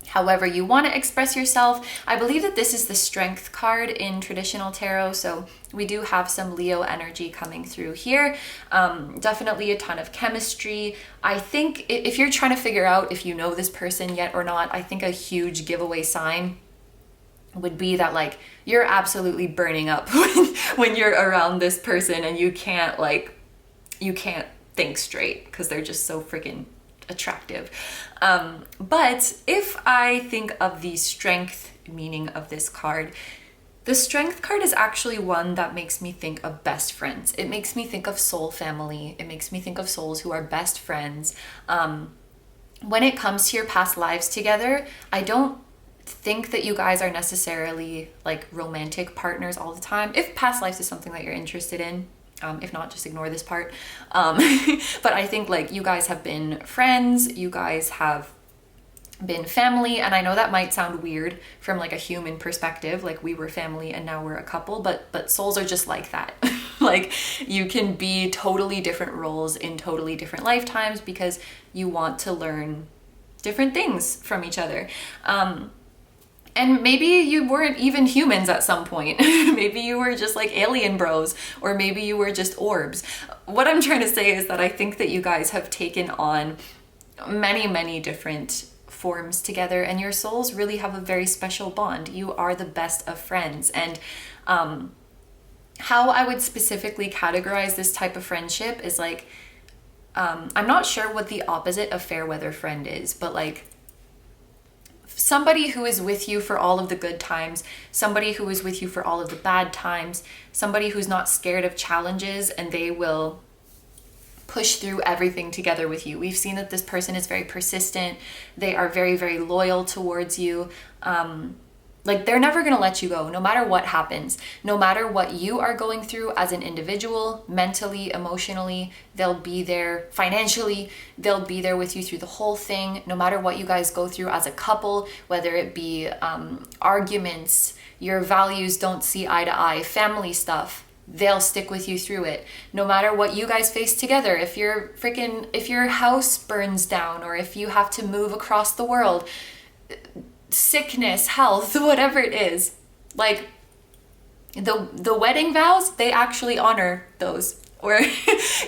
however you want to express yourself. I believe that this is the Strength card in traditional tarot, so we do have some Leo energy coming through here. Definitely a ton of chemistry. I think if you're trying to figure out if you know this person yet or not, I think a huge giveaway sign would be that like you're absolutely burning up when you're around this person, and you can't think straight because they're just so freaking attractive. But if I think of the Strength meaning of this card, the Strength card is actually one that makes me think of best friends. It makes me think of soul family. It makes me think of souls who are best friends. When it comes to your past lives together, I don't think that you guys are necessarily like romantic partners all the time. If past lives is something that you're interested in, if not, just ignore this part. But I think like you guys have been friends, you guys have been family, and I know that might sound weird from like a human perspective, like we were family and now we're a couple, but souls are just like that. Like you can be totally different roles in totally different lifetimes because you want to learn different things from each other. And maybe you weren't even humans at some point. Maybe you were just like alien bros, or maybe you were just orbs. What I'm trying to say is that I think that you guys have taken on many, many different forms together, and your souls really have a very special bond. You are the best of friends. And how I would specifically categorize this type of friendship is like, I'm not sure what the opposite of fair weather friend is, but like, somebody who is with you for all of the good times, somebody who is with you for all of the bad times, somebody who's not scared of challenges, and they will push through everything together with you. We've seen that this person is very persistent. They are very, very loyal towards you. Like they're never going to let you go, no matter what happens, no matter what you are going through as an individual, mentally, emotionally, they'll be there financially, they'll be there with you through the whole thing, no matter what you guys go through as a couple, whether it be arguments, your values don't see eye to eye, family stuff, they'll stick with you through it. No matter what you guys face together, if your house burns down, or if you have to move across the world, sickness, health, whatever it is, like the wedding vows, they actually honor those, or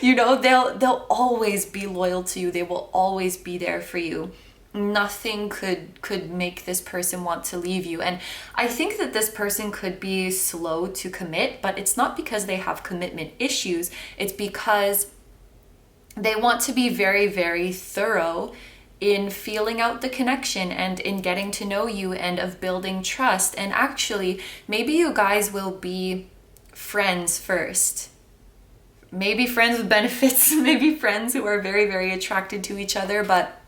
you know, they'll always be loyal to you. They will always be there for you. Nothing could make this person want to leave you. And I think that this person could be slow to commit, but it's not because they have commitment issues. It's because they want to be very, very thorough in feeling out the connection and in getting to know you and of building trust. And actually, maybe you guys will be friends first. Maybe friends with benefits, maybe friends who are very, very attracted to each other. But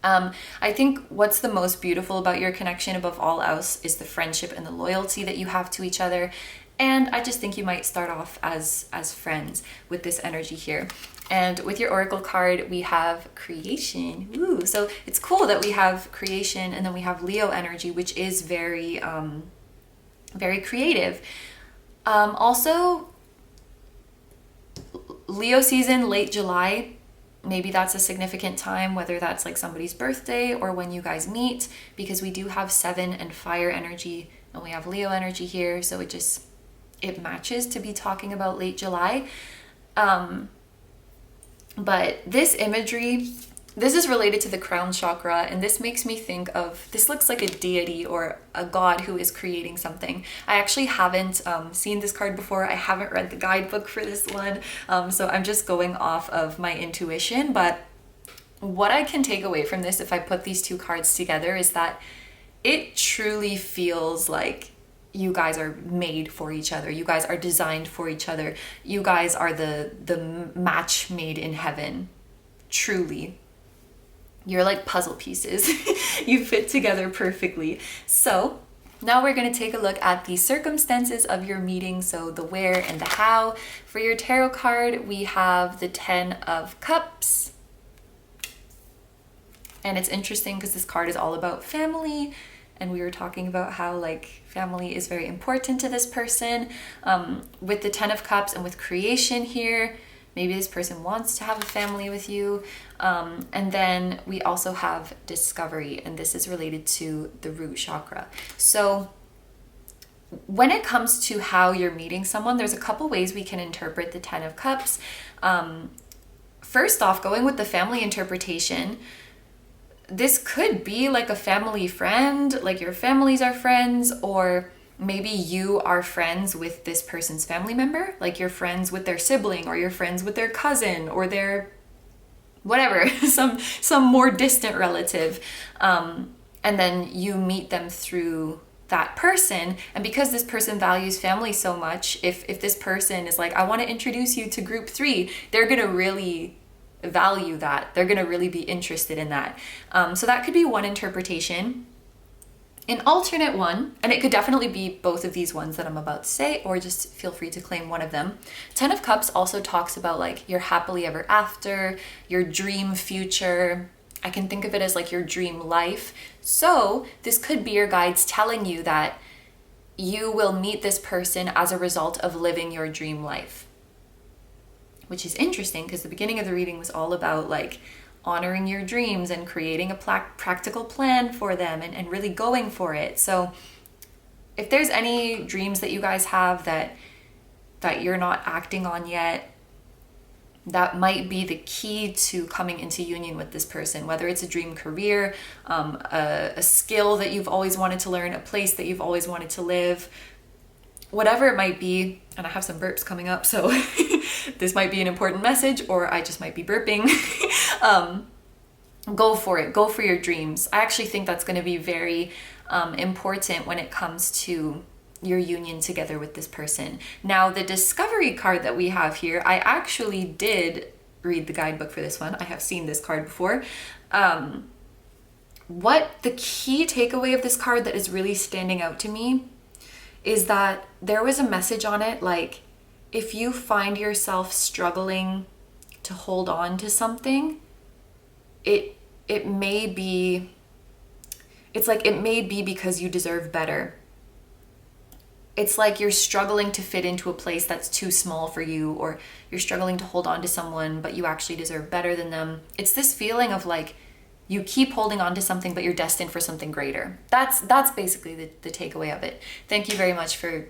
I think what's the most beautiful about your connection above all else is the friendship and the loyalty that you have to each other. And I just think you might start off as friends with this energy here. And with your oracle card, we have creation. Ooh, so it's cool that we have creation, and then we have Leo energy, which is very, very creative. Also, Leo season, late July, maybe that's a significant time, whether that's like somebody's birthday or when you guys meet, because we do have 7 and fire energy, and we have Leo energy here. So it matches to be talking about late July. But this imagery, this is related to the crown chakra, and this makes me think of, this looks like a deity or a god who is creating something. I actually haven't seen this card before. I haven't read the guidebook for this one, so I'm just going off of my intuition. But what I can take away from this, if I put these two cards together, is that it truly feels like you guys are made for each other. You guys are designed for each other. You guys are the match made in heaven. Truly. You're like puzzle pieces. You fit together perfectly. So now we're going to take a look at the circumstances of your meeting. So the where and the how. For your tarot card, we have the 10 of Cups. And it's interesting because this card is all about family. And we were talking about how like family is very important to this person. With the 10 of Cups and with creation here, Maybe this person wants to have a family with you. And then we also have discovery, and this is related to the root chakra. So when it comes to how you're meeting someone, there's a couple ways we can interpret the 10 of Cups. First off, going with the family interpretation, this could be like a family friend, like your families are friends, or maybe you are friends with this person's family member, like you're friends with their sibling, or you're friends with their cousin, or their whatever, some more distant relative. And then you meet them through that person. And because this person values family so much, if this person is like, I want to introduce you to group 3, they're going to really value that. They're going to really be interested in that. So that could be one interpretation. An alternate one, and it could definitely be both of these ones that I'm about to say, or just feel free to claim one of them. 10 of Cups also talks about like your happily ever after, your dream future. I can think of it as like your dream life. So this could be your guides telling you that you will meet this person as a result of living your dream life, which is interesting because the beginning of the reading was all about like honoring your dreams and creating a practical plan for them and really going for it. So if there's any dreams that you guys have that you're not acting on yet, that might be the key to coming into union with this person, whether it's a dream career, a skill that you've always wanted to learn, a place that you've always wanted to live, whatever it might be. And I have some burps coming up, so this might be an important message, or I just might be burping. Go for it. Go for your dreams. I actually think that's going to be very important when it comes to your union together with this person. Now, the discovery card that we have here, I actually did read the guidebook for this one. I have seen this card before. What the key takeaway of this card that is really standing out to me is that there was a message on it, like, if you find yourself struggling to hold on to something, it may be because you deserve better. It's like you're struggling to fit into a place that's too small for you, or you're struggling to hold on to someone, but you actually deserve better than them. It's this feeling of like you keep holding on to something, but you're destined for something greater. That's basically the takeaway of it. Thank you very much for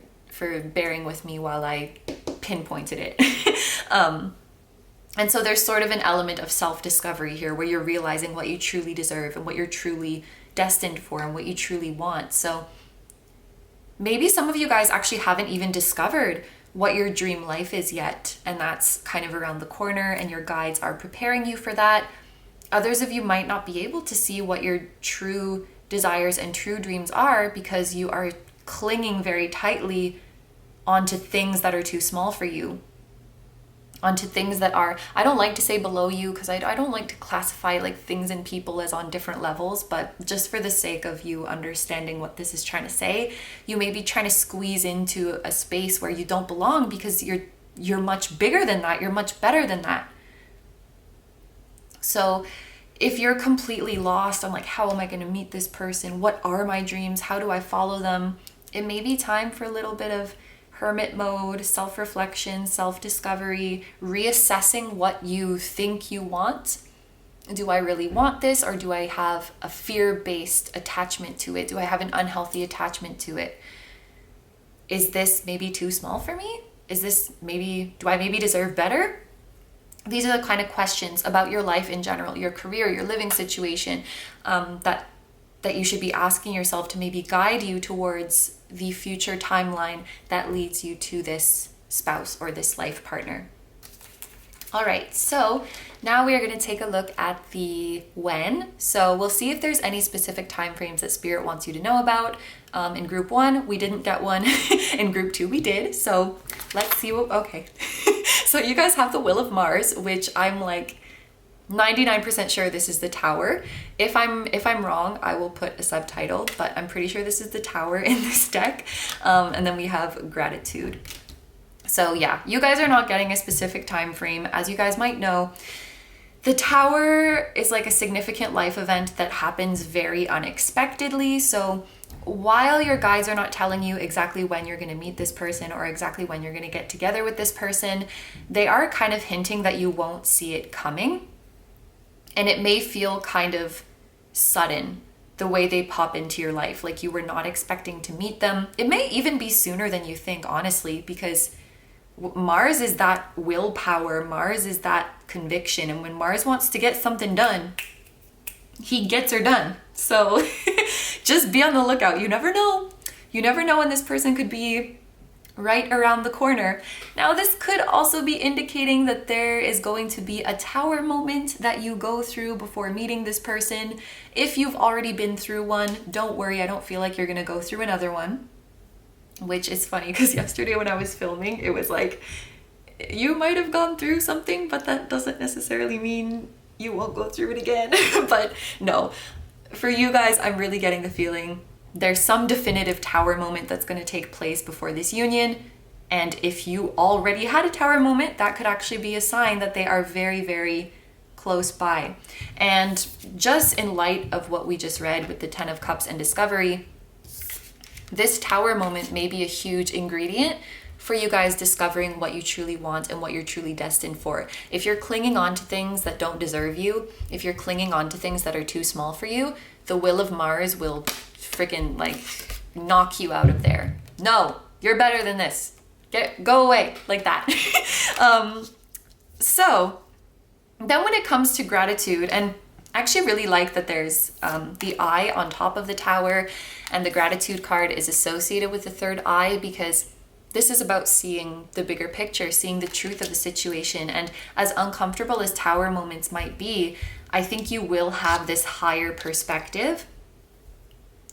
bearing with me while I pinpointed it. And so there's sort of an element of self-discovery here where you're realizing what you truly deserve and what you're truly destined for and what you truly want. So maybe some of you guys actually haven't even discovered what your dream life is yet, and that's kind of around the corner, and your guides are preparing you for that. Others of you might not be able to see what your true desires and true dreams are because you are clinging very tightly onto things that are too small for you, onto things that are, I don't like to say below you because I don't like to classify like things and people as on different levels, but just for the sake of you understanding what this is trying to say, you may be trying to squeeze into a space where you don't belong because you're much bigger than that, you're much better than that. So if you're completely lost on like, how am I going to meet this person? What are my dreams? How do I follow them? It may be time for a little bit of hermit mode, self-reflection, self-discovery, reassessing what you think you want. Do I really want this, or do I have a fear-based attachment to it? Do I have an unhealthy attachment to it? Is this maybe too small for me? Do I maybe deserve better? These are the kind of questions about your life in general, your career, your living situation, that you should be asking yourself to maybe guide you towards the future timeline that leads you to this spouse or this life partner. All right, so now we are going to take a look at the when. So we'll see if there's any specific time frames that Spirit wants you to know about. In group 1, we didn't get one. In group 2, we did. So let's see okay. So you guys have the Wheel of Mars, which I'm like 99% sure this is the Tower. If I'm wrong, I will put a subtitle, but I'm pretty sure this is the Tower in this deck. And then we have Gratitude. So yeah, you guys are not getting a specific time frame. As you guys might know, the Tower is like a significant life event that happens very unexpectedly. So while your guides are not telling you exactly when you're going to meet this person or exactly when you're going to get together with this person, they are kind of hinting that you won't see it coming. And it may feel kind of sudden, the way they pop into your life, like you were not expecting to meet them. It may even be sooner than you think, honestly, because Mars is that willpower, Mars is that conviction, and when Mars wants to get something done, he gets her done. So just be on the lookout. You never know. You never know when this person could be right around the corner. Now, this could also be indicating that there is going to be a tower moment that you go through before meeting this person. If you've already been through one, don't worry. I don't feel like you're going to go through another one, which is funny because yesterday when I was filming, it was like, you might have gone through something, but that doesn't necessarily mean you won't go through it again. But no, for you guys, I'm really getting the feeling there's some definitive tower moment that's going to take place before this union. And if you already had a tower moment, that could actually be a sign that they are very, very close by. And just in light of what we just read with the 10 of Cups and discovery, this tower moment may be a huge ingredient for you guys discovering what you truly want and what you're truly destined for. If you're clinging on to things that don't deserve you, if you're clinging on to things that are too small for you, the will of Mars will freaking like knock you out of there. No, you're better than this. Go away, like that. So then when it comes to gratitude, and I actually really like that there's the eye on top of the tower, and the gratitude card is associated with the third eye, because this is about seeing the bigger picture, seeing the truth of the situation. And as uncomfortable as tower moments might be, I think you will have this higher perspective,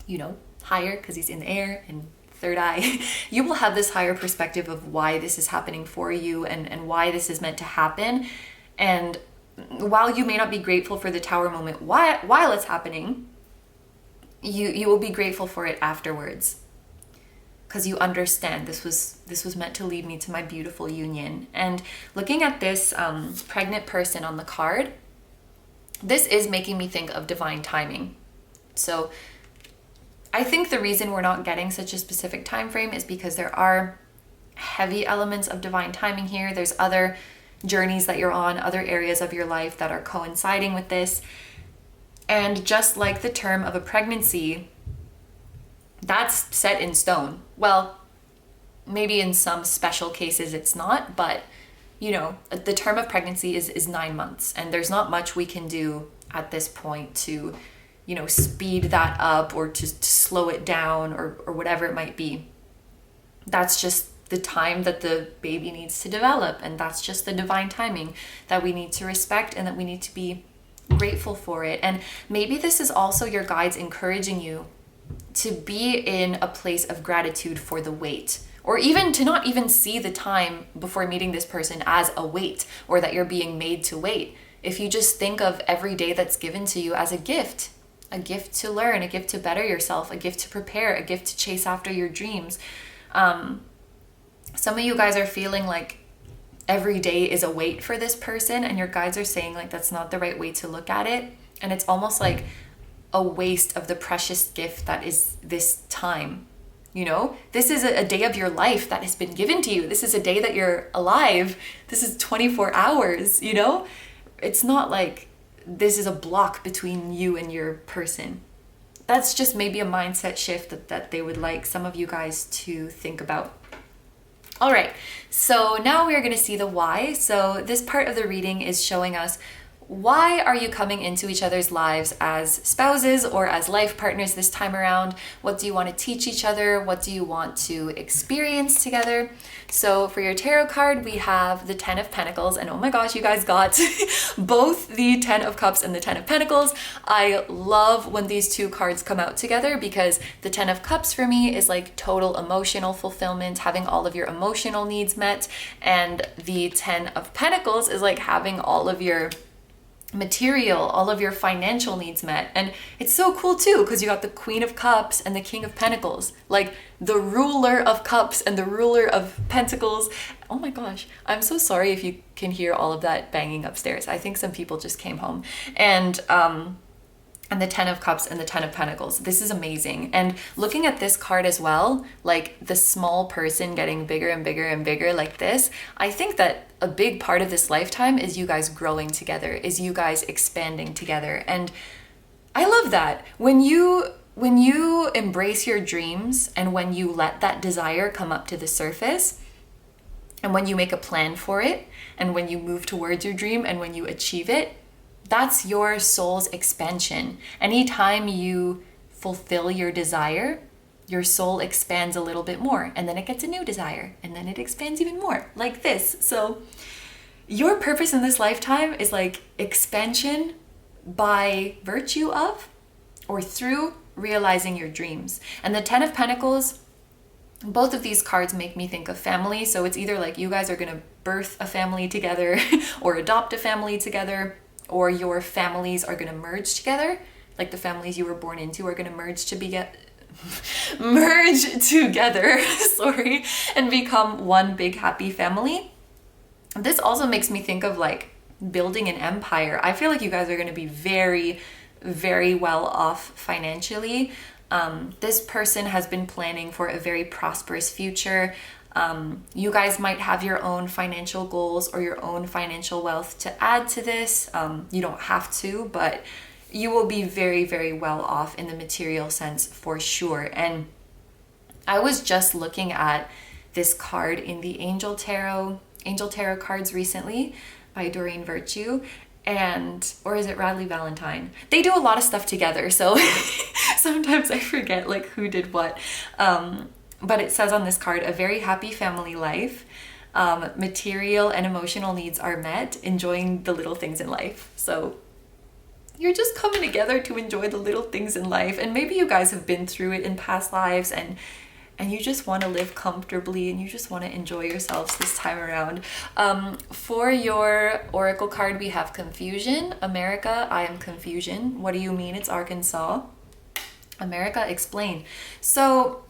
you know, higher because he's in the air and third eye. You will have this higher perspective of why this is happening for you and why this is meant to happen. And while you may not be grateful for the tower moment while it's happening, you will be grateful for it afterwards, because you understand this was meant to lead me to my beautiful union. And looking at this pregnant person on the card, this is making me think of divine timing. So I think the reason we're not getting such a specific time frame is because there are heavy elements of divine timing here. There's other journeys that you're on, other areas of your life that are coinciding with this. And just like the term of a pregnancy, that's set in stone. Well, maybe in some special cases it's not, but you know, the term of pregnancy is 9 months, and there's not much we can do at this point to, you know, speed that up or to slow it down or whatever it might be. That's just the time that the baby needs to develop, and that's just the divine timing that we need to respect and that we need to be grateful for it. And maybe this is also your guides encouraging you to be in a place of gratitude for the wait, or even to not even see the time before meeting this person as a wait, or that you're being made to wait. If you just think of every day that's given to you as a gift to learn, a gift to better yourself, a gift to prepare, a gift to chase after your dreams. Some of you guys are feeling like every day is a wait for this person, and your guides are saying like that's not the right way to look at it. And it's almost like a waste of the precious gift that is this time. You know, this is a day of your life that has been given to you. This is a day that you're alive. This is 24 hours, you know? It's not like this is a block between you and your person. That's just maybe a mindset shift that they would like some of you guys to think about. All right, so now we are going to see the why. So this part of the reading is showing us, why are you coming into each other's lives as spouses or as life partners this time around? What do you want to teach each other? What do you want to experience together? So for your tarot card, we have the 10 of Pentacles, and oh my gosh, you guys got both the 10 of Cups and the 10 of Pentacles. I love when these two cards come out together, because the 10 of Cups for me is like total emotional fulfillment, having all of your emotional needs met, and the 10 of Pentacles is like having all of your material, all of your financial needs met. And it's so cool too, because you got the Queen of Cups and the King of Pentacles, like the ruler of cups and the ruler of pentacles. Oh my gosh, I'm so sorry if you can hear all of that banging upstairs. I think some people just came home. And and the 10 of Cups and the 10 of Pentacles. This is amazing. And looking at this card as well, like the small person getting bigger and bigger and bigger like this, I think that a big part of this lifetime is you guys growing together, is you guys expanding together. And I love that. When you embrace your dreams and when you let that desire come up to the surface, and when you make a plan for it, and when you move towards your dream and when you achieve it, that's your soul's expansion. Anytime you fulfill your desire, your soul expands a little bit more, and then it gets a new desire, and then it expands even more, like this. So your purpose in this lifetime is like expansion by virtue of or through realizing your dreams. And the 10 of Pentacles, both of these cards make me think of family. So it's either like you guys are going to birth a family together or adopt a family together, or your families are going to merge together, like the families you were born into are going to merge together, sorry, and become one big happy family. This also makes me think of like building an empire. I feel like you guys are going to be very, very well off financially. This person has been planning for a very prosperous future. You guys might have your own financial goals or your own financial wealth to add to this. You don't have to, but you will be very, very well off in the material sense for sure. And I was just looking at this card in the Angel Tarot cards recently by Doreen Virtue, or is it Radley Valentine? They do a lot of stuff together, so sometimes I forget like who did what. But it says on this card, a very happy family life, material and emotional needs are met, enjoying the little things in life. So you're just coming together to enjoy the little things in life. And maybe you guys have been through it in past lives, and you just want to live comfortably, and you just want to enjoy yourselves this time around. For your oracle card, we have confusion. America, I am confusion. What do you mean? It's Arkansas. America, explain. So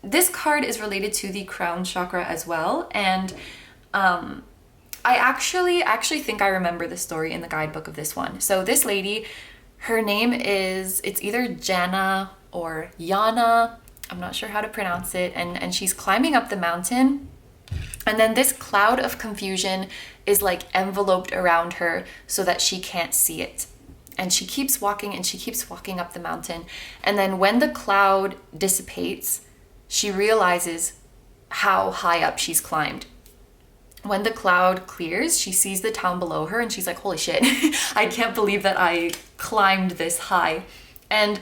this card is related to the crown chakra as well. And I actually think I remember the story in the guidebook of this one. So this lady, her name is, it's either Jana or Yana. I'm not sure how to pronounce it. And she's climbing up the mountain. And then this cloud of confusion is like enveloped around her so that she can't see it. And she keeps walking and she keeps walking up the mountain. And then when the cloud dissipates, she realizes how high up she's climbed. When the cloud clears, she sees the town below her and she's like, holy shit, I can't believe that I climbed this high. And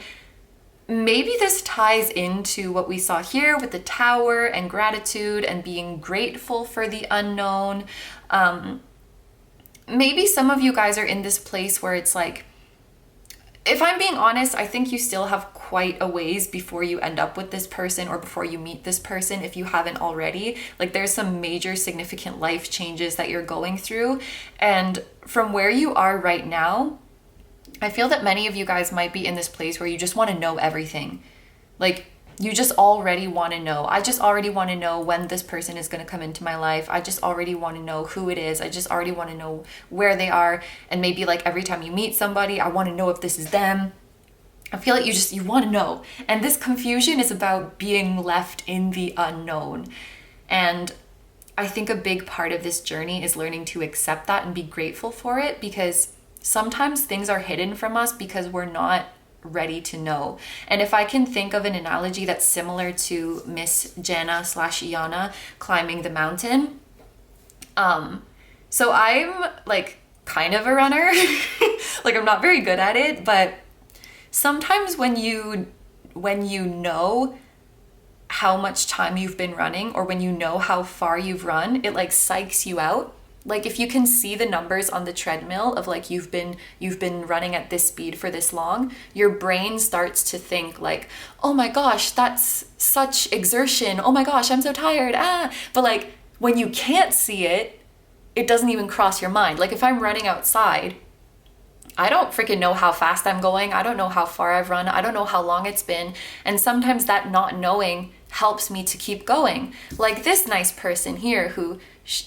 maybe this ties into what we saw here with the tower and gratitude and being grateful for the unknown. Maybe some of you guys are in this place where it's like, if I'm being honest, I think you still have quite a ways before you end up with this person or before you meet this person if you haven't already. Like there's some major significant life changes that you're going through. And from where you are right now, I feel that many of you guys might be in this place where you just want to know everything. Like you just already want to know. I just already want to know when this person is going to come into my life. I just already want to know who it is. I just already want to know where they are. And maybe like every time you meet somebody, I want to know if this is them. I feel like you want to know. And this confusion is about being left in the unknown. And I think a big part of this journey is learning to accept that and be grateful for it, because sometimes things are hidden from us because we're not ready to know. And if I can think of an analogy that's similar to Miss Jana / Yana climbing the mountain. So I'm like kind of a runner. Like I'm not very good at it, but sometimes when you know how much time you've been running, or when you know how far you've run, it like psychs you out. Like if you can see the numbers on the treadmill of like you've been running at this speed for this long, your brain starts to think like, oh my gosh, that's such exertion. Oh my gosh, I'm so tired. But like when you can't see it, it doesn't even cross your mind. Like if I'm running outside, I don't freaking know how fast I'm going. I don't know how far I've run. I don't know how long it's been. And sometimes that not knowing helps me to keep going. Like this nice person here who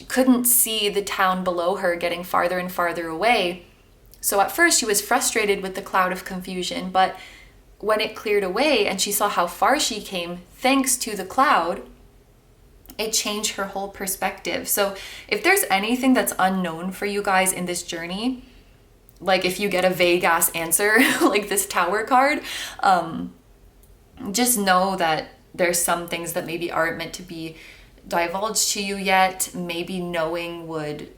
couldn't see the town below her getting farther and farther away. So at first she was frustrated with the cloud of confusion, but when it cleared away and she saw how far she came thanks to the cloud, it changed her whole perspective. So if there's anything that's unknown for you guys in this journey, like if you get a vague ass answer like this Tower card, just know that there's some things that maybe aren't meant to be divulged to you yet. Maybe knowing would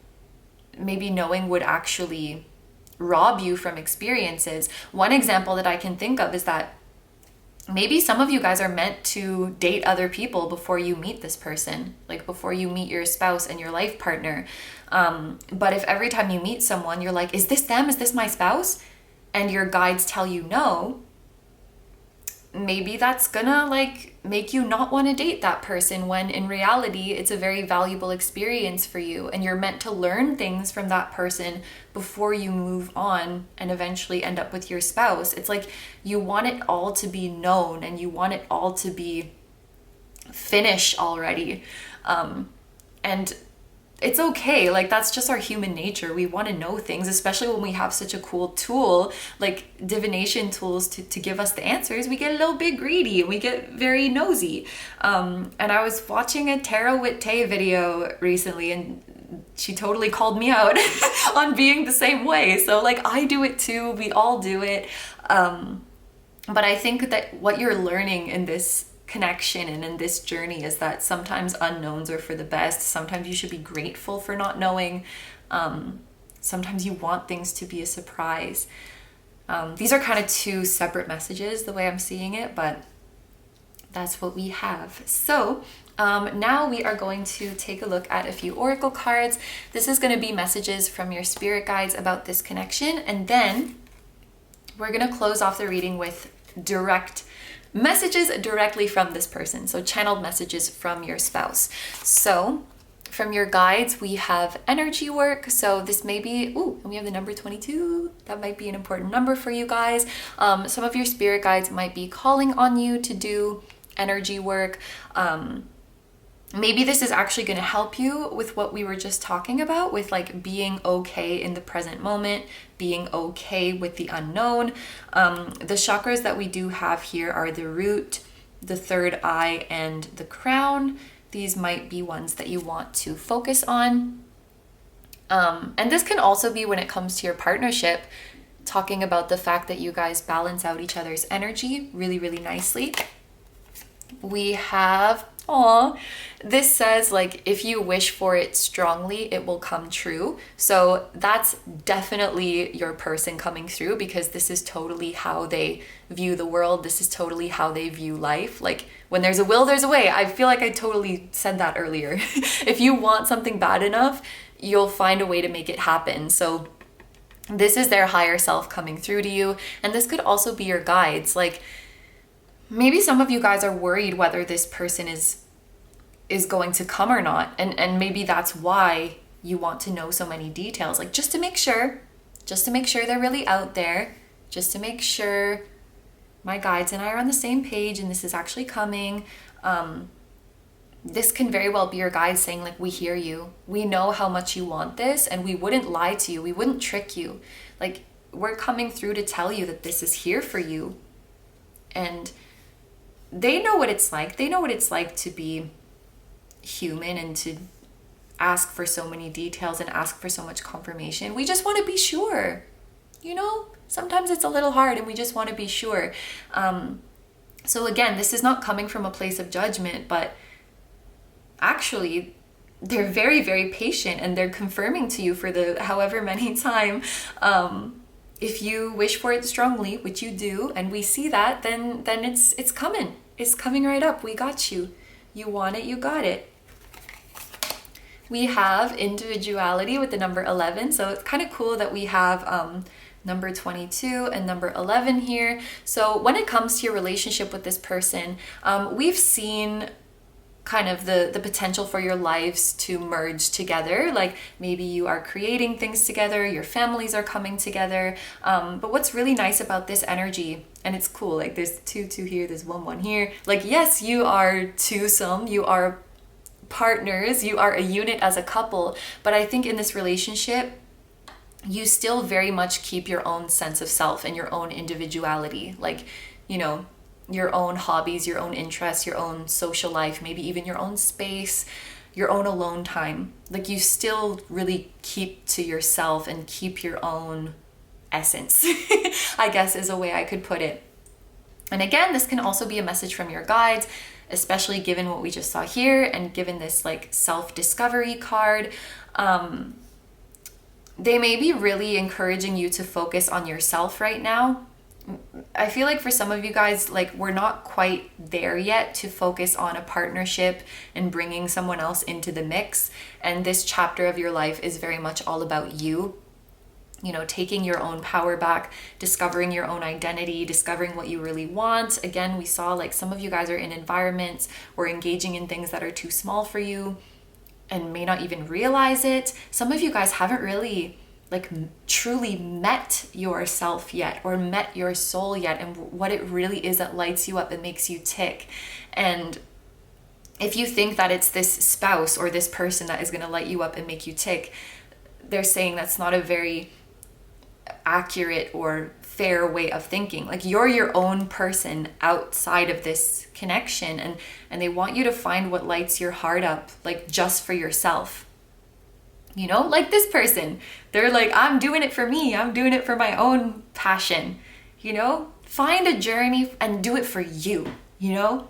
actually rob you from experiences. One example that I can think of is that maybe some of you guys are meant to date other people before you meet this person, like before you meet your spouse and your life partner. But if every time you meet someone, you're like, is this them? Is this my spouse? And your guides tell you no, maybe that's gonna like make you not want to date that person, when in reality it's a very valuable experience for you and you're meant to learn things from that person before you move on and eventually end up with your spouse. It's like you want it all to be known and you want it all to be finished already. And it's okay, like that's just our human nature. We want to know things, especially when we have such a cool tool like divination tools to give us the answers. We get a little bit greedy and we get very nosy. And I was watching a Tarot with Tay video recently and she totally called me out on being the same way. So like I do it too, we all do it. But I think that what you're learning in this connection and in this journey is that sometimes unknowns are for the best. Sometimes you should be grateful for not knowing. Sometimes you want things to be a surprise. These are kind of two separate messages the way I'm seeing it, but that's what we have. So now we are going to take a look at a few oracle cards. This is going to be messages from your spirit guides about this connection, and then we're going to close off the reading with direct messages directly from this person. So channeled messages from your spouse. So from your guides, we have energy work. So this may be, and we have the number 22. That might be an important number for you guys. Some of your spirit guides might be calling on you to do energy work. Maybe this is actually going to help you with what we were just talking about, with like being okay in the present moment, being okay with the unknown. The chakras that we do have here are the root, the third eye, and the crown. These might be ones that you want to focus on. And this can also be when it comes to your partnership, talking about the fact that you guys balance out each other's energy really, really nicely. We have, this says like, if you wish for it strongly, it will come true. So that's definitely your person coming through, because this is totally how they view the world. This is totally how they view life. Like when there's a will, there's a way. I feel like I totally said that earlier. If you want something bad enough, you'll find a way to make it happen. So this is their higher self coming through to you. And this could also be your guides. Like, maybe some of you guys are worried whether this person is going to come or not. And maybe that's why you want to know so many details. Like just to make sure they're really out there, just to make sure my guides and I are on the same page and this is actually coming. This can very well be your guides saying like, we hear you. We know how much you want this and we wouldn't lie to you. We wouldn't trick you. Like we're coming through to tell you that this is here for you. And they know what it's like. They know what it's like to be human and to ask for so many details and ask for so much confirmation. We just want to be sure. You know, sometimes it's a little hard and we just want to be sure. So again, this is not coming from a place of judgment, but actually they're very, very patient and they're confirming to you for the however many time. If you wish for it strongly, which you do, and we see that, then it's coming. It's coming right up. We got you. You want it, you got it. We have individuality with the number 11. So it's kind of cool that we have number 22 and number 11 here. So when it comes to your relationship with this person, we've seen kind of the potential for your lives to merge together. Like maybe you are creating things together, your families are coming together. But what's really nice about this energy, and it's cool, like there's 2 here, there's 1 here. Like yes, you are twosome, you are partners, you are a unit as a couple. But I think in this relationship, you still very much keep your own sense of self and your own individuality, like, you know, your own hobbies, your own interests, your own social life, maybe even your own space, your own alone time. Like, you still really keep to yourself and keep your own essence, I guess is a way I could put it. And again, this can also be a message from your guides, especially given what we just saw here and given this like self-discovery card. They may be really encouraging you to focus on yourself right now. I feel like for some of you guys, like, we're not quite there yet to focus on a partnership and bringing someone else into the mix. And this chapter of your life is very much all about you, you know, taking your own power back, discovering your own identity, discovering what you really want. Again, we saw like some of you guys are in environments or engaging in things that are too small for you and may not even realize it. Some of you guys haven't really like truly met yourself yet, or met your soul yet, and what it really is that lights you up and makes you tick. And if you think that it's this spouse or this person that is going to light you up and make you tick, they're saying that's not a very accurate or fair way of thinking. Like, you're your own person outside of this connection, and they want you to find what lights your heart up, like just for yourself. You know, like this person, they're like, I'm doing it for me. I'm doing it for my own passion. You know, find a journey and do it for you, you know,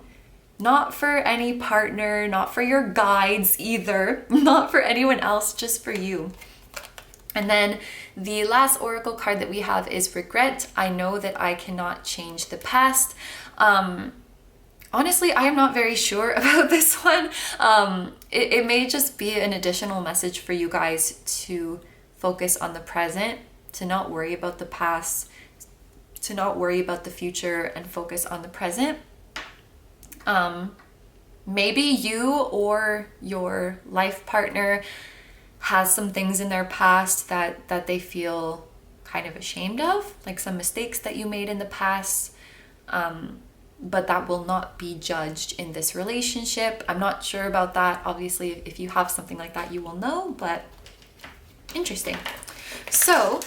not for any partner, not for your guides either, not for anyone else, just for you. And then the last oracle card that we have is regret. I know that I cannot change the past. Honestly, I am not very sure about this one. It may just be an additional message for you guys to focus on the present, to not worry about the past, to not worry about the future, and focus on the present. Maybe you or your life partner has some things in their past that they feel kind of ashamed of, like some mistakes that you made in the past. But that will not be judged in this relationship. I'm not sure about that. Obviously, if you have something like that, you will know, but interesting. So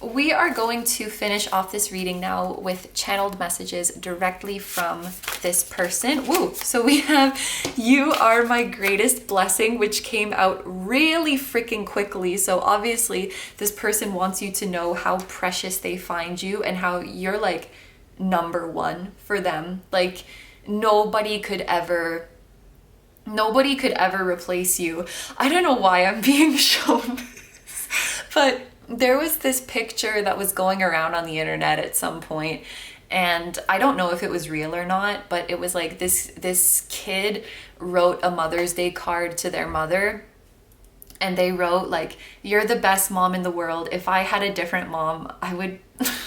we are going to finish off this reading now with channeled messages directly from this person. Woo! So we have, you are my greatest blessing, which came out really freaking quickly. So obviously this person wants you to know how precious they find you and how you're like number one for them. Like, nobody could ever replace you. I don't know why I'm being shown this, but there was this picture that was going around on the internet at some point, and I don't know if it was real or not, but it was like this kid wrote a Mother's Day card to their mother, and they wrote like, "You're the best mom in the world. If I had a different mom, I would,"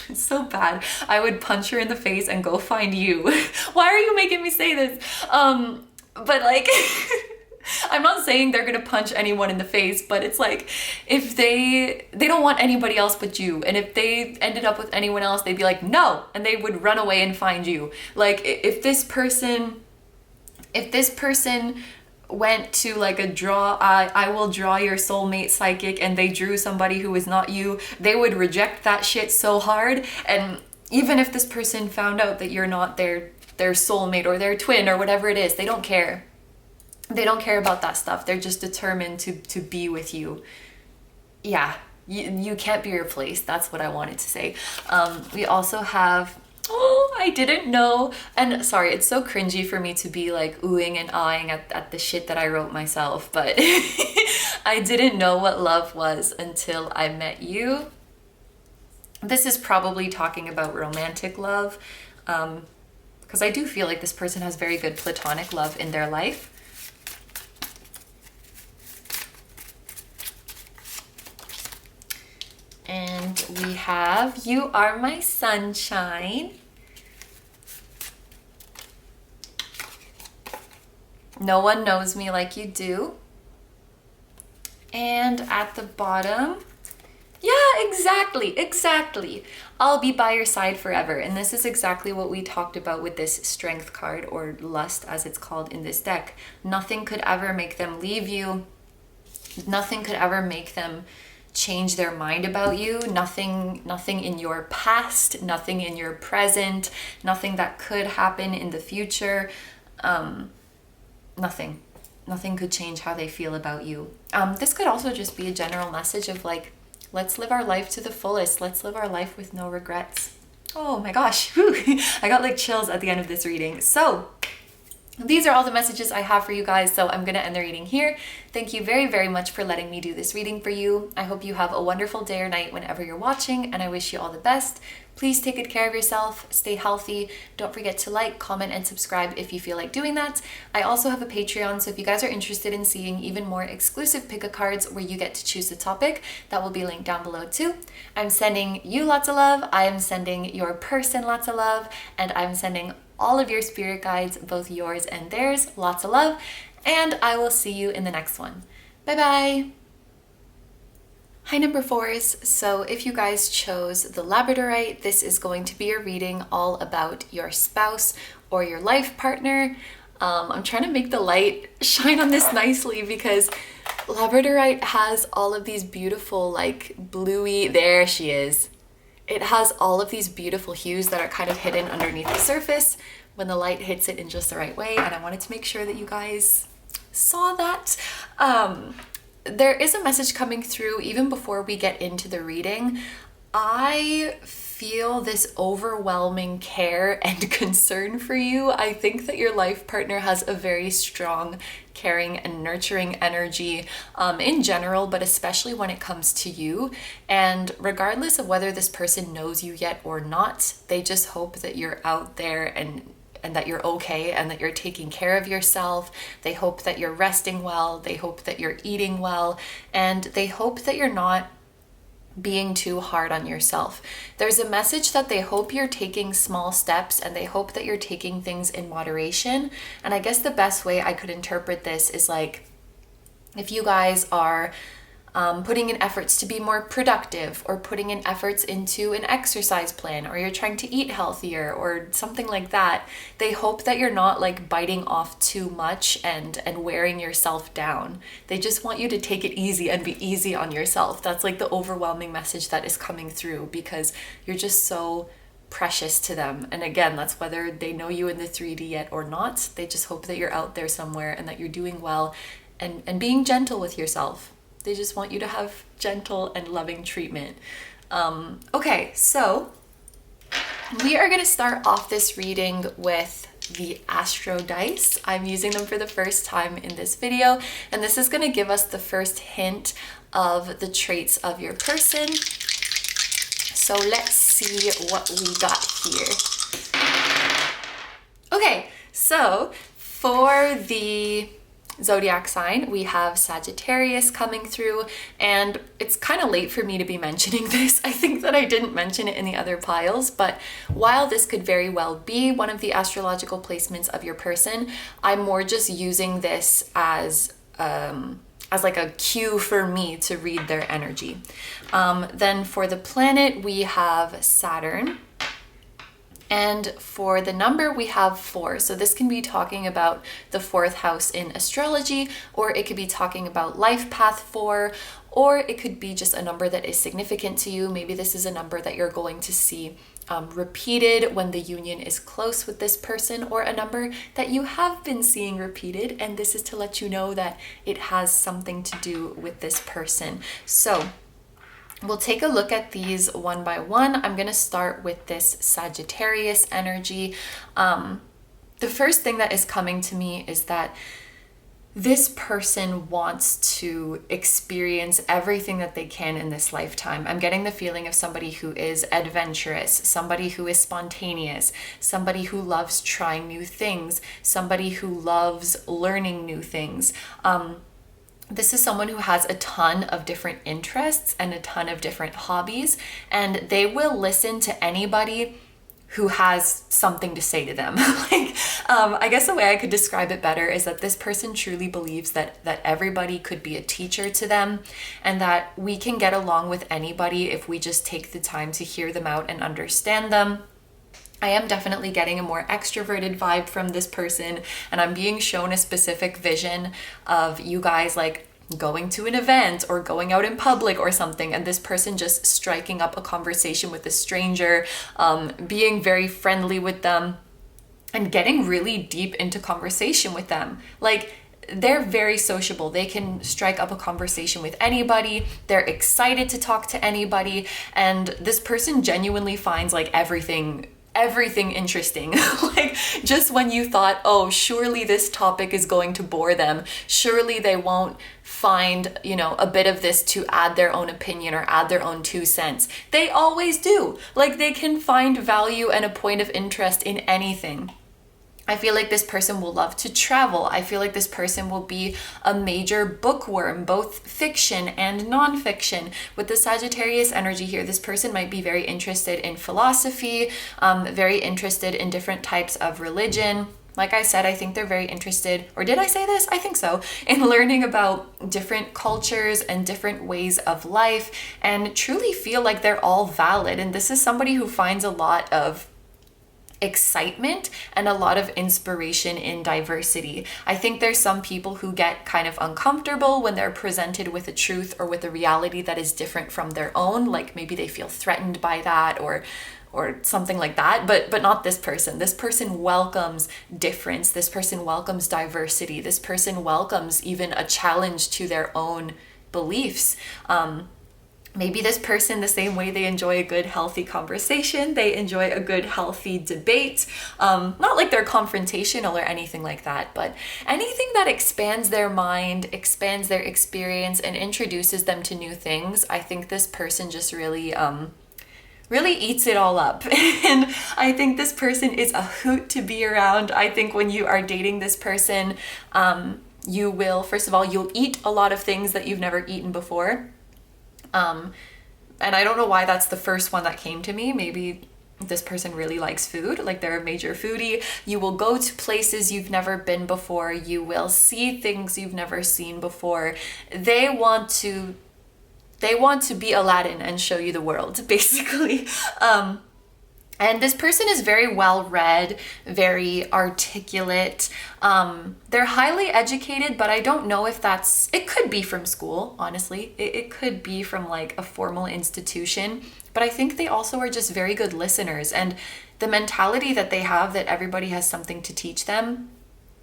it's so bad, "I would punch her in the face and go find you." Why are you making me say this? But like, I'm not saying they're gonna punch anyone in the face, but it's like, if they don't want anybody else but you, and if they ended up with anyone else, they'd be like, no, and they would run away and find you. Like, if this person went to like a draw, I will draw your soulmate psychic, and they drew somebody who was not you, they would reject that shit so hard. And even if this person found out that you're not their soulmate or their twin or whatever it is, they don't care. They don't care about that stuff. They're just determined to be with you. Yeah, you can't be replaced. That's what I wanted to say. We also have, oh, I didn't know. And sorry, it's so cringy for me to be like oohing and ahhing at the shit that I wrote myself, but I didn't know what love was until I met you. This is probably talking about romantic love, because I do feel like this person has very good platonic love in their life. And we have, you are my sunshine. No one knows me like you do. And at the bottom, yeah, exactly. I'll be by your side forever. And this is exactly what we talked about with this strength card, or lust as it's called in this deck. Nothing could ever make them leave you. Nothing could ever make them change their mind about you. Nothing in your past, nothing in your present, nothing that could happen in the future. Nothing could change how they feel about you. This could also just be a general message of like, let's live our life to the fullest. Let's live our life with no regrets. Oh my gosh, whew. I got like chills at the end of this reading. So these are all the messages I have for you guys, so I'm going to end the reading here. Thank you very, very much for letting me do this reading for you. I hope you have a wonderful day or night whenever you're watching, and I wish you all the best. Please take good care of yourself, stay healthy. Don't forget to like, comment, and subscribe if you feel like doing that. I also have a Patreon, so if you guys are interested in seeing even more exclusive pick-a-cards where you get to choose the topic, that will be linked down below too. I'm sending you lots of love, I am sending your person lots of love, and I'm sending all of your spirit guides, both yours and theirs, lots of love, and I will see you in the next one. Bye-bye! Hi number 4s, so if you guys chose the Labradorite, this is going to be a reading all about your spouse or your life partner. I'm trying to make the light shine on this nicely because Labradorite has all of these beautiful like bluey, there she is. It has all of these beautiful hues that are kind of hidden underneath the surface when the light hits it in just the right way, and I wanted to make sure that you guys saw that. There is a message coming through even before we get into the reading. I feel this overwhelming care and concern for you. I think that your life partner has a very strong, caring and nurturing energy in general, but especially when it comes to you. And regardless of whether this person knows you yet or not, they just hope that you're out there and that you're okay and that you're taking care of yourself. They hope that you're resting well. They hope that you're eating well. And they hope that you're not being too hard on yourself. There's a message that they hope you're taking small steps and they hope that you're taking things in moderation. And I guess the best way I could interpret this is like, if you guys are putting in efforts to be more productive, or putting in efforts into an exercise plan, or you're trying to eat healthier or something like that, they hope that you're not like biting off too much and wearing yourself down. They just want you to take it easy and be easy on yourself. That's like the overwhelming message that is coming through because you're just so precious to them. And again, that's whether they know you in the 3D yet or not. They just hope that you're out there somewhere and that you're doing well and being gentle with yourself. They just want you to have gentle and loving treatment. Okay, so we are going to start off this reading with the Astro dice. I'm using them for the first time in this video, and this is going to give us the first hint of the traits of your person. So let's see what we got here. Okay, so for the zodiac sign, we have Sagittarius coming through, and it's kind of late for me to be mentioning this. I think that I didn't mention it in the other piles, but while this could very well be one of the astrological placements of your person, I'm more just using this as like a cue for me to read their energy. Then for the planet, we have Saturn. And for the number, we have 4. So this can be talking about the 4th house in astrology, or it could be talking about life path 4, or it could be just a number that is significant to you. Maybe this is a number that you're going to see repeated when the union is close with this person, or a number that you have been seeing repeated, and this is to let you know that it has something to do with this person. So we'll take a look at these one by one. I'm going to start with this Sagittarius energy. The first thing that is coming to me is that this person wants to experience everything that they can in this lifetime. I'm getting the feeling of somebody who is adventurous, somebody who is spontaneous, somebody who loves trying new things, somebody who loves learning new things. This is someone who has a ton of different interests and a ton of different hobbies, and they will listen to anybody who has something to say to them. I guess the way I could describe it better is that this person truly believes that everybody could be a teacher to them, and that we can get along with anybody if we just take the time to hear them out and understand them. I am definitely getting a more extroverted vibe from this person, and I'm being shown a specific vision of you guys like going to an event or going out in public or something, and this person just striking up a conversation with a stranger, being very friendly with them, and getting really deep into conversation with them. Like, they're very sociable. They can strike up a conversation with anybody. They're excited to talk to anybody. And this person genuinely finds like everything interesting. Like, just when you thought, oh, surely this topic is going to bore them, surely they won't find, a bit of this to add their own opinion or add their own 2 cents. They always do. Like, they can find value and a point of interest in anything. I feel like this person will love to travel. I feel like this person will be a major bookworm, both fiction and nonfiction. With the Sagittarius energy here, this person might be very interested in philosophy, very interested in different types of religion. Like I said, I think they're very interested, or did I say this? I think so, in learning about different cultures and different ways of life, and truly feel like they're all valid. And this is somebody who finds a lot of excitement and a lot of inspiration in diversity. I think there's some people who get kind of uncomfortable when they're presented with a truth or with a reality that is different from their own. Like, maybe they feel threatened by that or something like that, but not this person. This person welcomes difference. This person welcomes diversity. This person welcomes even a challenge to their own beliefs. Maybe this person, the same way they enjoy a good, healthy conversation, they enjoy a good, healthy debate. Not like they're confrontational or anything like that, but anything that expands their mind, expands their experience, and introduces them to new things. I think this person just really eats it all up. And I think this person is a hoot to be around. I think when you are dating this person, you will, first of all, you'll eat a lot of things that you've never eaten before. And I don't know why that's the first one that came to me. Maybe this person really likes food, like they're a major foodie. You will go to places you've never been before. You will see things you've never seen before. They want to be Aladdin and show you the world, basically. And this person is very well read, very articulate. They're highly educated, but I don't know if it could be from school, honestly. It could be from like a formal institution, but I think they also are just very good listeners. And the mentality that they have, that everybody has something to teach them,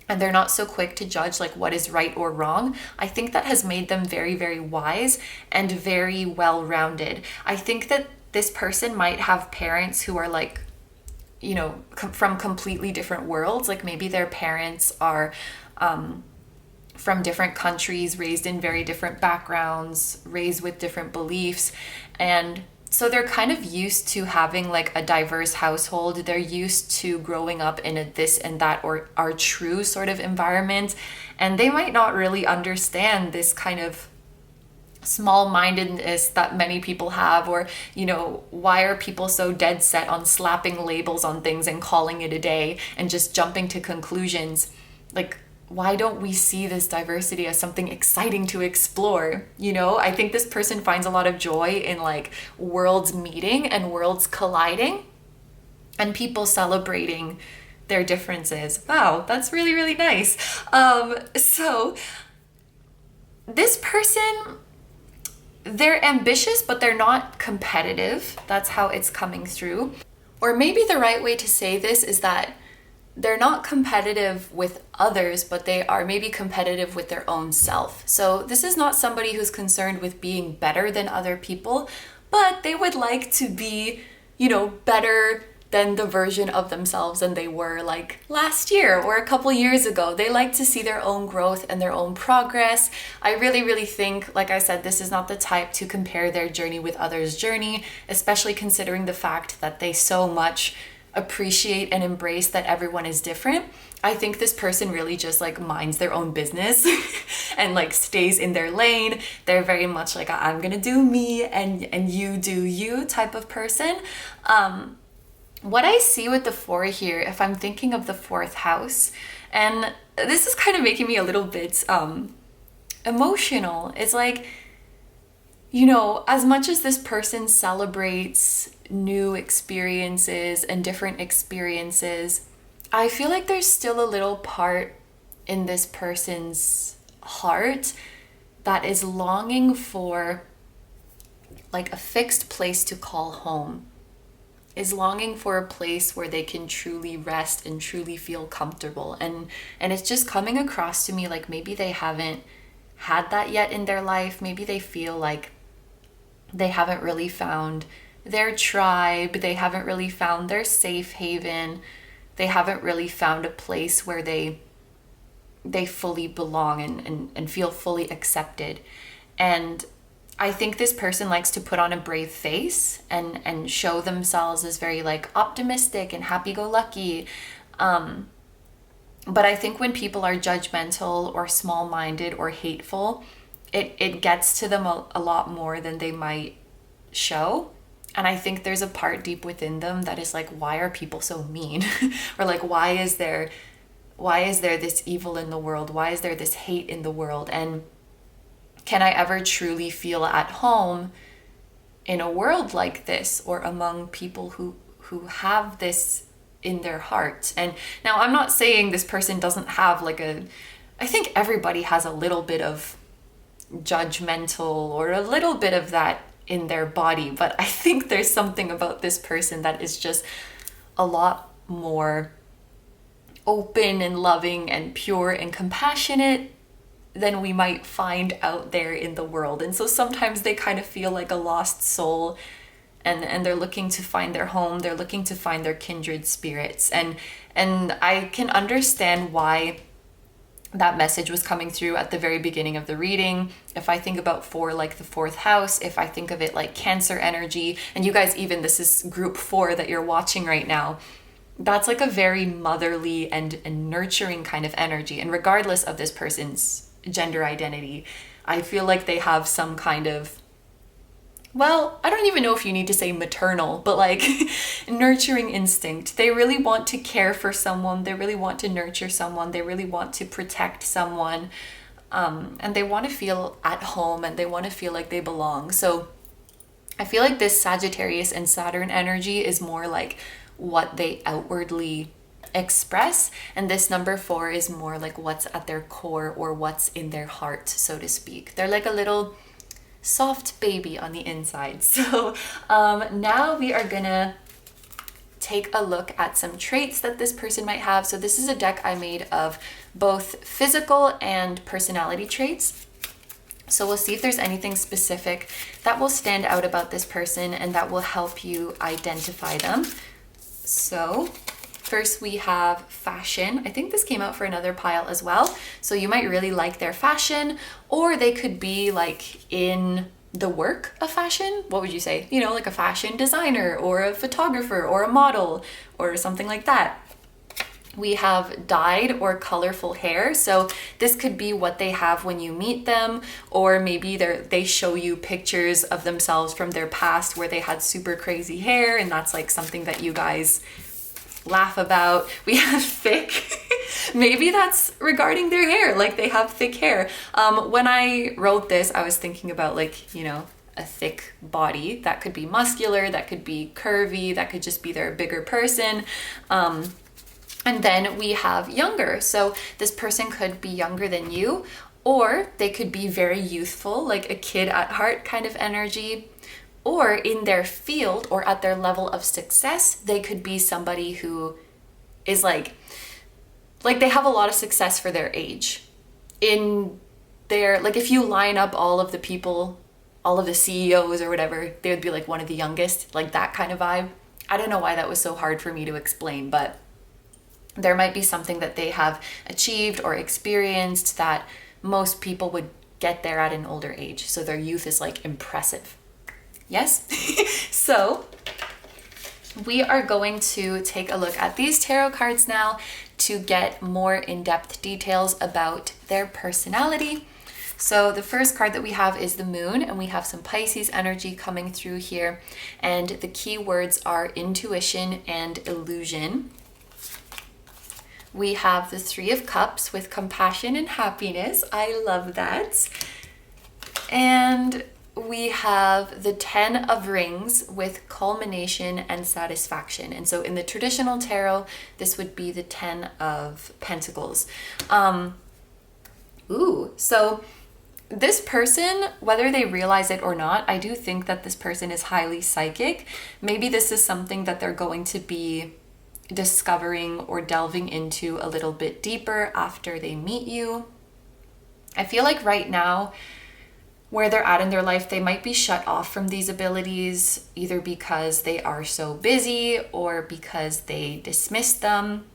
and they're not so quick to judge like what is right or wrong, I think that has made them very, very wise and very well-rounded. I think that this person might have parents who are like, from completely different worlds. Like, maybe their parents are from different countries, raised in very different backgrounds, raised with different beliefs. And so they're kind of used to having like a diverse household. They're used to growing up in a this and that or our true sort of environment. And they might not really understand this kind of small-mindedness that many people have, or why are people so dead set on slapping labels on things and calling it a day and just jumping to conclusions. Like, why don't we see this diversity as something exciting to explore? I think this person finds a lot of joy in like worlds meeting and worlds colliding and people celebrating their differences. Wow, that's really, really nice. So this person, they're ambitious, but they're not competitive. That's how it's coming through. Or maybe the right way to say this is that they're not competitive with others, but they are maybe competitive with their own self. So this is not somebody who's concerned with being better than other people, but they would like to be, better than the version of themselves than they were like last year or a couple years ago. They like to see their own growth and their own progress. I really, really think, like I said, this is not the type to compare their journey with others' journey, especially considering the fact that they so much appreciate and embrace that everyone is different. I think this person really just like minds their own business and like stays in their lane. They're very much like, I'm gonna do me and you do you type of person. What I see with the 4 here, if I'm thinking of the 4th house, and this is kind of making me a little bit emotional. It's like, as much as this person celebrates new experiences and different experiences, I feel like there's still a little part in this person's heart that is longing for like a fixed place to call home, is longing for a place where they can truly rest and truly feel comfortable. And it's just coming across to me like maybe they haven't had that yet in their life. Maybe they feel like they haven't really found their tribe. They haven't really found their safe haven. They haven't really found a place where they fully belong and feel fully accepted. And I think this person likes to put on a brave face and show themselves as very like optimistic and happy-go-lucky. But I think when people are judgmental or small-minded or hateful, it gets to them a lot more than they might show. And I think there's a part deep within them that is like, why are people so mean? Or like, why is there this evil in the world? Why is there this hate in the world? And can I ever truly feel at home in a world like this, or among people who have this in their hearts? And now I'm not saying this person doesn't have like I think everybody has a little bit of judgmental or a little bit of that in their body, but I think there's something about this person that is just a lot more open and loving and pure and compassionate than we might find out there in the world. And so sometimes they kind of feel like a lost soul, and they're looking to find their home, they're looking to find their kindred spirits. And I can understand why that message was coming through at the very beginning of the reading. If I think about like the 4th house, if I think of it like Cancer energy, and you guys, even this is group 4 that you're watching right now, that's like a very motherly and nurturing kind of energy. And regardless of this person's gender identity, I feel like they have some kind of, well, I don't even know if you need to say maternal, but like nurturing instinct. They really want to care for someone. They really want to nurture someone. They really want to protect someone. And they want to feel at home, and they want to feel like they belong. So I feel like this Sagittarius and Saturn energy is more like what they outwardly express, and this number 4 is more like what's at their core, or what's in their heart, so to speak. They're like a little soft baby on the inside. So now we are gonna take a look at some traits that this person might have. So this is a deck I made of both physical and personality traits. So we'll see if there's anything specific that will stand out about this person and that will help you identify them. So first we have fashion. I think this came out for another pile as well. So you might really like their fashion, or they could be like in the work of fashion. What would you say? You know, like a fashion designer or a photographer or a model or something like that. We have dyed or colorful hair. So this could be what they have when you meet them, or maybe they show you pictures of themselves from their past where they had super crazy hair, and that's like something that you guys laugh about. We have thick. Maybe that's regarding their hair, like they have thick hair. When I wrote this, I was thinking about like, you know, a thick body. That could be muscular, that could be curvy, that could just be they're a bigger person. And then we have younger. So this person could be younger than you, or they could be very youthful, like a kid at heart kind of energy. Or in their field or at their level of success, they could be somebody who is like they have a lot of success for their age. In their, like if you line up all of the people, all of the CEOs or whatever, they would be like one of the youngest, like that kind of vibe. I don't know why that was so hard for me to explain, but there might be something that they have achieved or experienced that most people would get there at an older age. So their youth is like impressive. Yes? So we are going to take a look at these tarot cards now to get more in-depth details about their personality. So the first card that we have is the Moon, and we have some Pisces energy coming through here. And the key words are intuition and illusion. We have the Three of Cups with compassion and happiness. I love that. And we have the 10 of Rings with culmination and satisfaction. And so in the traditional tarot, this would be the 10 of Pentacles. So this person, whether they realize it or not, I do think that this person is highly psychic. Maybe this is something that they're going to be discovering or delving into a little bit deeper after they meet you. I feel like right now, where they're at in their life, they might be shut off from these abilities, either because they are so busy or because they dismiss them.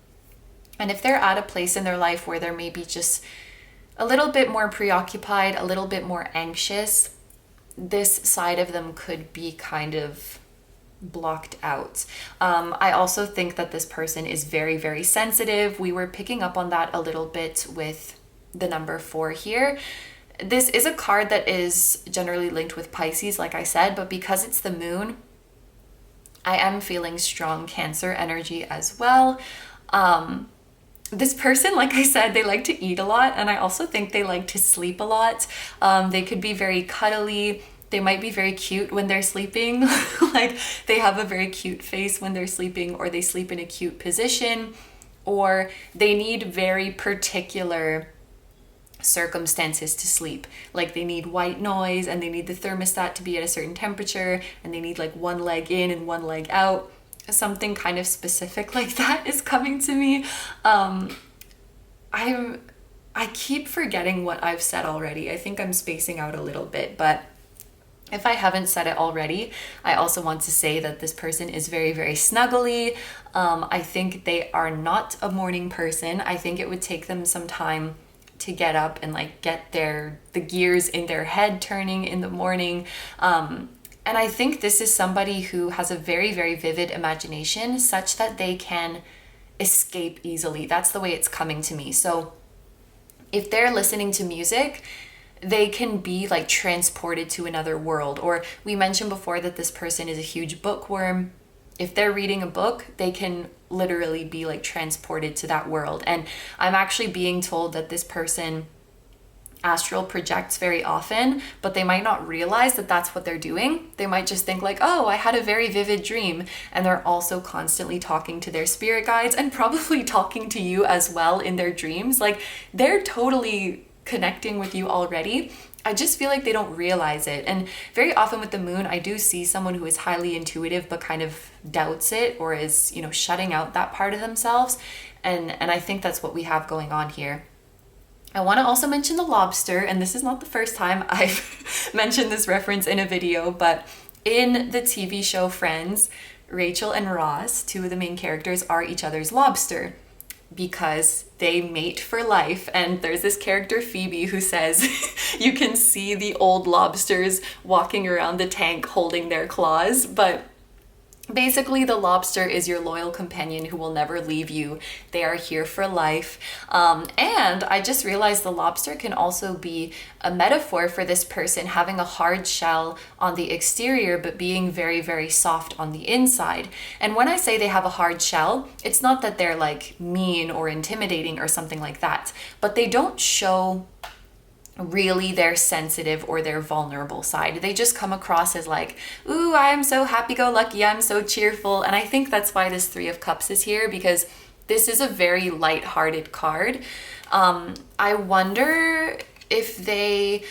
And if they're at a place in their life where they're maybe just a little bit more preoccupied, a little bit more anxious, this side of them could be kind of blocked out. I also think that this person is very, very sensitive. We were picking up on that a little bit with the number 4 here. This is a card that is generally linked with Pisces, like I said, but because it's the moon, I am feeling strong Cancer energy as well. This person, like I said, they like to eat a lot, and I also think they like to sleep a lot. They could be very cuddly. They might be very cute when they're sleeping. Like they have a very cute face when they're sleeping, or they sleep in a cute position, or they need very particular circumstances to sleep. Like they need white noise, and they need the thermostat to be at a certain temperature, and they need like one leg in and one leg out. Something kind of specific like that is coming to me. I keep forgetting what I've said already. I think I'm spacing out a little bit, but if I haven't said it already, I also want to say that this person is very, very snuggly. I think they are not a morning person. I think it would take them some time to get up and like get the gears in their head turning in the morning. And I think this is somebody who has a very, very vivid imagination such that they can escape easily. That's the way it's coming to me. So if they're listening to music, they can be like transported to another world. Or we mentioned before that this person is a huge bookworm. If they're reading a book, they can literally be like transported to that world. And I'm actually being told that this person astral projects very often, but they might not realize that that's what they're doing. They might just think like, oh, I had a very vivid dream. And they're also constantly talking to their spirit guides and probably talking to you as well in their dreams. Like they're totally connecting with you already. I just feel like they don't realize it. And very often with the moon, I do see someone who is highly intuitive but kind of doubts it, or is, shutting out that part of themselves. And I think that's what we have going on here. I want to also mention the lobster, and this is not the first time I've mentioned this reference in a video, but in the TV show Friends, Rachel and Ross, 2 of the main characters, are each other's lobster because they mate for life. And there's this character Phoebe who says you can see the old lobsters walking around the tank holding their claws, but basically, the lobster is your loyal companion who will never leave you. They are here for life. And I just realized the lobster can also be a metaphor for this person having a hard shell on the exterior, but being very, very soft on the inside. And when I say they have a hard shell, it's not that they're like mean or intimidating or something like that, but they don't show really their sensitive or their vulnerable side. They just come across as like, ooh, I'm so happy-go-lucky, I'm so cheerful. And I think that's why this 3 of Cups is here, because this is a very light-hearted card. I wonder if they,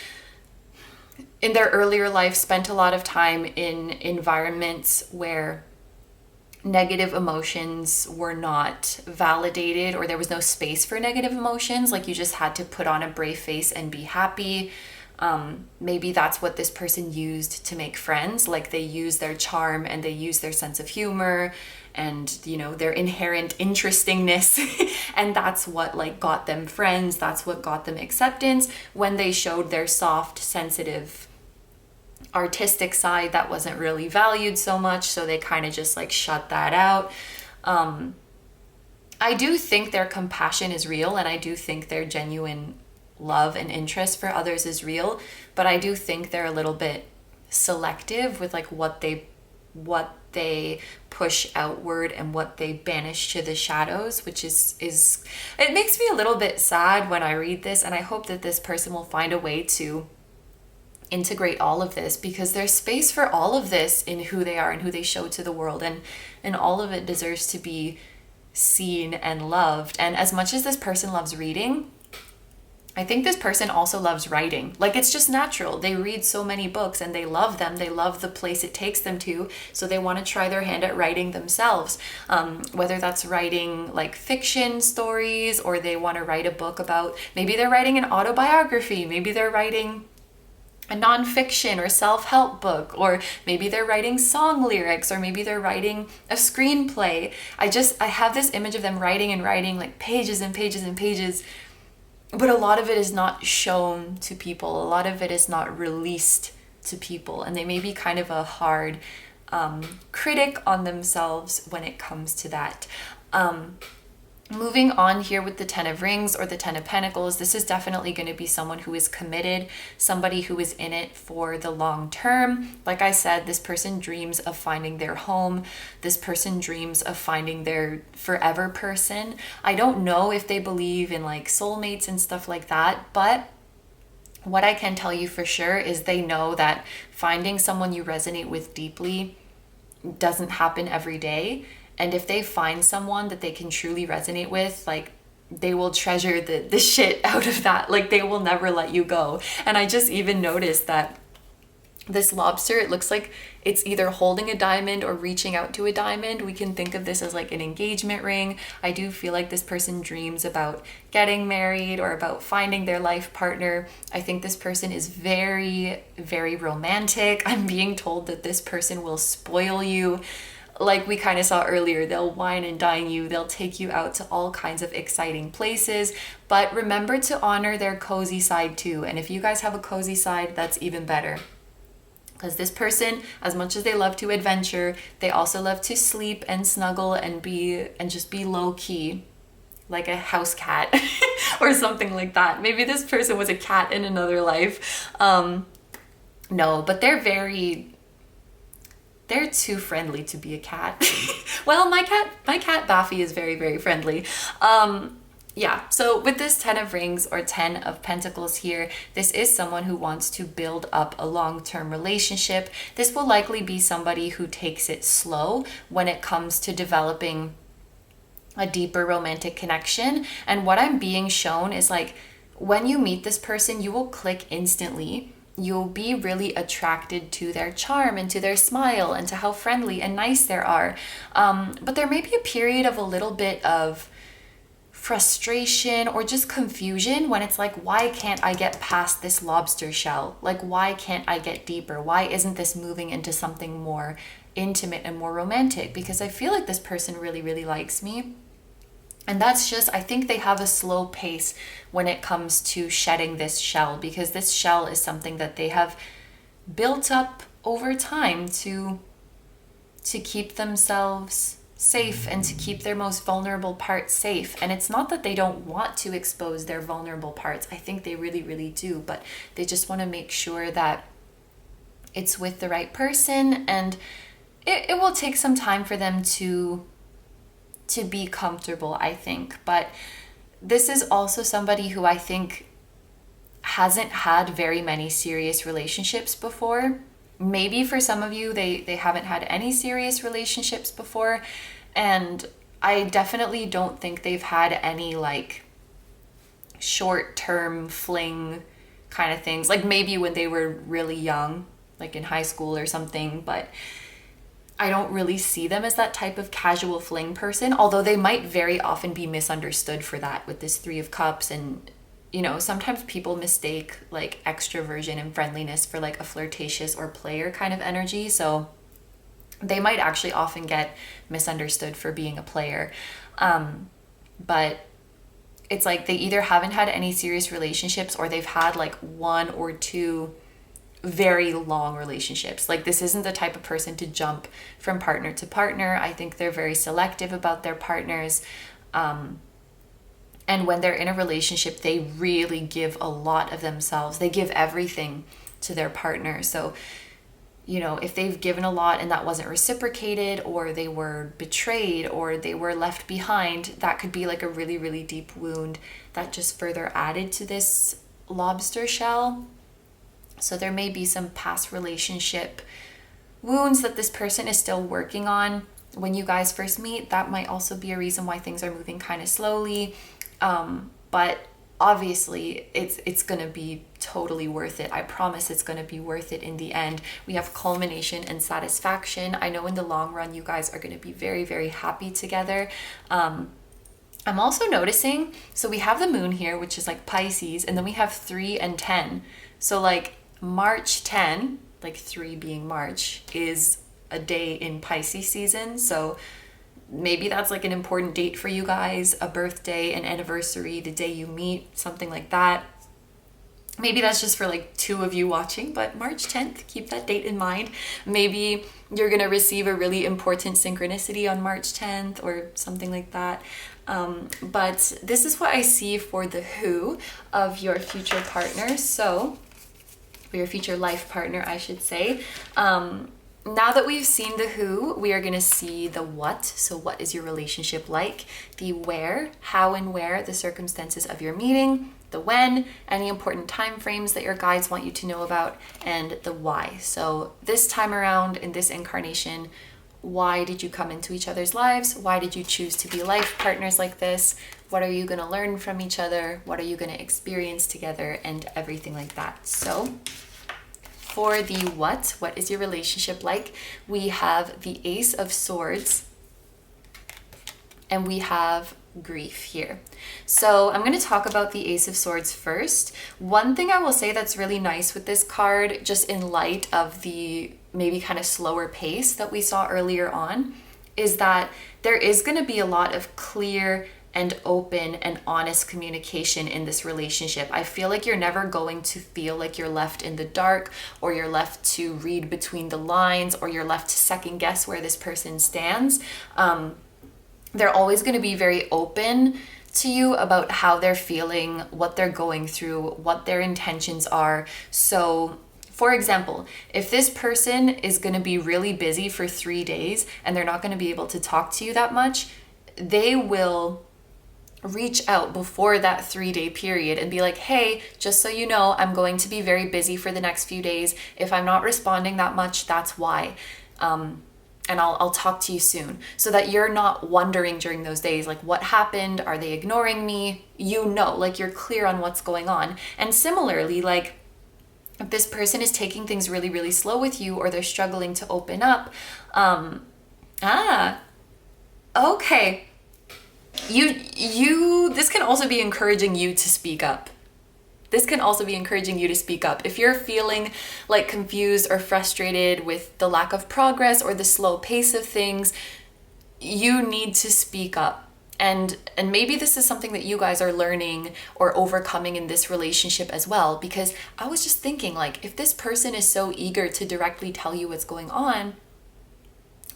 in their earlier life, spent a lot of time in environments where negative emotions were not validated, or there was no space for negative emotions. Like you just had to put on a brave face and be happy. Maybe that's what this person used to make friends. Like they use their charm and they use their sense of humor and, their inherent interestingness. And that's what like got them friends. That's what got them acceptance. When they showed their soft, sensitive, artistic side, that wasn't really valued so much, so they kind of just like shut that out. I do think their compassion is real, and I do think their genuine love and interest for others is real, but I do think they're a little bit selective with like what they push outward and what they banish to the shadows, which is it makes me a little bit sad when I read this, and I hope that this person will find a way to integrate all of this, because there's space for all of this in who they are and who they show to the world, and all of it deserves to be seen and loved. And as much as this person loves reading, I think this person also loves writing. Like, it's just natural. They read so many books and they love them. They love the place it takes them to. So they want to try their hand at writing themselves. Whether that's writing like fiction stories, or they want to write a book about, maybe they're writing an autobiography. Maybe they're writing a nonfiction or self-help book, or maybe they're writing song lyrics, or maybe they're writing a screenplay. I have this image of them writing and writing like pages and pages and pages. But a lot of it is not shown to people. A lot of it is not released to people. And they may be kind of a hard critic on themselves when it comes to that. Moving on here with the Ten of Rings or the Ten of Pentacles, this is definitely going to be someone who is committed, somebody who is in it for the long term. Like I said, this person dreams of finding their home. This person dreams of finding their forever person. I don't know if they believe in like soulmates and stuff like that, but what I can tell you for sure is they know that finding someone you resonate with deeply doesn't happen every day. And if they find someone that they can truly resonate with, like, they will treasure the shit out of that. Like, they will never let you go. And I just even noticed that this lobster, it looks like it's either holding a diamond or reaching out to a diamond. We can think of this as like an engagement ring. I do feel like this person dreams about getting married or about finding their life partner. I think this person is very, very romantic. I'm being told that this person will spoil you. Like we kind of saw earlier, they'll wine and dine you. They'll take you out to all kinds of exciting places. But remember to honor their cozy side too. And if you guys have a cozy side, that's even better. Because this person, as much as they love to adventure, they also love to sleep and snuggle and just be low key, like a house cat or something like that. Maybe this person was a cat in another life. No, but they're too friendly to be a cat. Well, my cat Baffy is very, very friendly. Yeah, so with this 10 of Rings or 10 of Pentacles here, this is someone who wants to build up a long-term relationship. This will likely be somebody who takes it slow when it comes to developing a deeper romantic connection. And what I'm being shown is like, when you meet this person, you will click instantly. You'll be really attracted to their charm and to their smile and to how friendly and nice they are. But there may be a period of a little bit of frustration or just confusion when it's like, why can't I get past this lobster shell? Like, why can't I get deeper? Why isn't this moving into something more intimate and more romantic? Because I feel like this person really, really likes me. And that's just, I think they have a slow pace when it comes to shedding this shell, because this shell is something that they have built up over time to keep themselves safe and to keep their most vulnerable parts safe. And it's not that they don't want to expose their vulnerable parts. I think they really, really do, but they just want to make sure that it's with the right person, and it will take some time for them to be comfortable, I think. But this is also somebody who I think hasn't had very many serious relationships before. Maybe for some of you, they haven't had any serious relationships before. And I definitely don't think they've had any like short-term fling kind of things. Like maybe when they were really young, like in high school or something, but I don't really see them as that type of casual fling person, although they might very often be misunderstood for that with this Three of Cups. And you know, sometimes people mistake like extroversion and friendliness for like a flirtatious or player kind of energy. So they might actually often get misunderstood for being a player. But it's like they either haven't had any serious relationships, or they've had like one or two very long relationships. Like this isn't the type of person to jump from partner to partner. I think they're very selective about their partners. And when they're in a relationship, they really give a lot of themselves. They give everything to their partner. So, you know, if they've given a lot and that wasn't reciprocated, or they were betrayed, or they were left behind, that could be like a really, really deep wound that just further added to this lobster shell. So there may be some past relationship wounds that this person is still working on. When you guys first meet, that might also be a reason why things are moving kind of slowly. But obviously it's going to be totally worth it. I promise it's going to be worth it in the end. We have culmination and satisfaction. I know in the long run you guys are going to be very, very happy together. I'm also noticing, so we have the moon here, which is like Pisces, and then we have 3 and 10. So like March 10, like 3 being March, is a day in Pisces season. So maybe that's like an important date for you guys, a birthday, an anniversary, the day you meet, something like that. Maybe that's just for like 2 of you watching, but March 10th, keep that date in mind. Maybe you're gonna receive a really important synchronicity on March 10th or something like that. But this is what I see for the who of your future partner. So, for your future life partner, I should say. Now that we've seen the who, we are going to see the what. So what is your relationship like? The where, how and where, the circumstances of your meeting, the when, any important time frames that your guides want you to know about, and the why. So this time around in this incarnation, why did you come into each other's lives? Why did you choose to be life partners like this? What are you going to learn from each other? What are you going to experience together? And everything like that. So for the what is your relationship like? We have the Ace of Swords and we have grief here. So I'm going to talk about the Ace of Swords first. One thing I will say that's really nice with this card, just in light of the maybe kind of slower pace that we saw earlier on, is that there is going to be a lot of clear and open and honest communication in this relationship. I feel like you're never going to feel like you're left in the dark, or you're left to read between the lines, or you're left to second guess where this person stands. They're always going to be very open to you about how they're feeling, what they're going through, what their intentions are. So for example, if this person is going to be really busy for 3 days and they're not going to be able to talk to you that much, they will reach out before that 3-day period and be like, hey, just so you know, I'm going to be very busy for the next few days. If I'm not responding that much, that's why. And I'll talk to you soon, so that you're not wondering during those days, like, what happened? Are they ignoring me? You know, like, you're clear on what's going on. And similarly, like, if this person is taking things really, really slow with you, or they're struggling to open up, okay. This can also be encouraging you to speak up. This can also be encouraging you to speak up. If you're feeling like confused or frustrated with the lack of progress or the slow pace of things, you need to speak up. And maybe this is something that you guys are learning or overcoming in this relationship as well. Because I was just thinking, like, if this person is so eager to directly tell you what's going on,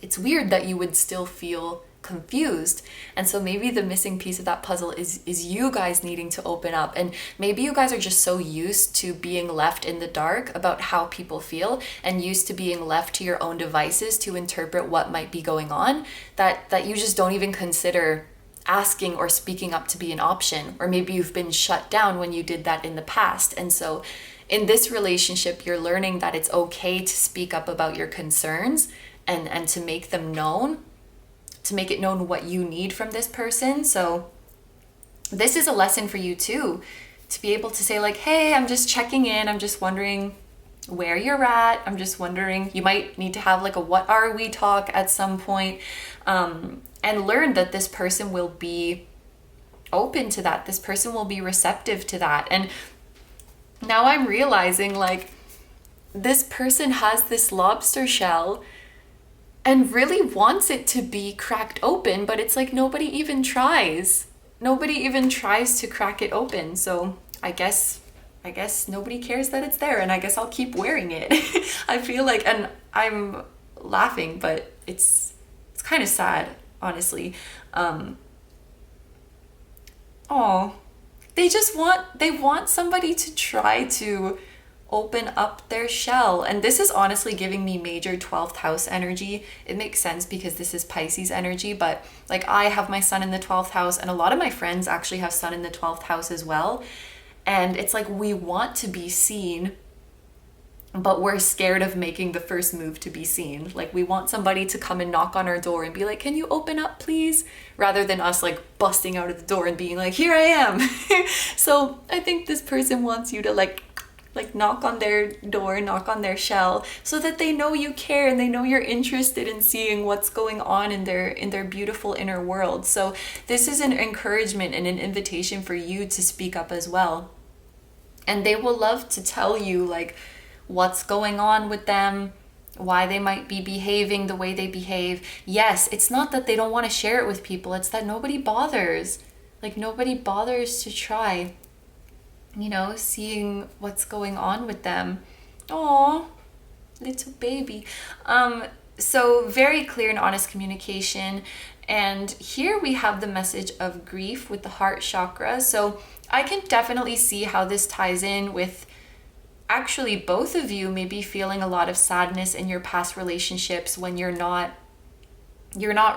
it's weird that you would still feel confused. And so maybe the missing piece of that puzzle is you guys needing to open up. And maybe you guys are just so used to being left in the dark about how people feel, and used to being left to your own devices to interpret what might be going on, that you just don't even consider asking or speaking up to be an option. Or maybe you've been shut down when you did that in the past. And so in this relationship, you're learning that it's okay to speak up about your concerns and to make them known, to make it known what you need from this person. So this is a lesson for you too, to be able to say, like, hey, I'm just checking in. I'm just wondering where you're at. I'm just wondering, you might need to have like a what are we talk at some point, and learn that this person will be open to that. This person will be receptive to that. And now I'm realizing, like, this person has this lobster shell and really wants it to be cracked open, but it's like nobody even tries. Nobody even tries to crack it open. So I guess nobody cares that it's there, and I guess I'll keep wearing it. I feel like, and I'm laughing, but it's kind of sad, honestly. They want somebody to try to open up their shell. And this is honestly giving me major 12th house energy. It makes sense because this is Pisces energy, but like, I have my sun in the 12th house, and a lot of my friends actually have sun in the 12th house as well. And it's like, we want to be seen. but we're scared of making the first move to be seen. Like, we want somebody to come and knock on our door and be like, can you open up, please? Rather than us like busting out of the door and being like, here I am. So I think this person wants you to like knock on their door, knock on their shell, so that they know you care and they know you're interested in seeing what's going on in their beautiful inner world. So this is an encouragement and an invitation for you to speak up as well. And they will love to tell you like what's going on with them, why they might be behaving the way they behave. Yes, it's not that they don't want to share it with people, it's that nobody bothers. Like, nobody bothers to try, you know, seeing what's going on with them. Oh, little baby. So very clear and honest communication. And here we have the message of grief with the heart chakra. So I can definitely see how this ties in with actually both of you may be feeling a lot of sadness in your past relationships when you're not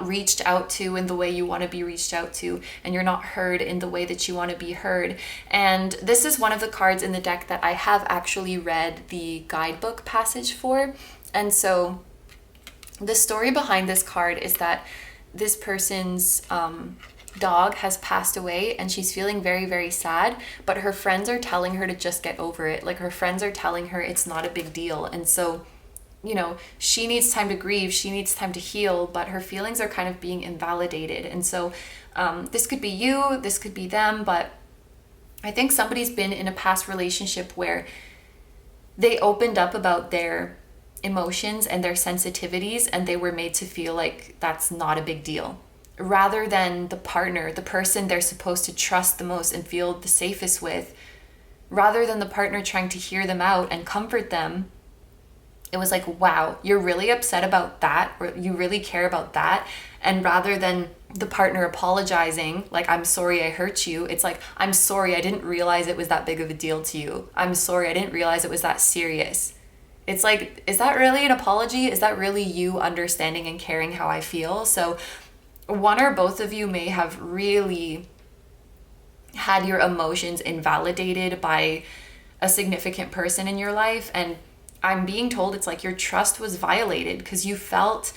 reached out to in the way you want to be reached out to, and you're not heard in the way that you want to be heard. And this is one of the cards in the deck that I have actually read the guidebook passage for. And so the story behind this card is that this person's dog has passed away and she's feeling very, very sad, but her friends are telling her to just get over it. Like, her friends are telling her it's not a big deal. And so, you know, she needs time to grieve, she needs time to heal, but her feelings are kind of being invalidated. And so this could be you, this could be them, but I think somebody's been in a past relationship where they opened up about their emotions and their sensitivities, and they were made to feel like that's not a big deal. Rather than the partner, the person they're supposed to trust the most and feel the safest with, rather than the partner trying to hear them out and comfort them, it was like, wow, you're really upset about that, or you really care about that. And rather than the partner apologizing, like, I'm sorry I hurt you, it's like, I'm sorry, I didn't realize it was that big of a deal to you. I'm sorry, I didn't realize it was that serious. It's like, is that really an apology? Is that really you understanding and caring how I feel? So one or both of you may have really had your emotions invalidated by a significant person in your life, and I'm being told it's like your trust was violated because you felt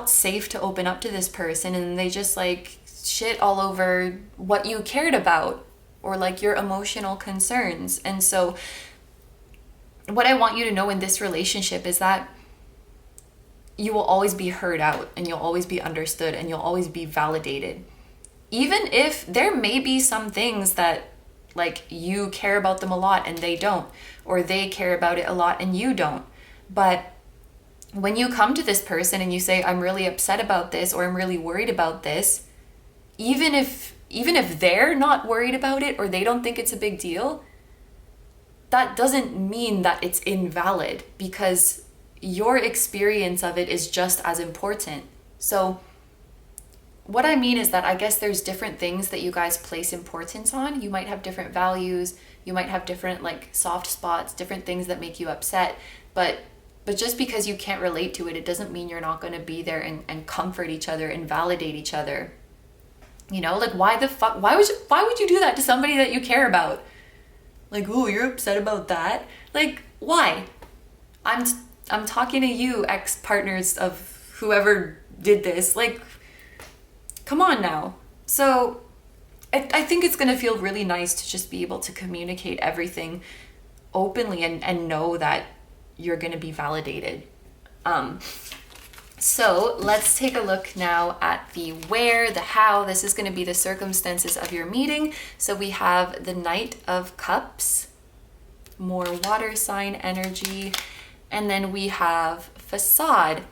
safe to open up to this person, and they just like shit all over what you cared about or like your emotional concerns. And so what I want you to know in this relationship is that you will always be heard out, and you'll always be understood, and you'll always be validated. Even if there may be some things that like you care about them a lot and they don't, or they care about it a lot and you don't. But when you come to this person and you say, I'm really upset about this, or I'm really worried about this, even if they're not worried about it or they don't think it's a big deal, that doesn't mean that it's invalid, because your experience of it is just as important. So what I mean is that I guess there's different things that you guys place importance on. You might have different values, you might have different like soft spots, different things that make you upset, but just because you can't relate to it, it doesn't mean you're not going to be there and comfort each other and validate each other. You know, like, why would you do that to somebody that you care about? Like, oh, you're upset about that? Like, why? I'm talking to you, ex-partners of whoever did this. Like, come on now. So I think it's going to feel really nice to just be able to communicate everything openly and know that you're going to be validated. So let's take a look now at the where, the how. This is going to be the circumstances of your meeting. So we have the Knight of Cups, more water sign energy, and then we have facade.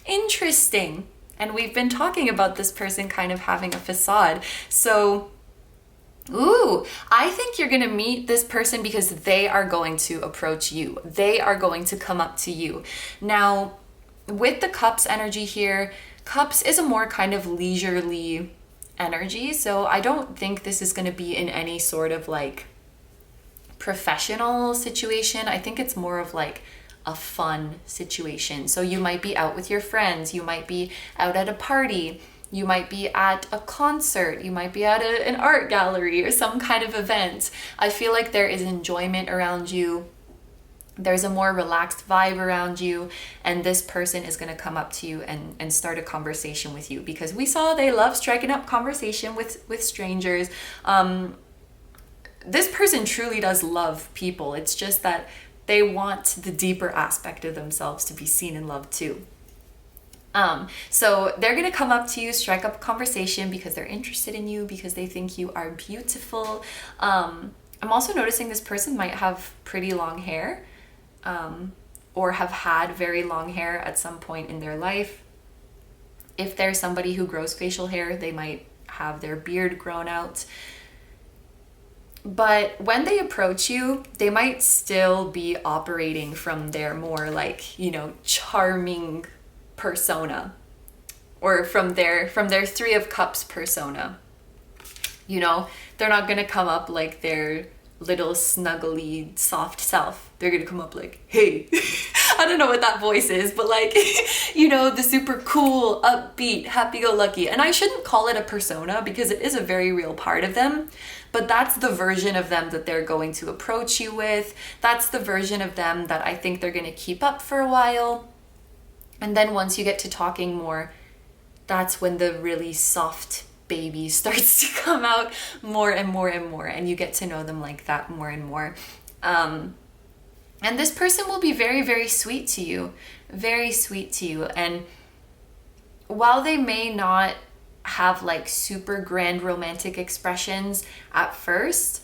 Interesting. And we've been talking about this person kind of having a facade. So, I think you're going to meet this person because they are going to approach you. They are going to come up to you. Now, with the Cups energy here, Cups is a more kind of leisurely energy. So I don't think this is going to be in any sort of like professional situation. I think it's more of like a fun situation. So you might be out with your friends, you might be out at a party, you might be at a concert, you might be at an art gallery or some kind of event. I feel like there is enjoyment around you. There's a more relaxed vibe around you, and this person is going to come up to you and start a conversation with you, because we saw they love striking up conversation with strangers. This person truly does love people. It's just that they want the deeper aspect of themselves to be seen and loved too. So they're going to come up to you, strike up a conversation because they're interested in you, because they think you are beautiful. I'm also noticing this person might have pretty long hair, or have had very long hair at some point in their life. If there's somebody who grows facial hair, they might have their beard grown out. But when they approach you, they might still be operating from their more like, you know, charming persona, or from their Three of Cups persona. You know, they're not going to come up like their little snuggly soft self. They're going to come up like, hey, I don't know what that voice is, but like, you know, the super cool, upbeat, happy-go-lucky. And I shouldn't call it a persona because it is a very real part of them, but that's the version of them that they're going to approach you with. That's the version of them that I think they're going to keep up for a while. And then once you get to talking more, that's when the really soft baby starts to come out more and more and more, and you get to know them like that more and more. And this person will be very, very sweet to you, very sweet to you. And while they may not have like super grand romantic expressions at first,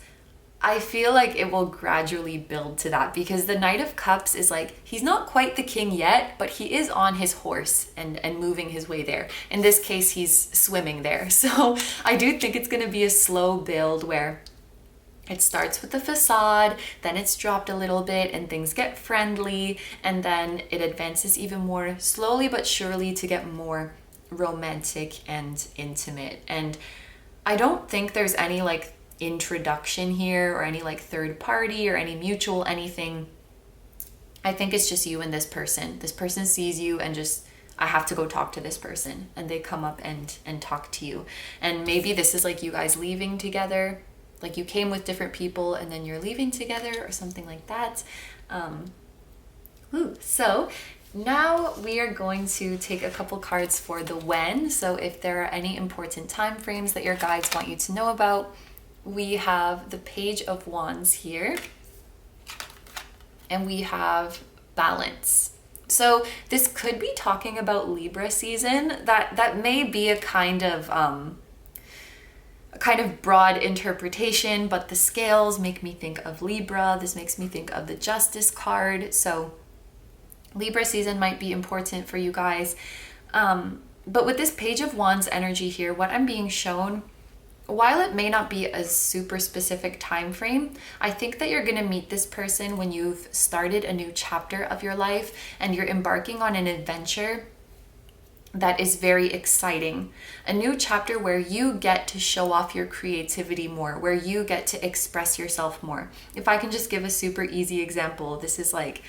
I feel like it will gradually build to that, because the Knight of Cups is like, he's not quite the king yet, but he is on his horse and moving his way there. In this case, he's swimming there. So I do think it's going to be a slow build where it starts with the facade, then it's dropped a little bit and things get friendly, and then it advances even more slowly but surely to get more romantic and intimate. And I don't think there's any like introduction here or any like third party or any mutual anything. I think it's just you and this person. This person sees you and just, I have to go talk to this person, and they come up and talk to you. And maybe this is like you guys leaving together, like you came with different people and then you're leaving together or something like that. So now we are going to take a couple cards for the when. So if there are any important time frames that your guides want you to know about, we have the Page of Wands here, and we have Balance. So this could be talking about Libra season. That may be a kind of broad interpretation, but the scales make me think of Libra. This makes me think of the Justice card. So Libra season might be important for you guys. But with this Page of Wands energy here, what I'm being shown, while it may not be a super specific time frame, I think that you're going to meet this person when you've started a new chapter of your life and you're embarking on an adventure that is very exciting. A new chapter where you get to show off your creativity more, where you get to express yourself more. If I can just give a super easy example, this is like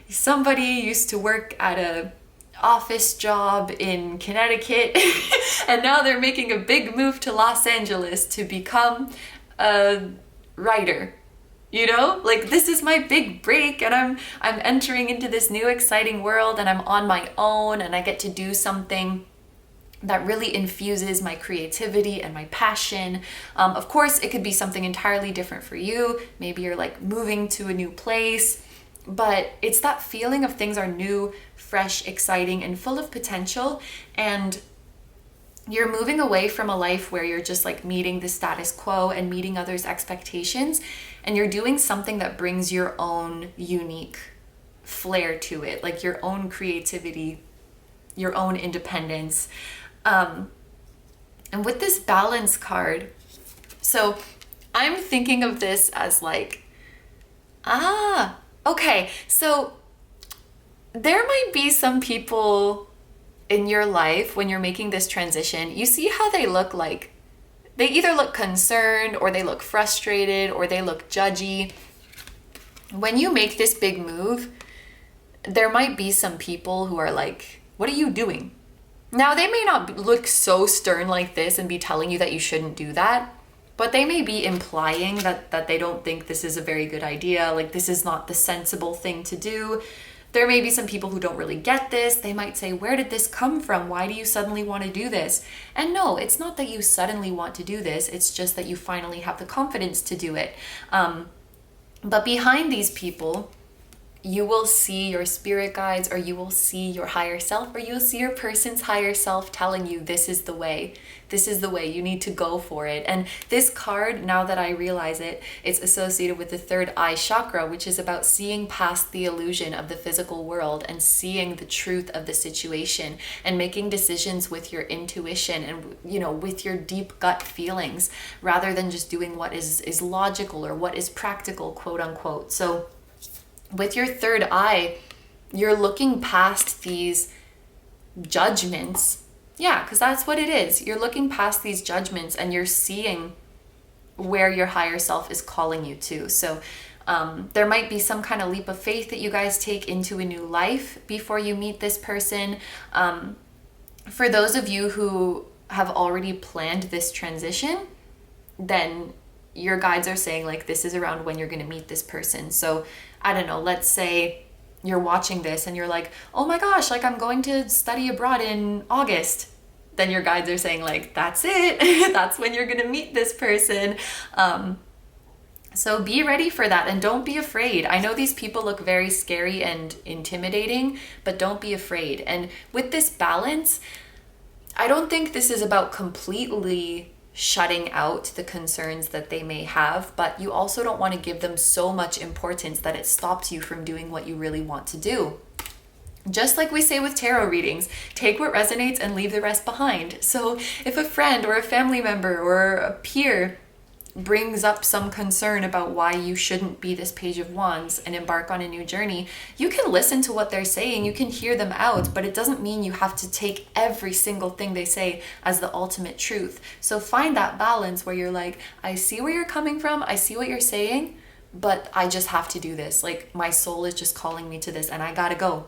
somebody used to work at a office job in Connecticut and now they're making a big move to Los Angeles to become a writer. You know, like this is my big break and I'm entering into this new exciting world and I'm on my own and I get to do something that really infuses my creativity and my passion. Of course, it could be something entirely different for you. Maybe you're like moving to a new place, but it's that feeling of things are new, fresh, exciting, and full of potential. And you're moving away from a life where you're just like meeting the status quo and meeting others' expectations. And you're doing something that brings your own unique flair to it, like your own creativity, your own independence. And with this Balance card, so I'm thinking of this as like, okay, so there might be some people in your life when you're making this transition, you see how they look like, they either look concerned or they look frustrated or they look judgy. When you make this big move, there might be some people who are like, what are you doing? Now, they may not look so stern like this and be telling you that you shouldn't do that, but they may be implying that they don't think this is a very good idea, like this is not the sensible thing to do. There may be some people who don't really get this. They might say, where did this come from? Why do you suddenly want to do this? And no, it's not that you suddenly want to do this. It's just that you finally have the confidence to do it. But behind these people, you will see your spirit guides, or you will see your higher self, or you'll see your person's higher self telling you this is the way. This is the way. You need to go for it. And this card, now that I realize it, it's associated with the third eye chakra, which is about seeing past the illusion of the physical world and seeing the truth of the situation and making decisions with your intuition and, you know, with your deep gut feelings, rather than just doing what is logical or what is practical, quote unquote. So with your third eye, you're looking past these judgments. Yeah, because that's what it is. You're looking past these judgments and you're seeing where your higher self is calling you to. So there might be some kind of leap of faith that you guys take into a new life before you meet this person. For those of you who have already planned this transition, then your guides are saying like this is around when you're going to meet this person. So I don't know, let's say you're watching this and you're like, oh my gosh, like I'm going to study abroad in August. Then your guides are saying like, that's it. That's when you're going to meet this person. So be ready for that and don't be afraid. I know these people look very scary and intimidating, but don't be afraid. And with this balance, I don't think this is about completely shutting out the concerns that they may have, but you also don't want to give them so much importance that it stops you from doing what you really want to do. Just like we say with tarot readings, take what resonates and leave the rest behind. So if a friend or a family member or a peer brings up some concern about why you shouldn't be this Page of Wands and embark on a new journey, you can listen to what they're saying, you can hear them out, but it doesn't mean you have to take every single thing they say as the ultimate truth. So find that balance where you're like, I see where you're coming from, I see what you're saying, but I just have to do this. Like my soul is just calling me to this and I gotta go.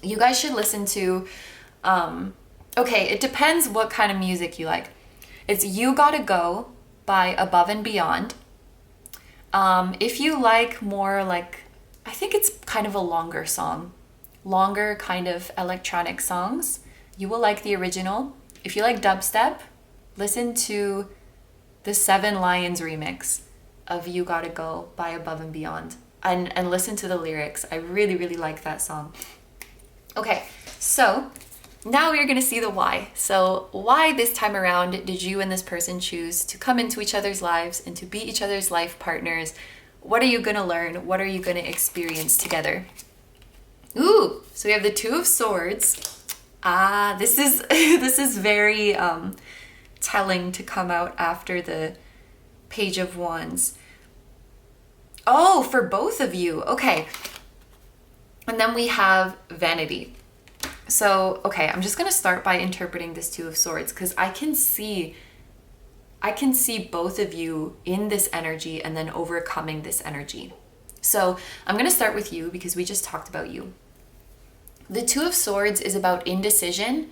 You guys should listen to, okay, it depends what kind of music you like. It's You Gotta Go by Above and Beyond. If you like more like, I think it's kind of a longer song, longer kind of electronic songs, you will like the original. If you like dubstep, listen to the Seven Lions remix of You Gotta Go by Above and Beyond, and listen to the lyrics. I really, really like that song. Okay, so now we're going to see the why. So why this time around did you and this person choose to come into each other's lives and to be each other's life partners? What are you going to learn? What are you going to experience together? Ooh, so we have the Two of Swords. This is very telling to come out after the Page of Wands. Oh, for both of you. Okay. And then we have Vanity. So, okay, I'm just going to start by interpreting this Two of Swords because I can see both of you in this energy and then overcoming this energy. So I'm going to start with you because we just talked about you. The Two of Swords is about indecision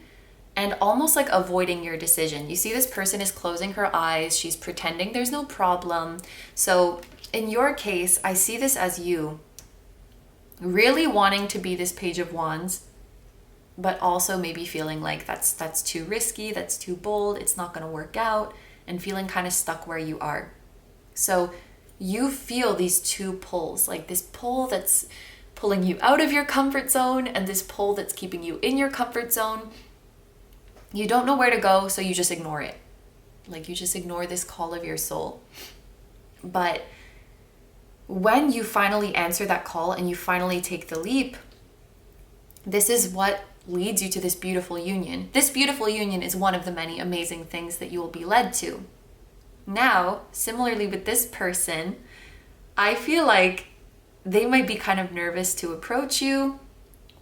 and almost like avoiding your decision. You see this person is closing her eyes. She's pretending there's no problem. So in your case, I see this as you really wanting to be this Page of Wands, but also maybe feeling like that's too risky, that's too bold, it's not going to work out, and feeling kind of stuck where you are. So you feel these two pulls, like this pull that's pulling you out of your comfort zone and this pull that's keeping you in your comfort zone. You don't know where to go, so you just ignore it. Like you just ignore this call of your soul. But when you finally answer that call and you finally take the leap, this is what leads you to this beautiful union. This beautiful union is one of the many amazing things that you will be led to. Now, similarly with this person, I feel like they might be kind of nervous to approach you,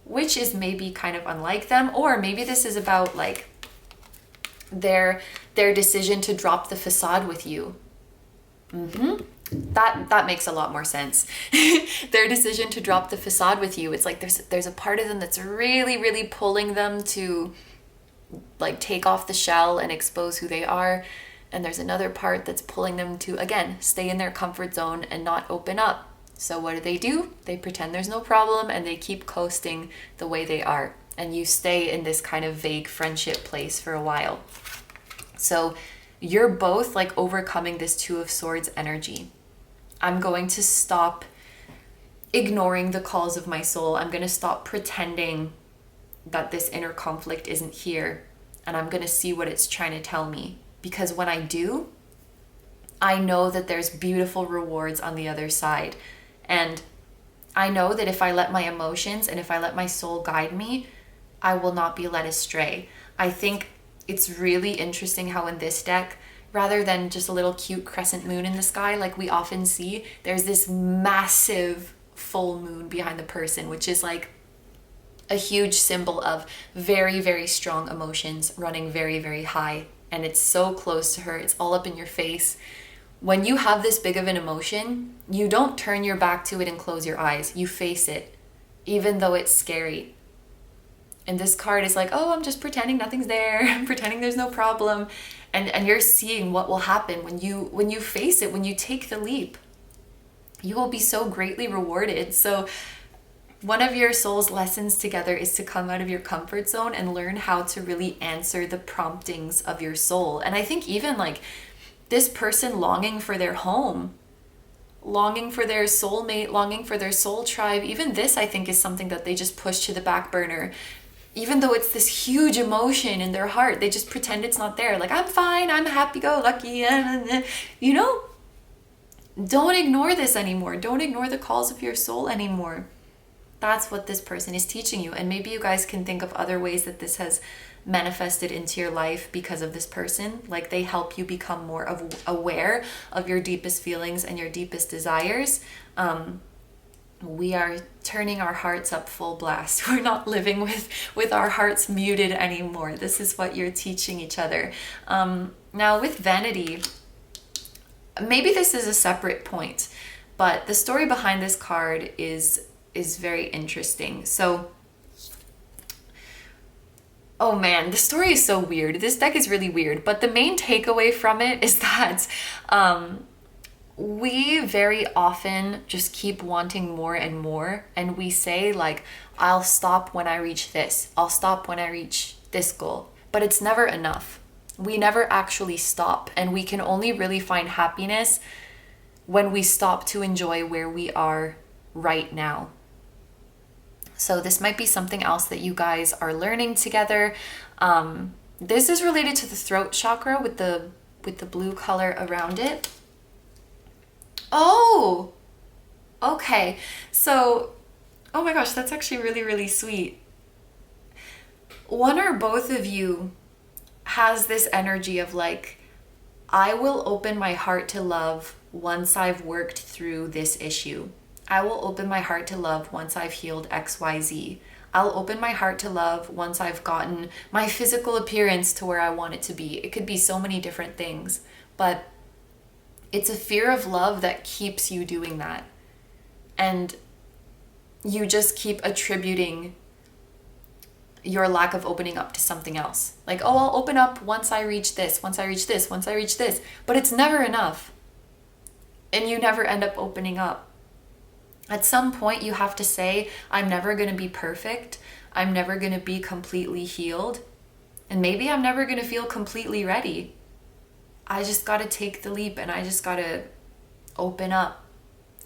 which is maybe kind of unlike them, or maybe this is about like their decision to drop the facade with you. That makes a lot more sense. Their decision to drop the facade with you. It's like there's a part of them that's really, really pulling them to like take off the shell and expose who they are. And there's another part that's pulling them to, again, stay in their comfort zone and not open up. So what do? They pretend there's no problem and they keep coasting the way they are. And you stay in this kind of vague friendship place for a while. So you're both like overcoming this Two of Swords energy. I'm going to stop ignoring the calls of my soul. I'm going to stop pretending that this inner conflict isn't here. And I'm going to see what it's trying to tell me. Because when I do, I know that there's beautiful rewards on the other side. And I know that if I let my emotions and if I let my soul guide me, I will not be led astray. I think it's really interesting how in this deck, rather than just a little cute crescent moon in the sky like we often see, there's this massive full moon behind the person, which is like a huge symbol of very, very strong emotions running very, very high. And it's so close to her. It's all up in your face. When you have this big of an emotion, you don't turn your back to it and close your eyes. You face it, even though it's scary. And this card is like, oh, I'm just pretending nothing's there. I'm pretending there's no problem. And you're seeing what will happen when you face it, when you take the leap. You will be so greatly rewarded. So one of your soul's lessons together is to come out of your comfort zone and learn how to really answer the promptings of your soul. And I think even like this person longing for their home, longing for their soulmate, longing for their soul tribe, even this I think is something that they just push to the back burner. Even though it's this huge emotion in their heart, they just pretend it's not there. Like, I'm fine, I'm happy-go-lucky, you know? Don't ignore this anymore. Don't ignore the calls of your soul anymore. That's what this person is teaching you. And maybe you guys can think of other ways that this has manifested into your life because of this person. Like they help you become more aware of your deepest feelings and your deepest desires. We are turning our hearts up full blast. We're not living with our hearts muted anymore. This is what you're teaching each other. Now with vanity, maybe this is a separate point, but the story behind this card is very interesting. So, oh man, the story is so weird. This deck is really weird, but the main takeaway from it is that we very often just keep wanting more and more, and we say like, I'll stop when I reach this. I'll stop when I reach this goal. But it's never enough. We never actually stop, and we can only really find happiness when we stop to enjoy where we are right now. So this might be something else that you guys are learning together. This is related to the throat chakra with the blue color around it. Oh, okay. So, oh my gosh, that's actually really, really sweet. One or both of you has this energy of like, I will open my heart to love once I've worked through this issue. I will open my heart to love once I've healed XYZ. I'll open my heart to love once I've gotten my physical appearance to where I want it to be. It could be so many different things, but it's a fear of love that keeps you doing that. And you just keep attributing your lack of opening up to something else. Like, oh, I'll open up once I reach this, once I reach this, once I reach this. But it's never enough. And you never end up opening up. At some point, you have to say, I'm never going to be perfect. I'm never going to be completely healed. And maybe I'm never going to feel completely ready. I just got to take the leap and I just got to open up.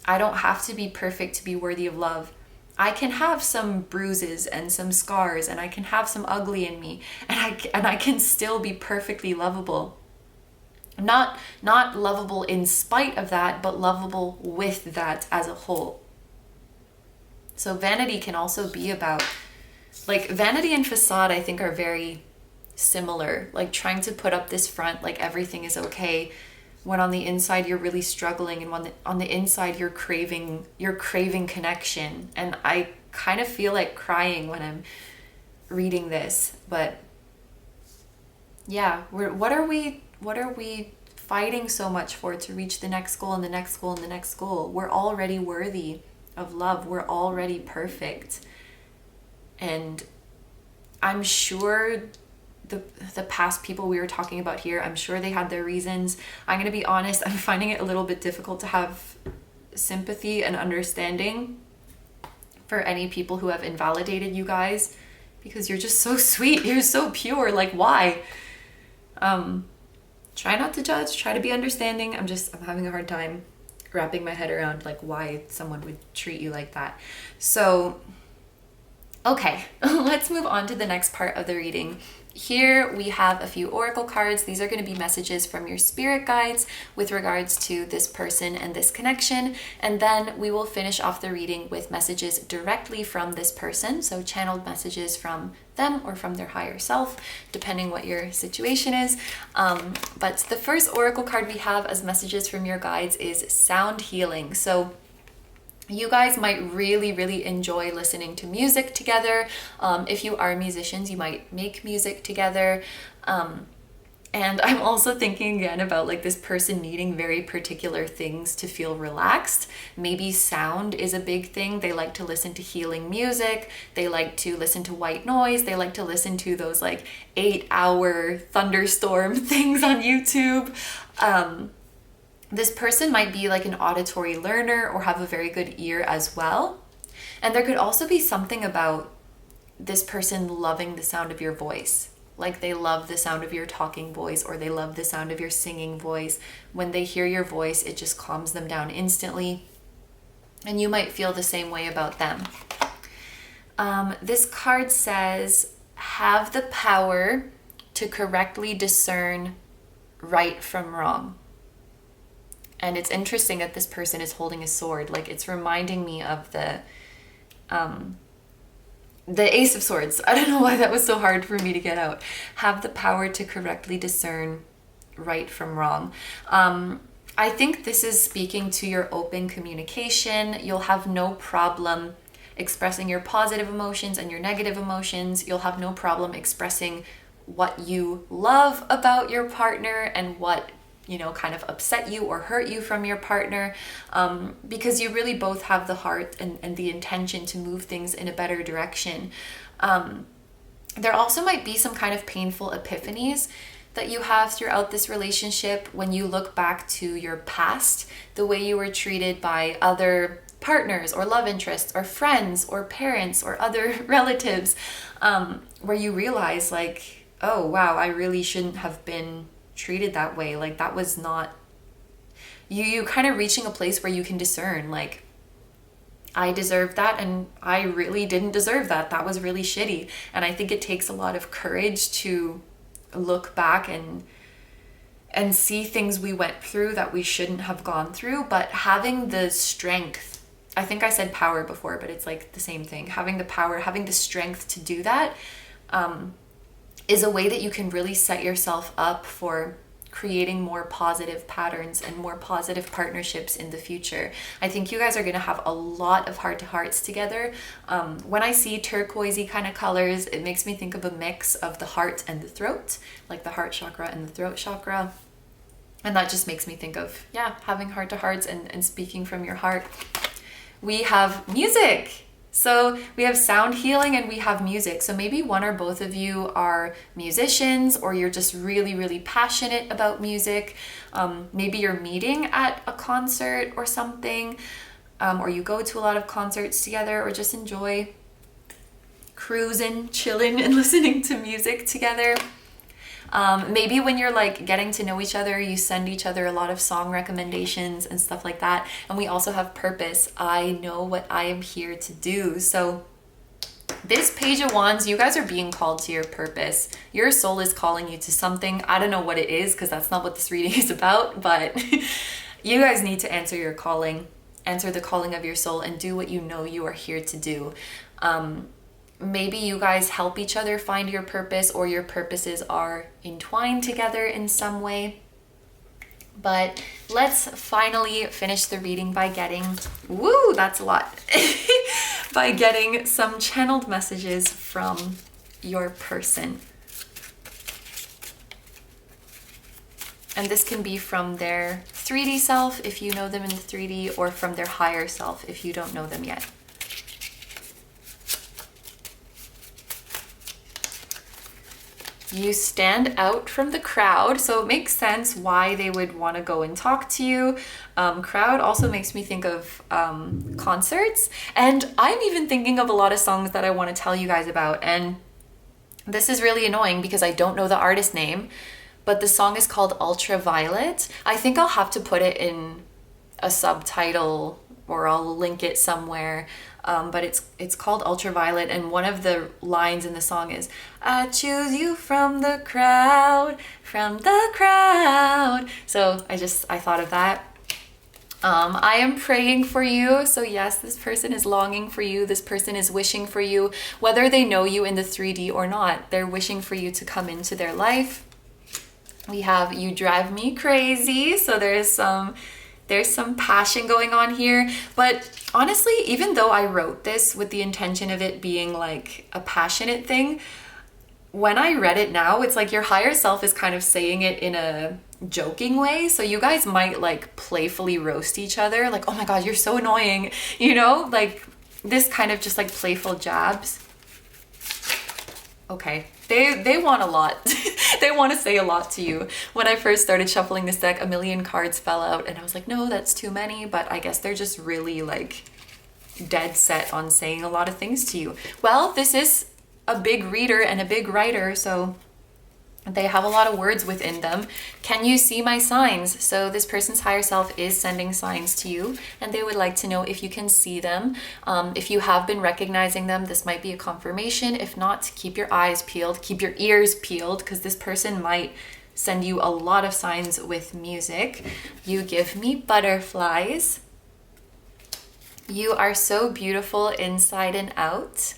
I don't have to be perfect to be worthy of love. I can have some bruises and some scars, and I can have some ugly in me, and I can still be perfectly lovable. Not lovable in spite of that, but lovable with that as a whole. So vanity can also be about, like, vanity and facade I think are very similar. Like trying to put up this front like everything is okay, when on the inside you're really struggling, and when on the inside you're craving connection. And I kind of feel like crying when I'm reading this. But yeah, what are we fighting so much for to reach the next goal and the next goal and the next goal? We're already worthy of love. We're already perfect. And I'm sure the past people we were talking about here, I'm sure they had their reasons. I'm going to be honest, I'm finding it a little bit difficult to have sympathy and understanding for any people who have invalidated you guys, because you're just so sweet. You're so pure. Like, why? Try not to judge, try to be understanding. I'm having a hard time wrapping my head around like why someone would treat you like that. So, okay, let's move on to the next part of the reading. Here we have a few oracle cards. These are going to be messages from your spirit guides with regards to this person and this connection. And then we will finish off the reading with messages directly from this person. So channeled messages from them or from their higher self, depending what your situation is. But the first oracle card we have as messages from your guides is sound healing. So you guys might really, really enjoy listening to music together. If you are musicians, you might make music together. And I'm also thinking again about like this person needing very particular things to feel relaxed. Maybe sound is a big thing. They like to listen to healing music. They like to listen to white noise. They like to listen to those like 8-hour thunderstorm things on YouTube. This person might be like an auditory learner or have a very good ear as well. And there could also be something about this person loving the sound of your voice. Like they love the sound of your talking voice, or they love the sound of your singing voice. When they hear your voice, it just calms them down instantly. And you might feel the same way about them. This card says, have the power to correctly discern right from wrong. And it's interesting that this person is holding a sword. Like it's reminding me of the Ace of Swords. I don't know why that was so hard for me to get out. Have the power to correctly discern right from wrong. I think this is speaking to your open communication. You'll have no problem expressing your positive emotions and your negative emotions. You'll have no problem expressing what you love about your partner and what kind of upset you or hurt you from your partner, because you really both have the heart and the intention to move things in a better direction. There also might be some kind of painful epiphanies that you have throughout this relationship when you look back to your past, the way you were treated by other partners or love interests or friends or parents or other relatives, where you realize like, oh wow, I really shouldn't have been treated that way. Like that was not you kind of reaching a place where you can discern like, I deserved that and I really didn't deserve that. That was really shitty. And I think it takes a lot of courage to look back and see things we went through that we shouldn't have gone through, but having the strength, I think I said power before, but it's like the same thing. Having the power, having the strength to do that, is a way that you can really set yourself up for creating more positive patterns and more positive partnerships in the future. I think you guys are going to have a lot of heart-to-hearts together. When I see turquoisey kind of colors, it makes me think of a mix of the heart and the throat, like the heart chakra and the throat chakra. And that just makes me think of, having heart-to-hearts and speaking from your heart. We have music. So we have sound healing and we have music. So maybe one or both of you are musicians, or you're just really, really passionate about music. Maybe you're meeting at a concert or something, or you go to a lot of concerts together, or just enjoy cruising, chilling, and listening to music together. Maybe when you're like getting to know each other, you send each other a lot of song recommendations and stuff like that. And we also have purpose. I know what I am here to do. So this Page of Wands, you guys are being called to your purpose. Your soul is calling you to something. I don't know what it is because that's not what this reading is about, but you guys need to answer your calling, answer the calling of your soul, and do what you know you are here to do. Maybe you guys help each other find your purpose, or your purposes are entwined together in some way. But let's finally finish the reading by getting, woo, that's a lot, by getting some channeled messages from your person. And this can be from their 3D self if you know them in the 3D, or from their higher self if you don't know them yet. You stand out from the crowd, so it makes sense why they would want to go and talk to you. Crowd also makes me think of concerts, and I'm even thinking of a lot of songs that I want to tell you guys about, and this is really annoying because I don't know the artist name, but the song is called Ultraviolet. I think I'll have to put it in a subtitle or I'll link it somewhere. But it's called Ultraviolet, and one of the lines in the song is, I choose you from the crowd, from the crowd. So I thought of that. I am praying for you. So yes, this person is longing for you. This person is wishing for you, whether they know you in the 3D or not. They're wishing for you to come into their life. We have You Drive Me Crazy. So there's some passion going on here. But honestly, even though I wrote this with the intention of it being like a passionate thing, when I read it now, it's like your higher self is kind of saying it in a joking way. So you guys might like playfully roast each other. Like, oh my God, you're so annoying. You know, like this kind of just like playful jabs. Okay. They want a lot. They want to say a lot to you. When I first started shuffling this deck, a million cards fell out and I was like, no, that's too many. But I guess they're just really like dead set on saying a lot of things to you. Well, this is a big reader and a big writer, so they have a lot of words within them. Can you see my signs? So this person's higher self is sending signs to you, and they would like to know if you can see them. If you have been recognizing them, this might be a confirmation. If not, keep your eyes peeled, keep your ears peeled, because this person might send you a lot of signs with music. You give me butterflies. You are so beautiful inside and out.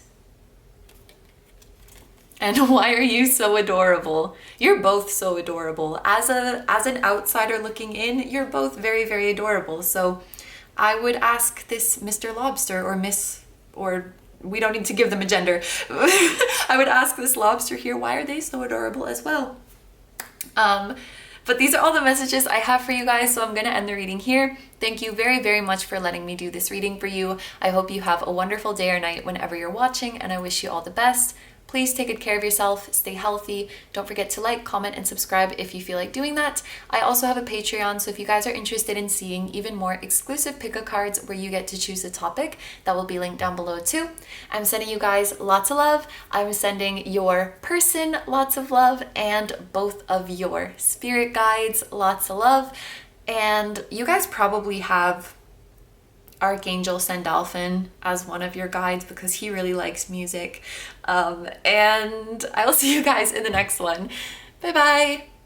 And why are you so adorable? You're both so adorable. As an outsider looking in, you're both very, very adorable. So I would ask this Mr. Lobster or Miss, or we don't need to give them a gender. I would ask this lobster here, why are they so adorable as well? But these are all the messages I have for you guys, so I'm going to end the reading here. Thank you very, very much for letting me do this reading for you. I hope you have a wonderful day or night whenever you're watching, and I wish you all the best. Please take good care of yourself, stay healthy. Don't forget to like, comment, and subscribe if you feel like doing that. I also have a Patreon, so if you guys are interested in seeing even more exclusive pick-a cards where you get to choose a topic, that will be linked down below too. I'm sending you guys lots of love. I'm sending your person lots of love, and both of your spirit guides lots of love. And you guys probably have Archangel Sandalphon as one of your guides because he really likes music. And I will see you guys in the next one. Bye bye.